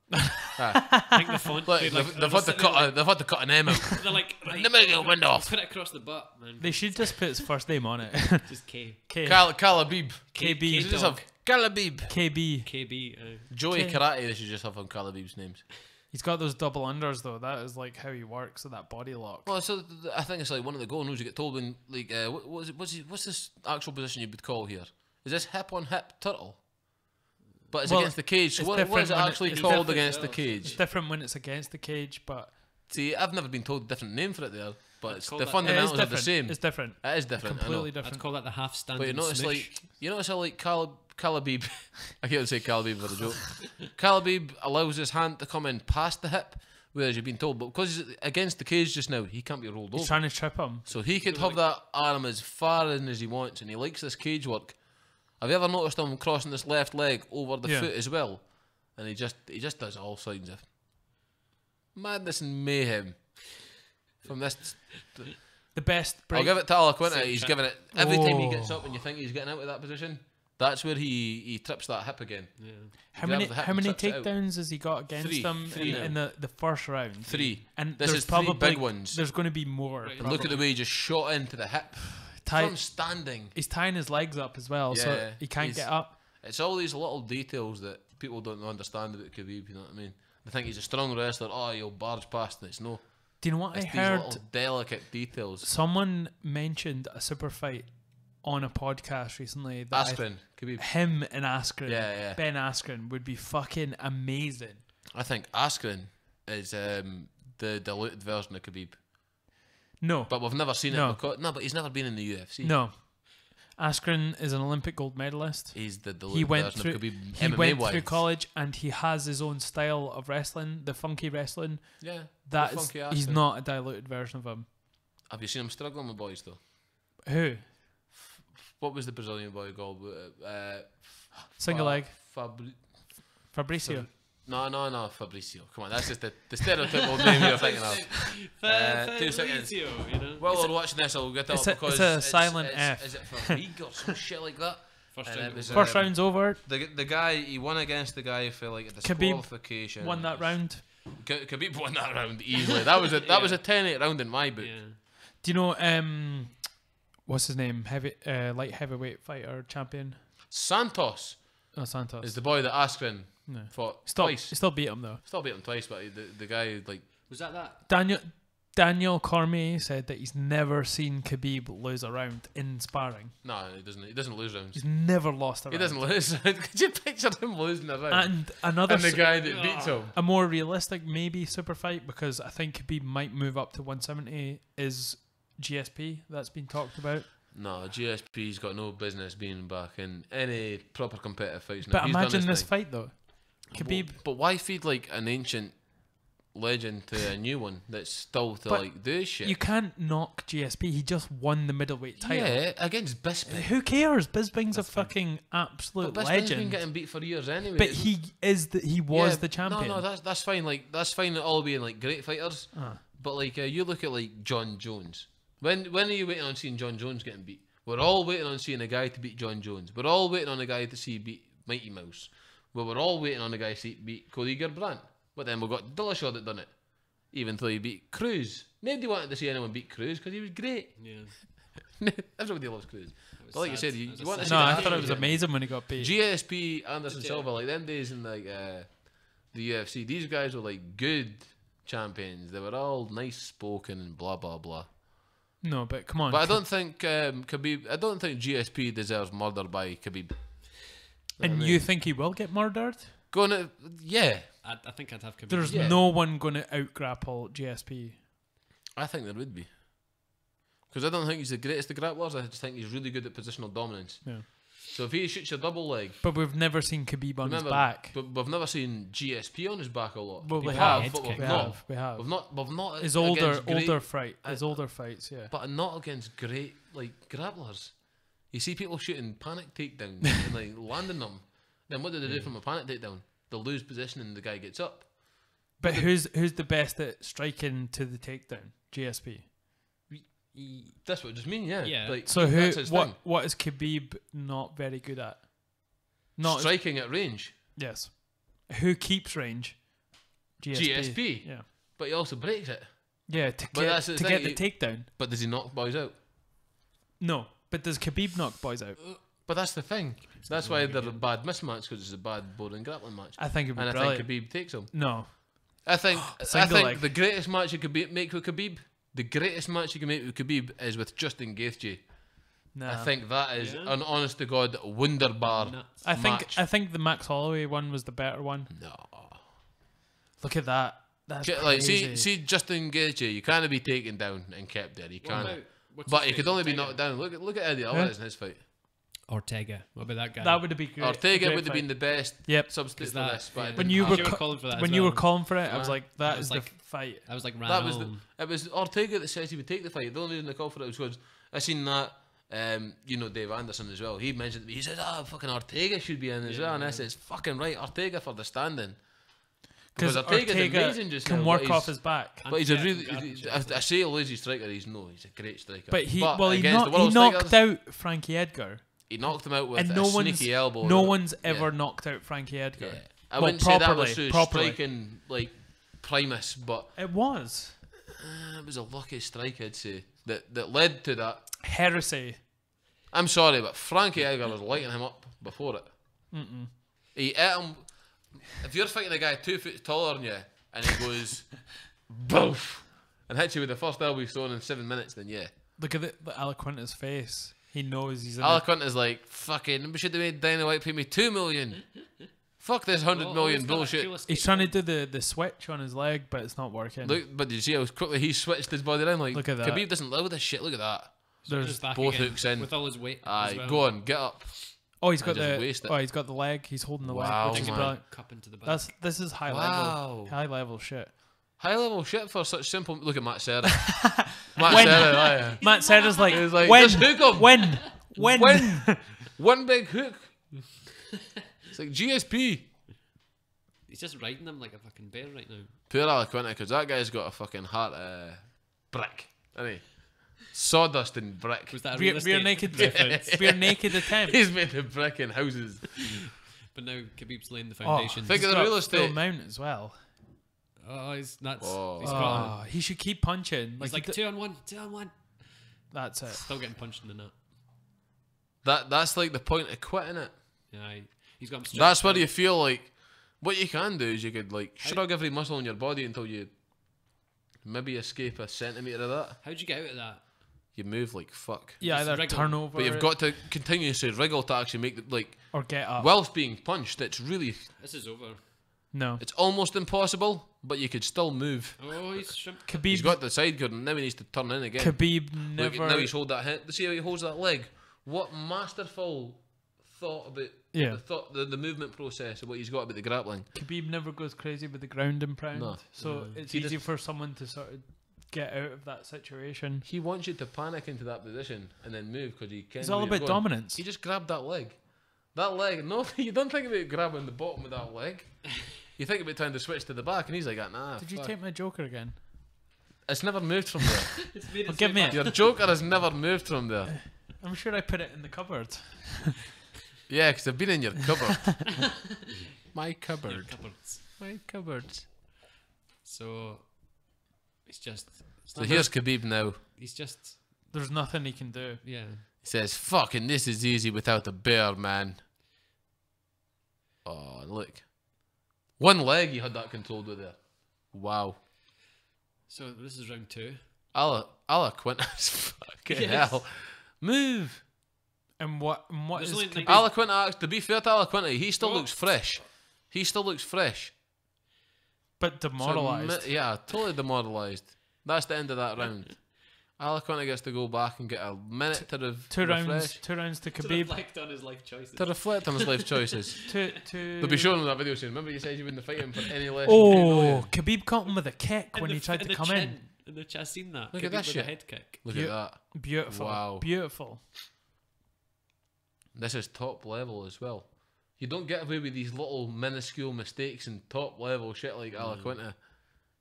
I think the font. Look, they've had to cut an M out. They're like, right, let me get a wind off. Put it across the butt, man. They should just put his first name on it. Just K. Khabib. KB. They should just have Khabib. KB. Joey Karate. They should just have on Khabib's names. He's got those double unders though. That is like how he works with that body lock. Well, so I think it's like one of the golden rules you get told when like what's this actual position you would call here? Is this hip on hip turtle? But it's against the cage. So what is it actually called against the cage? It's different when it's against the cage, but see, I've never been told a different name for it there. But the fundamentals are the same. It's different. It is different. Completely different. I'd call that the half stand. But you notice how like Khabib, I can't say Khabib for a joke. Khabib allows his hand to come in past the hip, whereas you've been told, but because he's against the cage just now, he can't be rolled over. He's trying to trip him. So he could have that arm as far in as he wants, and he likes this cage work. Have you ever noticed him crossing this left leg over the foot as well? And he just does all signs of madness and mayhem. From this, the best break. I'll give it to Alaquinta. He's giving it every time he gets up and you think he's getting out of that position. That's where he trips that hip again. Yeah. How many takedowns has he got against him in the first round? 3. And this is probably 3 big ones. There's going to be more. Right. And look at the way he just shot into the hip. From standing. He's tying his legs up as well, so he can't get up. It's all these little details that people don't understand about Khabib, you know what I mean? They think he's a strong wrestler, he'll barge past, and it's no. Do you know what I heard? These little delicate details. Someone mentioned a super fight on a podcast recently. Askren, Khabib. Him and Askren, Ben Askren, would be fucking amazing. I think Askren is the diluted version of Khabib. No. But we've never seen it because... No, but he's never been in the UFC. No. Askren is an Olympic gold medalist. He's the diluted version of Khabib. He went through college and he has his own style of wrestling, the funky wrestling. Yeah. He's not a diluted version of him. Have you seen him struggling with boys though? Who? What was the Brazilian boy called? Single leg. Fabricio. No, Fabricio. Come on, that's just the stereotypical name you're thinking of. 2 seconds. You know? While we're watching this, I'll get that because it's a silent F. Is it Fabric or some shit like that? First round's over. The guy, he won against the guy for like a disqualification. Khabib won that round. Khabib won that round easily. That was a 10-8 round in my book. Yeah. Do you know what's his name? Light heavyweight fighter champion. Santos. Oh, Santos is the boy that Askren fought twice. He still beat him though. Still beat him twice, but the guy like was that Daniel Cormier said that he's never seen Khabib lose a round in sparring. No, he doesn't. He doesn't lose rounds. He's never lost a round. He doesn't lose. Could you picture him losing a round? And the guy that beats him. A more realistic maybe super fight, because I think Khabib might move up to 170 is GSP. That's been talked about. No, GSP's got no business being back in any proper competitive fights now. But imagine this fight though. Khabib. But why feed like an ancient legend to a new one that's still to do shit? You can't knock GSP. He just won the middleweight title. Yeah, against Bisping. Who cares? Bisping's a fucking absolute legend. Bisping's been getting beat for years anyway. But he was the champion. No, that's fine. Like that's fine. All being like great fighters. But like you look at like John Jones. When are you waiting on seeing John Jones getting beat? We're all waiting on seeing a guy to beat John Jones. We're all waiting on a guy to see beat Mighty Mouse. Well, we're all waiting on a guy to see beat Cody Garbrandt. But then we've got Dillashaw that done it. Even though he beat Cruz. Nobody wanted to see anyone beat Cruz because he was great. Yeah. Everybody loves Cruz. But like you said, you want to see. No, I thought it was amazing when he got beat. GSP, Anderson Silva, like them days in like the UFC, these guys were like good champions. They were all nice spoken and blah blah blah. No, but come on. But I don't think Khabib. I don't think GSP deserves murder by Khabib. And you think he will get murdered? Gonna, yeah. I think I'd have Khabib. There's no one going to out-grapple GSP. I think there would be. Because I don't think he's the greatest of grapplers. I just think he's really good at positional dominance. Yeah. So if he shoots your double leg... But we've never seen Khabib on his back. But we've never seen GSP on his back a lot. Well, we have. But We have. We've not His older fights, yeah. But not against great like grapplers. You see people shooting panic takedowns and like landing them. Then what do they do from a panic takedown? They lose position and the guy gets up. But who's the best at striking to the takedown? GSP. That's what I just mean, yeah. Like, so what is Khabib not very good at? Not striking at range. Yes. Who keeps range? GSP. Yeah. But he also breaks it. Yeah, to get the takedown. But does he knock boys out? No. But does Khabib knock boys out? But that's the thing. That's why they're a bad mismatch, because it's a bad boring grappling match. I think it'd be brilliant. I think Khabib takes him. No. I think the greatest match you could make with Khabib, the greatest match you can make with Khabib is with Justin Gaethje. Nah. I think that is an honest to God wunderbar match. I think the Max Holloway one was the better one. No. Look at that. That's like crazy. see Justin Gaethje, you can't be taken down and kept there. You can't. But he could only be knocked down. Look at Eddie Alvarez in his fight. Ortega. What about that guy? That would have been great. Ortega would have been the best substitute for this. But when you were calling for it, I was like, that is the fight. I was like, it was Ortega that says he would take the fight. The only reason I called for it was because I seen that. Dave Anderson as well. He mentioned he said, fucking Ortega should be in as well. And I said, it's fucking right, Ortega for the standing. Because Ortega's amazing just can now, work off his back. But he's a really, I say a lazy striker, he's a great striker. But he knocked out Frankie Edgar. He knocked him out with a sneaky elbow. No one's ever knocked out Frankie Edgar. Yeah. I wouldn't say that was through striking like Primus, but it was. It was a lucky strike, I'd say, that led to that. Heresy. I'm sorry, but Frankie Edgar was lighting him up before it. He ate him. If you're fighting a guy 2 foot taller than you and he goes boof and hits you with the first elbow you've thrown in 7 minutes, then yeah. Look at the Alaquinta's face. He knows he's in Alaquinta's like, fucking, we should have made Dana White pay me $2 million. Fuck this 100 million bullshit. He's trying to do the switch on his leg, but it's not working. Look, but did you see how quickly he switched his body around? Like, look at that. Khabib doesn't live with this shit. Look at that. There's both hooks in with all his weight. Aye, go on, get up. Oh, he's got he's got the leg. He's holding the leg. Which is brilliant. Cup into the back. This is high level shit. High level shit for such simple. Look at Matt Serra. Matt Serra's like, just hook him. When one big hook. It's like GSP. He's just riding them like a fucking bear right now. Poor Alaquinta, because that guy's got a fucking heart brick, hasn't he? Sawdust and brick. Was that a rear naked reference? Rear naked attempt. He's made a brick in houses. But now Khabib's laying the foundation. Think of the real estate. Phil Mount as well. Oh, he's nuts. Oh, he should keep punching. He's like 2 on 1, 2 on 1. That's it. Still getting punched in the nut. That's like the point of quitting it. Yeah, he's got. That's where you feel like what you can do is you could like shrug every muscle in your body until you maybe escape a centimetre of that. How'd you get out of that? You move like fuck. Yeah, either turn over. But you've got to continuously wriggle to actually make the or get up. Whilst being punched, it's really. This is over. No. It's almost impossible, but you could still move. Oh, he's shrimp. He's got the side guard and now he needs to turn in again. Khabib never. Look, now he's hold that hit. See how he holds that leg. What masterful thought about the movement process of what he's got about the grappling. Khabib never goes crazy with the ground and pound. No. So it's easy for someone to sort of get out of that situation. He wants you to panic into that position and then move because he can't. It's all about dominance. He just grabbed that leg. That leg. No, you don't think about grabbing the bottom of that leg. You think about trying to switch to the back, and he's like, nah. Did you take my joker again? It's never moved from there. It's made Well, give me it. Your joker has never moved from there. I'm sure I put it in the cupboard. Yeah, because I've been in your cupboard. My cupboard. Cupboards. My cupboards. So it's just. So here's Khabib now. He's just. There's nothing he can do. Yeah. He says, "Fucking this is easy without a bear, man." Oh, look. One leg he had that controlled with there. Wow. So this is round 2. Ala Quintas. Fucking hell. Move. And what There's is only Khabib? Ala Quinta, to be fair to Ala Quinta, he still looks fresh. He still looks fresh. But demoralised. So, yeah, totally demoralised. That's the end of that round. Ala Quinta gets to go back and get a minute to refresh. 2 rounds to To Khabib. reflect on his life choices. To reflect on his life choices. They'll be showing him that video soon. Remember you said you wouldn't fight him for any less than 2 million? Khabib caught him with a kick when he tried to come in. I've seen that. Look at Khabib that with shit. A head kick. Look at that. Beautiful. Wow. Beautiful. This is top level as well. You don't get away with these little minuscule mistakes in top level shit like Ala Quinta.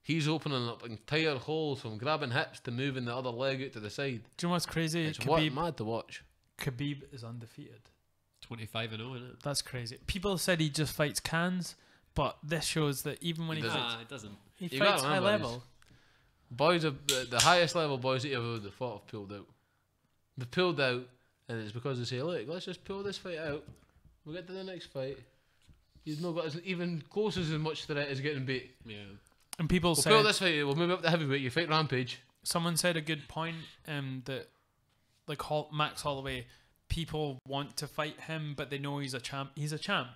He's opening up entire holes from grabbing hips to moving the other leg out to the side. Do you know what's crazy? It's mad to watch. Khabib is undefeated. 25-0, isn't it? That's crazy. People said he just fights cans, but this shows that even when he fights, It doesn't. he You fights gotta high remember level. Boys, the highest level boys that you've ever fought have pulled out. They've pulled out, and it's because they say, look, let's just pull this fight out. We'll get to the next fight. You've not got even close as much threat as getting beat. Yeah. And people We'll said pull this fight out, we'll move up to heavyweight, you fight Rampage. someone said a good point that like Max Holloway, people want to fight him, but they know he's a champ. He's a champ.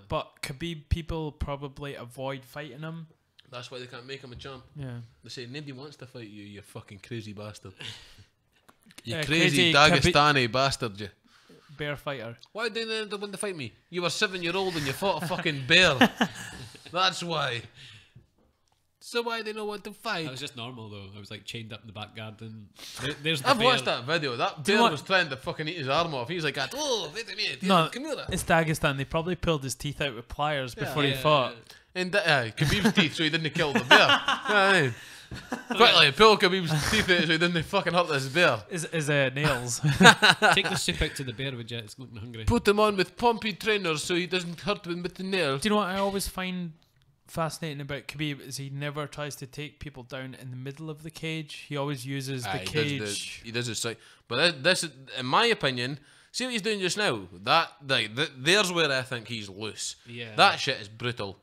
But Khabib, people probably avoid fighting him. That's why they can't make him a champ. Yeah. They say, nobody wants to fight you, you fucking crazy bastard. You Crazy crazy Dagestani bastard, you. Bear fighter. Why didn't they want to fight me? You were 7-year-old and you fought a fucking bear. That's why. So why they don't want to fight? That was just normal though. I was like chained up in the back garden. There's the I've bear. watched that video. That bear was trying to fucking eat his arm off. He was like, oh, wait a minute. No, come here. it's Dagestan. They probably pulled his teeth out with pliers before he fought. And Khabib's teeth so he didn't kill the bear. You know what I mean? Quickly, pull Khabib's teeth out so he didn't fucking hurt this bear. His nails. Take the soup out to the bear with you. It's looking hungry. Put him on with pumpy trainers so he doesn't hurt him with the nails. Do you know what I always find fascinating about Khabib is he never tries to take people down in the middle of the cage. He always uses the cage. He does his side. But this, in my opinion, see what he's doing just now? There's where I think he's loose. Yeah. That shit is brutal.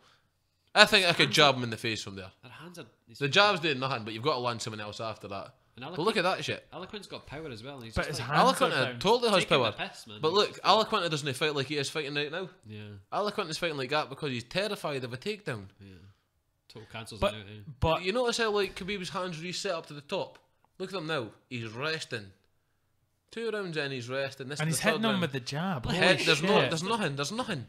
I think I could jab him in the face from there. Their hands are. The jab's doing nothing, but you've got to land someone else after that. But look at that shit. Eloquent's got power as well. And he's But just his like, hands Alaquinta totally has taking power. the piss, man. But He's look, just Alaquinta doesn't fight like he is fighting right now. Yeah. Alaquinta's fighting like that because he's terrified of a takedown. Yeah. Total cancels But it out. Eh? but You notice how like Khabib's hands reset up to the top? Look at him now. He's resting. 2 rounds in, he's resting. This and is he's the third hitting him round. with the jab. Head, Holy there's shit. there's nothing.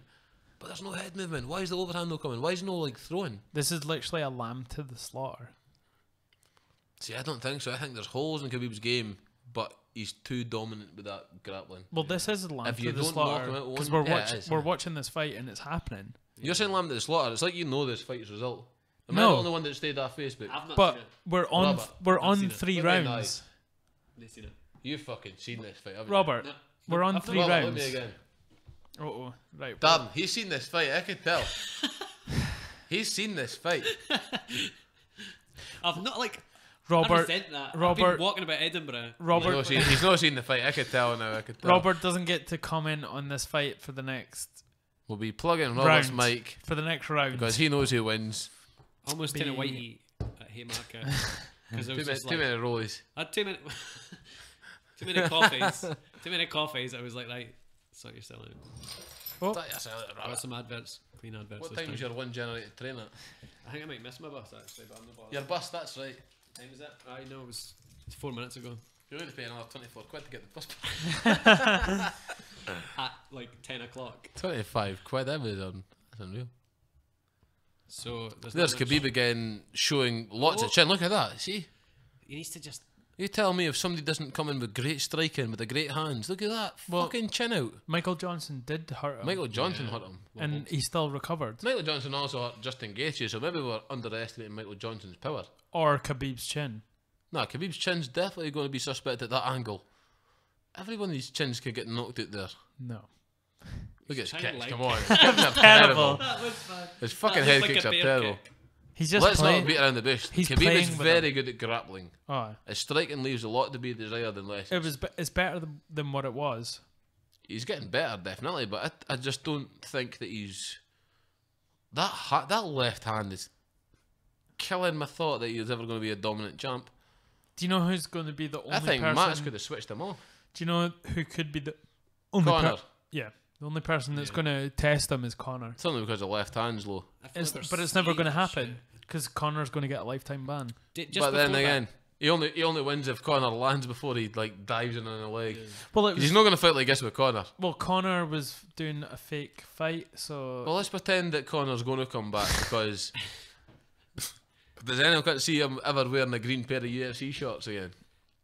But there's no head movement. Why is the overhand not coming? Why is no like throwing? This is literally a lamb to the slaughter. See, I don't think so. I think there's holes in Khabib's game, but he's too dominant with that grappling. Well, this is a lamb If to you the don't slaughter knock him out because one- yeah, it is, we're yeah. watching this fight and it's happening. You're saying lamb to the slaughter. It's like you know this fight's result. Am I No. the only one that stayed off Facebook? I've not But seen it. we're on Robert, we're I've on seen it. 3 Look at me rounds. They've seen it. You've fucking seen this fight, haven't Robert, No. we're on I've not- 3 you? Robert, look rounds. at me again. Oh, right. Darren, he's seen this fight. I could tell. He's seen this fight. I've not like. I Robert, resent that. I've Robert- been walking about Edinburgh. Robert, He's not seen the fight. I could tell now. I could tell. Robert doesn't get to comment on this fight for the next will be plugging Robert's round. mic For the next round. because he knows who wins. Almost in a whitey at Haymarket. Because Too many rollies. I had too many coffees. Too many coffees. I was like, right, sort yourself out. Oh. Got some adverts, clean adverts. What this time is your one generated train at? I think I might miss my bus actually, but I'm not bothered. Your bus, that's right. Time is it? I know it's 4 minutes ago. You're going to pay another 24 quid to get the bus. At like 10 o'clock. 25 quid, that's unreal. So There's not much- Khabib again showing lots of chin. Look at that, see? He needs to just. You tell me if somebody doesn't come in with great striking, with the great hands, look at that fucking chin out. Michael Johnson did hurt him. Michael Johnson hurt him. And he still recovered. Michael Johnson also hurt Justin Gaethje, so maybe we're underestimating Michael Johnson's power. Or Khabib's chin. Nah, Khabib's chin's definitely going to be suspect at that angle. Every one of these chins could get knocked out there. No. Look at his kicks, come on. His kicks are terrible. That was fun. His fucking head kicks are terrible. Kick. He's just Let's not beat around the bush. Khabib is very good at grappling. Oh. His striking leaves a lot to be desired in lessons. It's better than what it was. He's getting better, definitely, but I just don't think that he's... That left hand is killing my thought that he was ever going to be a dominant champ. Do you know who's going to be the only person... I think Max could have switched him off. Do you know who could be the only Conor. Yeah. The only person that's going to test him is Conor. It's only because the left hand's low. But it's never going to happen because Conor's going to get a lifetime ban. But then again, he only wins if Conor lands before he like dives in on a leg. Well, he's not going to fight like this with Conor. Well, Conor was doing a fake fight, so. Well, let's pretend that Conor's going to come back because does anyone can't see him ever wearing a green pair of UFC shorts again?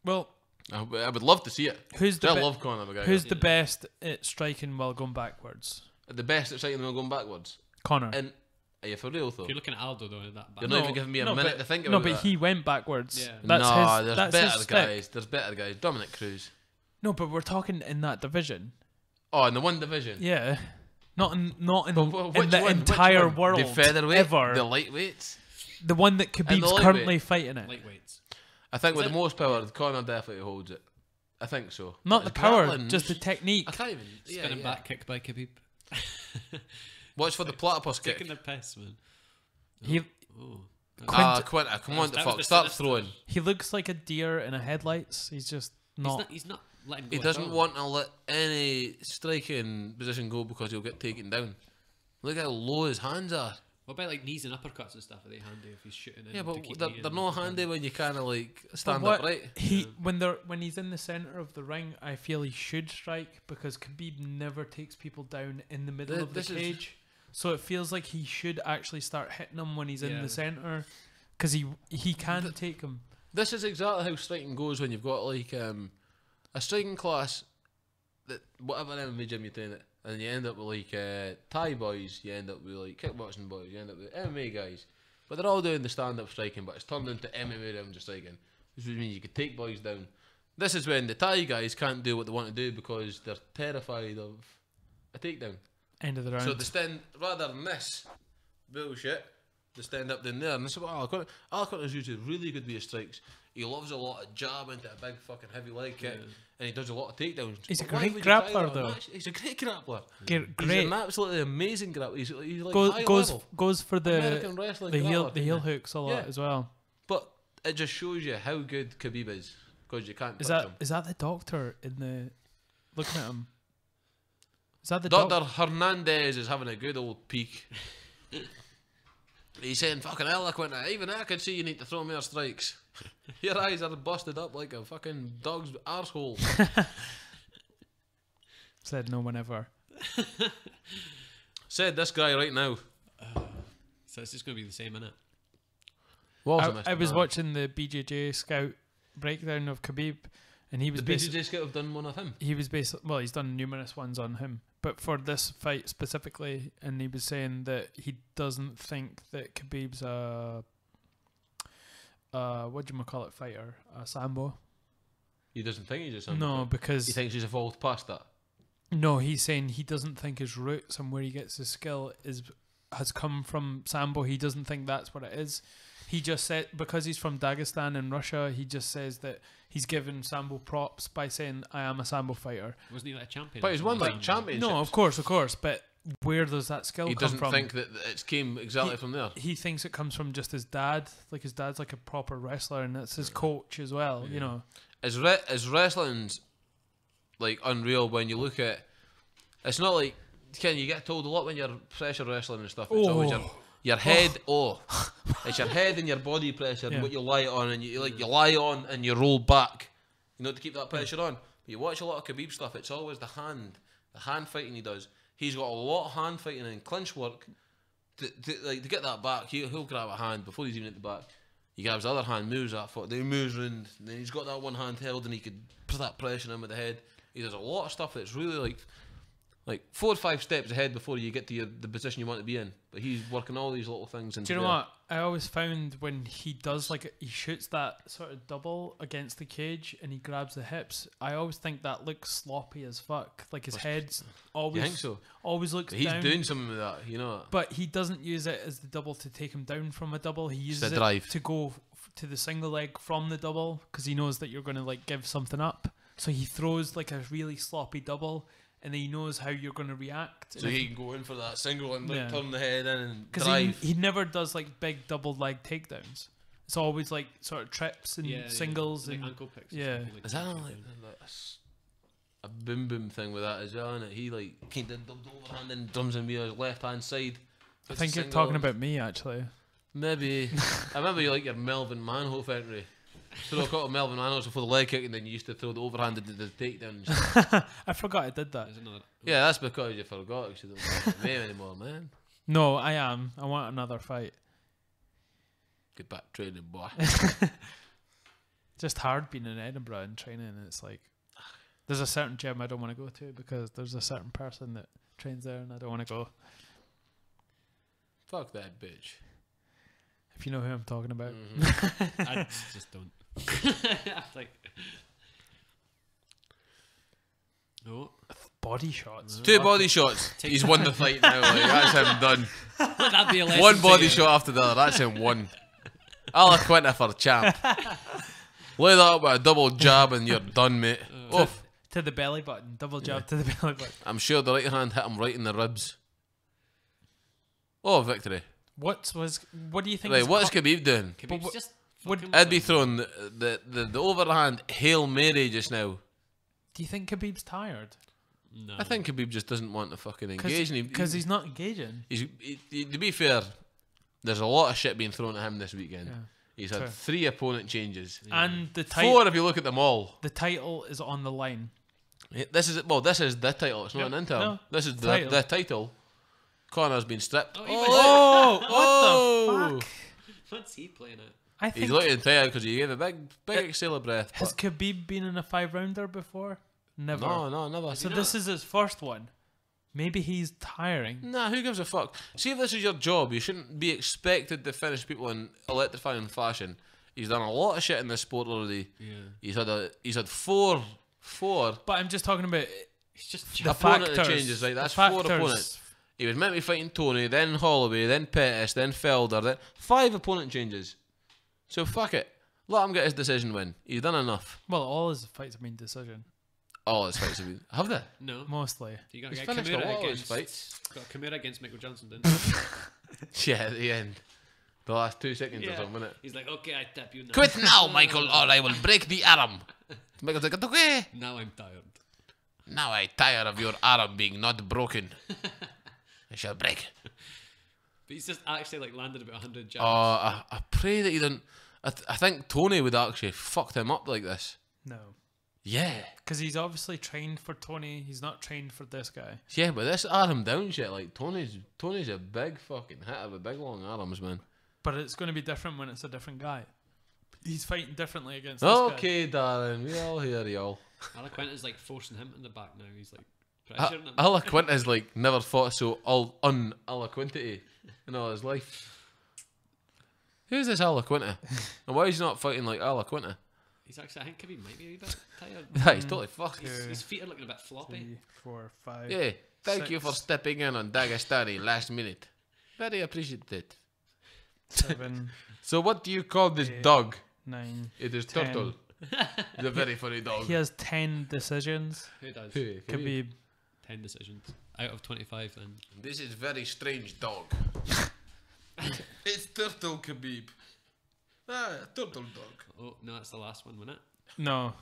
Well. I would love to see it. I love Conor McGregor. Who's the best at striking while going backwards? The best at striking while going backwards? Conor. And are you for real though? If you're looking at Aldo though, that you're not even giving me a minute to think about that. No, but he went backwards. Yeah. That's there's better guys. There's better guys. Dominic Cruz. No, but we're talking in that division. Oh, in the one division. Yeah. Not in which the one? entire Which one? world. The featherweight, ever. the lightweights. The one that Khabib's currently fighting it. Lightweights. I think with the most power, Conor definitely holds it. I think so. Not the power, just the technique. I can't even. Spinning back kick by Khabib. Watch for the platypus kick. Taking the piss, man. Quinta, come on, the fuck, start throwing. He looks like a deer in a headlights. He's just not. He's not letting go. He doesn't want to let any striking position go because he'll get taken down. Look how low his hands are. What about like knees and uppercuts and stuff? Are they handy if he's shooting in? Yeah, but they're not handy when you kind of like stand up upright. When he's in the center of the ring, I feel he should strike because Khabib never takes people down in the middle of the cage. So it feels like he should actually start hitting them when he's in the center because he can take them. This is exactly how striking goes when you've got like a striking class that whatever MMA gym you train at. And you end up with like Thai boys, you end up with like kickboxing boys, you end up with MMA guys. But they're all doing the stand-up striking, but it's turned into MMA rounds of striking. Which means you could take boys down. This is when the Thai guys can't do what they want to do because they're terrified of a takedown. End of the round. So they stand, rather than this bullshit, they stand up down there. And this is what Alcott's usually really good with his strikes. He loves a lot of jab into a big fucking heavy leg kick, and he does a lot of takedowns. He's a great grappler, though. He's a great grappler. Great. He's an absolutely amazing grappler. He's like goes for American wrestling the heel hooks a lot as well. But it just shows you how good Khabib is because you can't. Is that the doctor in the looking at him? Is that the Dr. Hernandez is having a good old peek. He's saying, fucking hell, Quinta, even I can see you need to throw more strikes. Your eyes are busted up like a fucking dog's arsehole. Said no one ever. Said this guy right now. So it's just going to be the same, innit? I was watching the BJJ Scout breakdown of Khabib, and he was the BJJ Scout have done one of him. He was he's done numerous ones on him, but for this fight specifically, and he was saying that he doesn't think that Khabib's a fighter, a sambo. He doesn't think he's a sambo. No, because he thinks he's evolved past that. No, he's saying he doesn't think his roots and where he gets his skill has come from sambo. He doesn't think that's what it is. He just said because he's from Dagestan in Russia, he just says that he's given sambo props by saying I am a sambo fighter. Wasn't he like a champion? But he's won like championships. No, of course, but where does that skill come from? He doesn't think that it came exactly from there. He thinks it comes from just his dad. Like his dad's like a proper wrestler, and that's his coach as well. Yeah. You know, as wrestling's like unreal when you look at. It's not like you get told a lot when you're pressure wrestling and stuff. It's always your head. It's your head and your body pressure and what you lie on, and you lie on and you roll back. You know, to keep that pressure on. But you watch a lot of Khabib stuff. It's always the hand fighting he does. He's got a lot of hand fighting and clinch work to get that back. He'll grab a hand before he's even at the back. He grabs the other hand, moves that foot, then he moves round, and then he's got that one hand held, and he could put that pressure on him with the head. He does a lot of stuff that's really like 4 or 5 steps ahead before you get to the position you want to be in. But he's working all these little things. Do you know what? I always found when he does he shoots that sort of double against the cage and he grabs the hips, I always think that looks sloppy as fuck. Like his head's always. You think so? Always looks. He's down. doing something with that, you know. But he doesn't use it as the double to take him down from a double. He uses drive. it to go to the single leg from the double because he knows that you're going to give something up. So he throws a really sloppy double. And he knows how you're going to react. So he can go in for that single and turn the head in and drive. Because he never does big double leg takedowns. It's always sort of trips and singles and ankle picks. Yeah. Is that a boom boom thing with that as well? Isn't it? He came in, dumped overhand and drums in me on his left hand side. I think you're talking about me actually. Maybe. I remember you your Melvin Manhoef entry. Throw a couple of Melvin Manhoefs before the leg kick, and then you used to throw the overhand into the takedowns. I forgot I did that. Yeah, that's because you forgot. You don't want me anymore, man. No, I am. I want another fight. Get back training, boy. Just hard being in Edinburgh and training. And it's there's a certain gym I don't want to go to because there's a certain person that trains there, and I don't want to go. Fuck that bitch. If you know who I'm talking about. Mm-hmm. I just don't. No. Body shots. 2 body shots. He's won the fight now. That's him done. That'd be a lesson. 1 body shot after the other. That's him won. Ala Quinta for champ. Lay that up with a double jab and you're done, mate. To the belly button. Double jab to the belly button. I'm sure the right hand hit him right in the ribs. Oh, victory. What do you think? Right, what is Khabib doing? Khabib's just I'd be throwing the overhand Hail Mary just now. Do you think Khabib's tired? No. I think Khabib just doesn't want to fucking engage. Because he's not engaging. To be fair, there's a lot of shit being thrown at him this weekend. Yeah. He's had 3 opponent changes. Yeah. And the 4 if you look at them all. The title is on the line. This is the title. It's not an interim. No, this is the title. Connor's been stripped. What the fuck? What's he playing at? I think he's looking tired because he gave a big exhale of breath. Has Khabib been in a 5-rounder before? Never. No, never. So this is his first one. Maybe he's tiring. Nah, who gives a fuck? See, if this is your job, you shouldn't be expected to finish people in electrifying fashion. He's done a lot of shit in this sport already. Yeah. He's had 4. But I'm just talking about. He's just the opponent factors. Changes, right? That's 4 opponents. He was meant to be fighting Tony, then Holloway, then Pettis, then Felder, then 5 opponent changes. So fuck it. Let him get his decision win. He's done enough. Well, all his fights have been decision. All his fights have been. Have they? No. Mostly. You got He's finished Kimura all his fights. Got Kimura against Michael Johnson, didn't he? Yeah, at the end. The last 2 seconds or something, innit? He's like, okay, I tap you now. Quit now, Michael, or I will break the arm. Michael's like, okay. Now I'm tired. Now I'm tired of your arm being not broken. I shall break. But he's just actually landed about 100 jabs. I pray that he didn't. I think Tony would actually fucked him up like this. No. Yeah. Because he's obviously trained for Tony. He's not trained for this guy. Yeah, but this arm down shit, Tony's a big fucking hitter with big long arms, man. But it's going to be different when it's a different guy. He's fighting differently against this guy. Okay, darling, we all hear y'all. Ala Quinta's forcing him in the back now. He's pressuring him. Ala Quinta's never fought so Ala Quinta in all his life. Who's this Ala Quinta? And why is he not fighting like Ala Quinta? He's actually, I think Khabib might be a wee bit tired. Yeah, he's totally fucked. His feet are looking a bit floppy. 3, 4, 5. Yeah, thank 6. you for stepping in on Dagestani last minute. Very appreciated. 7. So what do you call this dog? 9. It is 10. Turtle. He's a very funny dog. He has 10 decisions. Who does? Khabib. 10 decisions out of 25 then. This is very strange dog. It's Turtle Khabib. Turtle dog. Oh, no, that's the last one, wasn't it? No.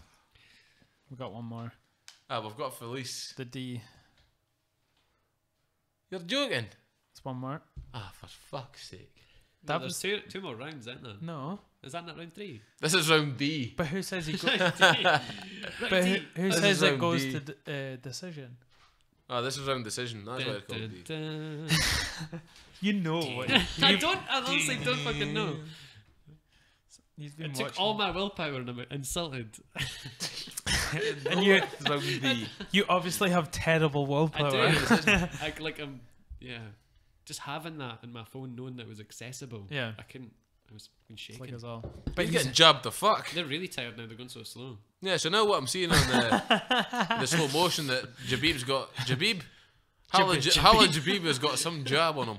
We got one more. We've got Felice. The D. You're joking? It's one more. For fuck's sake. No, there's two more rounds, isn't there? No. Is that not round 3? This is round D. But who says he goes? But who says it goes to decision? This is round decision. That's why it's called D. You know what? I honestly don't fucking know. He's been It took watching. all my willpower and I'm insulted. And you obviously have terrible willpower. I do. Just having that in my phone, knowing that it was accessible. Yeah. I was shaking. Like as well. But he's getting jabbed the fuck. They're really tired now. They're going so slow. Yeah, so now what I'm seeing on the slow motion that Jabib's got. Hala Jabib has got some jab on him.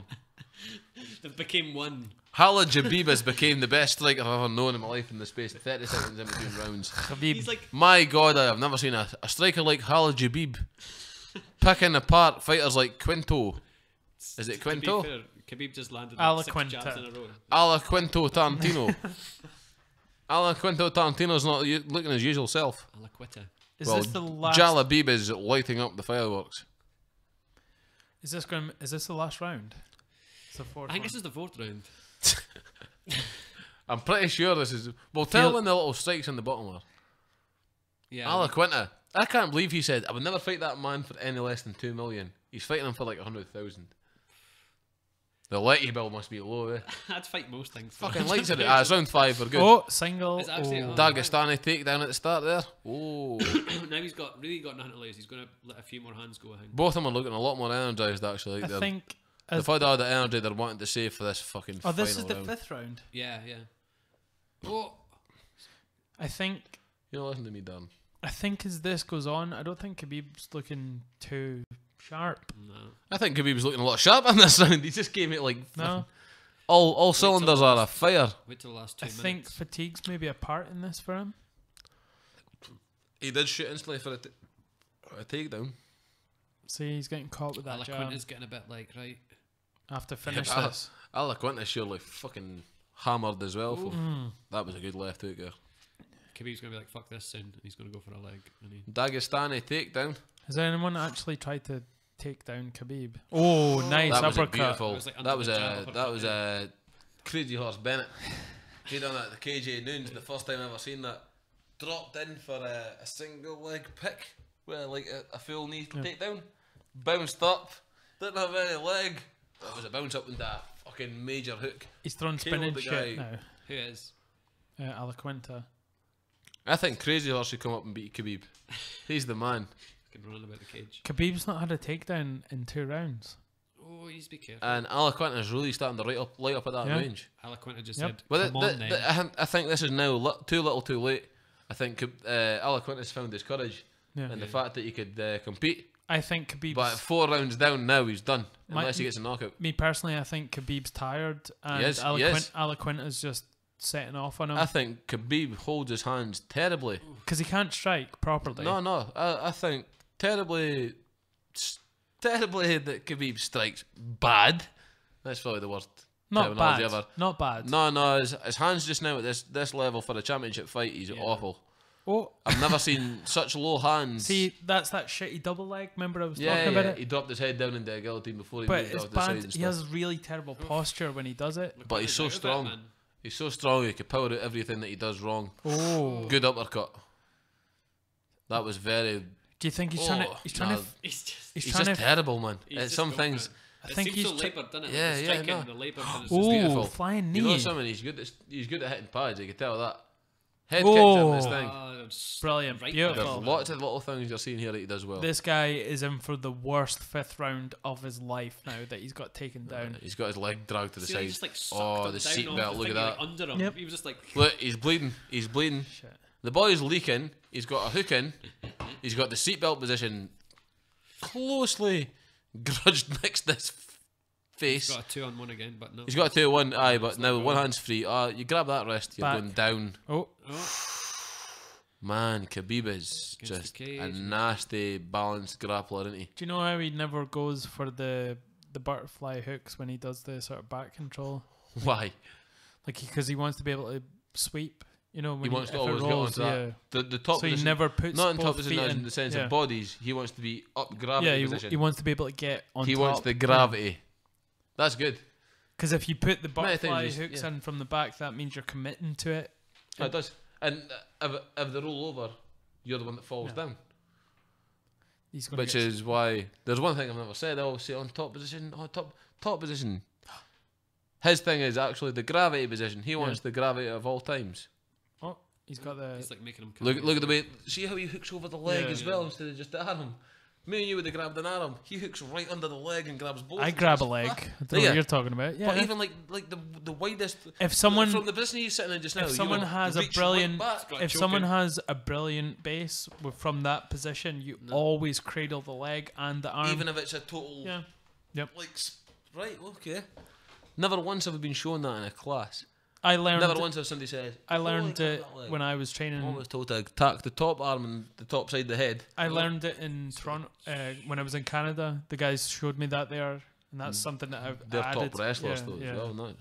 They became one. Hala Jabib has became the best striker I've ever known in my life in the space of 30 seconds in between rounds. He's like, my God, I have never seen a striker like Hala Jabib picking apart fighters like Quinto. Is it Quinto? Khabib just landed Ala 6 Quinta. jabs in a row. Ala Quinto Tarantino. Ala Quinto Tarantino's not looking his usual self. Ala Quinta. Is this the last? Jalabib is lighting up the fireworks. Is this the last round? It's the fourth. I think one. this is the 4th round. I'm pretty sure this is. Well, tell when the little strikes in the bottom are. Yeah. Ala Quinta. I can't believe he said, I would never fight that man for any less than 2 million. He's fighting him for like 100,000. The Letty bill must be low, eh? I'd fight most things. Fucking lights at it. It's round 5 are good. Oh, single. It's actually Dagestani takedown at the start there. Oh. Now he's really got nothing to lose. He's going to let a few more hands go, I think. Both of them are looking a lot more energised, actually. I think. They've had all the energy they're wanting to save for this fucking final this is the round. 5th round. Yeah. Oh. I think. You know, listen to me, Dan. I think as this goes on, I don't think Khabib's looking too sharp. No. I think Khabib's looking a lot sharper in this round. He just gave it like No. all cylinders are afire. Wait till the last 2 I minutes. think fatigue's maybe a part in this for him. He did shoot instantly for a takedown. See, he's getting caught with that Ala jab. Quinta's getting a bit like, right. I have to finish Yeah, this. Ala Quinta surely fucking hammered as well. That was a good left hook there. Khabib's going to be like, fuck this soon. And he's going to go for a leg. Dagestani takedown. Has anyone actually tried to take down Khabib? Oh, nice That was a uppercut. beautiful. Was like that was under the a jab that was a Crazy Horse Bennett. He done that at the KJ Noons. The first time I ever seen that. Dropped in for a single leg pick with like a full knee takedown. Bounced up. Didn't have any leg. That was a bounce up into a fucking major hook. He's throwing spinning shit now. Who is? Ala Quinta. I think Crazy Horse should come up and beat Khabib. He's the man. Can run about the cage. Khabib's not had a takedown in 2 rounds. Oh, he's be careful. And Ala Quinta's really starting to light up at that range. Ala Quinta just Yep. said, Well, come on then. I think this is now too little too late. I think Ala Quinta's found his courage and the fact that he could compete. I think Khabib's... But 4 rounds down now, he's done. Unless he gets a knockout. Me personally, I think Khabib's tired and Ala Quinta's just setting off on him. I think Khabib holds his hands terribly. Because he can't strike properly. No. I think terribly that Khabib strikes bad. That's probably the worst terminology ever. Not bad. No. His hands just now at this level for a championship fight, he's awful. Oh. I've never seen such low hands. See, that's that shitty double leg. Remember I was talking about it? He dropped his head down into a guillotine before he But moved it's off the side bad. and He stuff. has really terrible posture when he does it. But he's so strong. He's so strong he can power out everything that he does wrong. Oh. Good uppercut. That was very... Do you think he's trying to... He's trying to... He's just terrible, man. Some things... I think he's so laboured, doesn't it? Yeah, the striking and the labour and it's just beautiful. Flying knee. You know something? He's good at hitting pads. You can tell that. Head kicks in this thing. Brilliant. Right, Beautiful. There's lots of little things you're seeing here that he does well. This guy is in for the worst 5th round of his life now that he's got taken down. He's got his leg dragged to the side. Just, like, the seatbelt. Look at that. Like, under him. Yep. He was just like... Look, he's bleeding. He's bleeding. Shit. The boy's leaking. He's got a hook in. He's got the seatbelt position closely grudged next to his face. He's got a 2-on-1 again, but no. He's got a 2-1, aye, but now one hand's free. You grab that wrist, you're Back. going down. Oh. Man, Khabib is Against just a nasty, balanced grappler, isn't he? Do you know how he never goes for the butterfly hooks when he does the sort of back control? Why? Like, because he wants to be able to sweep. You know, when He wants to if it always rolls, get onto that. The top So he position, never puts not in top both position feet as in in. the sense Yeah. of bodies. He wants to be up gravity position. He wants to be able to get on He top. wants the gravity. That's good. Because if you put the Many butterfly times hooks in from the back, that means you're committing to it. It does. And if they roll over, you're the one that falls down. He's gonna Which get is why there's one thing I've never said. I always say on top position, top position. His thing is actually the gravity position. He wants the gravity of all times. Oh, he's got the. He's like making him. Look at the way. See how he hooks over the leg as well instead of just the arm. Me and you would have grabbed an arm. He hooks right under the leg and grabs both. I grab a leg. I don't know what you're talking about. Yeah. But even like the widest. If someone from the position he's sitting in just now, if someone has a brilliant base from that position, you always cradle the leg and the arm. Even if it's a total. Yeah. Yep. Like right. Okay. Never once have I been shown that in a class. I learned. Never once have somebody said. I learned it when I was training. I was told to attack the top arm and the top side of the head. I learned it in Toronto when I was in Canada. The guys showed me that there, and that's something that I've They're added. top wrestlers though as well. Nice.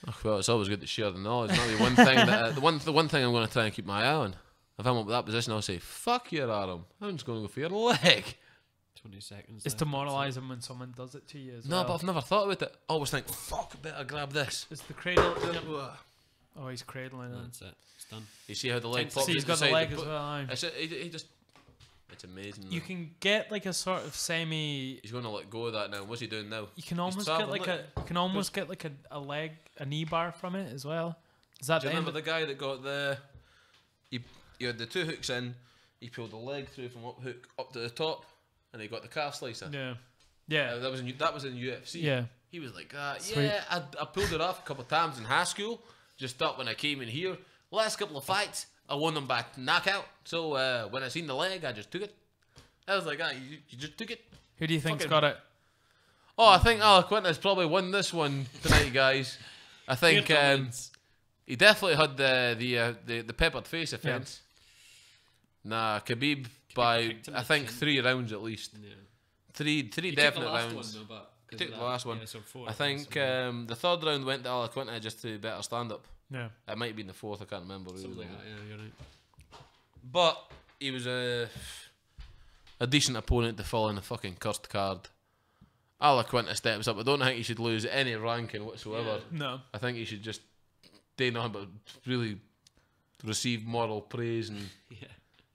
Oh, well, it's always good to share the knowledge. Maybe one thing that the one thing I'm going to try and keep my eye on. If I'm up with that position, I'll say, "Fuck your arm. I'm just going to go for your leg." 20 seconds. It's demoralising when someone does it to you as well. No, but I've never thought about it. I always think, fuck, I better grab this. It's the cradle. Oh, he's cradling it. That's it. It's done. You see how the leg pops. See, he's got the leg as well. He just. It's amazing. You can get like a sort of semi. He's going to let go of that now. What's he doing now? You can almost get like a. You can almost get like a leg, a knee bar from it as well. Is that? Do you remember the guy that got the? He had the two hooks in. He pulled the leg through from up hook up to the top. And he got the calf slicer. Yeah, yeah. That was in UFC. Yeah, he was like that. Sweet. Yeah, I pulled it off a couple of times in high school. Just thought when I came in here, last couple of fights, I won them by knockout. So when I seen the leg, I just took it. I was like, you just took it. Who do you think's got it? Oh, I think Quinta's probably won this one tonight, guys. I think he definitely had the peppered face offense. Yeah. Nah, Khabib. By I think 3 rounds at least. Yeah. Three definite rounds. He took the last one. Yeah, so 4, I think the third round went to Alaquinta just to better stand up. Yeah. It might have been the fourth. I can't remember. Something like that. Yeah, you're right. But he was a decent opponent to fall in a fucking cursed card. Alaquinta steps up. I don't think he should lose any ranking whatsoever. Yeah. No. I think he should just do nothing but really receive moral praise and. Yeah.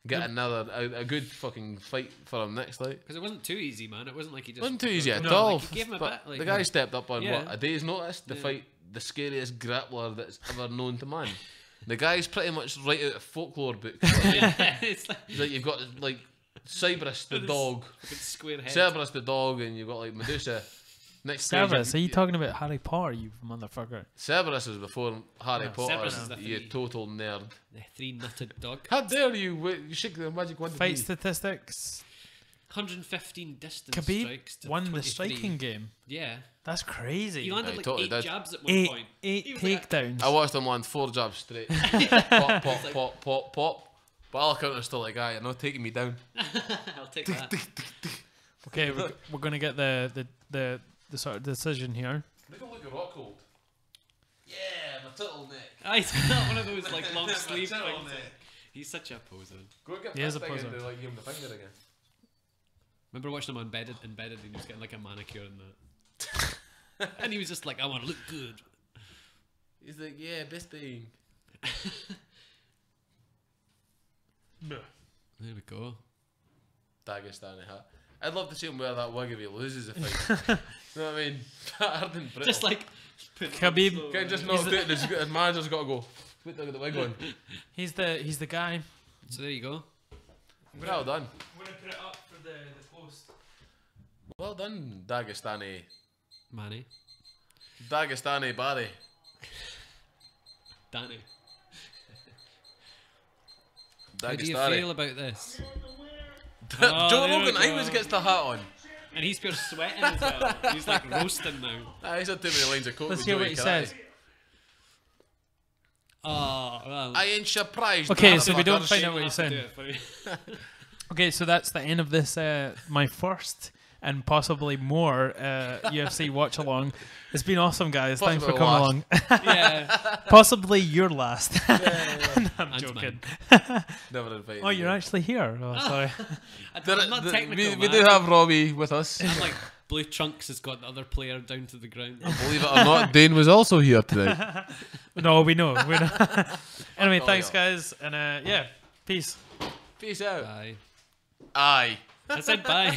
Get a good fucking fight for him next, like. Because it wasn't too easy, man. It wasn't like he just. Wasn't too easy at all. Like, he gave him a bit. Like, the guy stepped up on what, a day's notice to fight the scariest grappler that's ever known to man. The guy's pretty much right out of folklore books. It's like you've got like Cerberus the dog, Cerberus the dog, and you've got like Medusa. Next Cerberus? Are you talking about Harry Potter, you motherfucker? Cerberus was before Harry Potter. You total nerd. The 3-nutted dog. How dare you? You shake the magic wand. Fight statistics. 115 distance Khabib strikes to won 23. the striking game. Yeah. That's crazy. He landed totally 8 did. jabs at one point. 8 takedowns. I watched him land 4 jabs straight. Pop, pop, pop, pop, pop. But I'll counter still like, you're not taking me down. I'll take that. Okay, we're going to get the sort of decision here. Make him look a rock hold. Yeah, my turtleneck. He's got one of those like long sleeve things. He's such a poser. Go and get he is a thing poser. and like, give him the finger again. Remember watching him embedded and he was getting like a manicure and that. And he was just like, I want to look good. He's like, yeah, best thing. There we go. Dagestani hat. I'd love to see him wear that wig if he loses a fight. You know what I mean? That been brittle. Just like Khabib. Can't just not do it. His manager's got to go. Wait, look at the wig on. He's the guy. So there you go. Well done. I'm gonna put it up for the post. Well done, Dagestani. Manny. Dagestani Barry. Danny. Dagestani. How do you feel about this? Joe Rogan always gets the hat on. And he's pure sweating as well. He's like roasting now. He's had too many lines of coke. Let's hear what he says. Oh, well. I ain't surprised. Okay, so we don't find out what he's saying. Okay, so that's the end of this, my first and possibly more UFC watch along. It's been awesome, guys. Thanks for coming along. Yeah. Possibly your last. No, I'm joking. Never invited. Oh, you're actually here. Oh, sorry. I'm not technical, we do have Robbie with us. I'm like, Blue Trunks has got the other player down to the ground. Believe it or not, Dane was also here tonight. No, we know. Anyway, thanks, guys. And yeah, peace. Peace out. Bye. Aye. I said bye.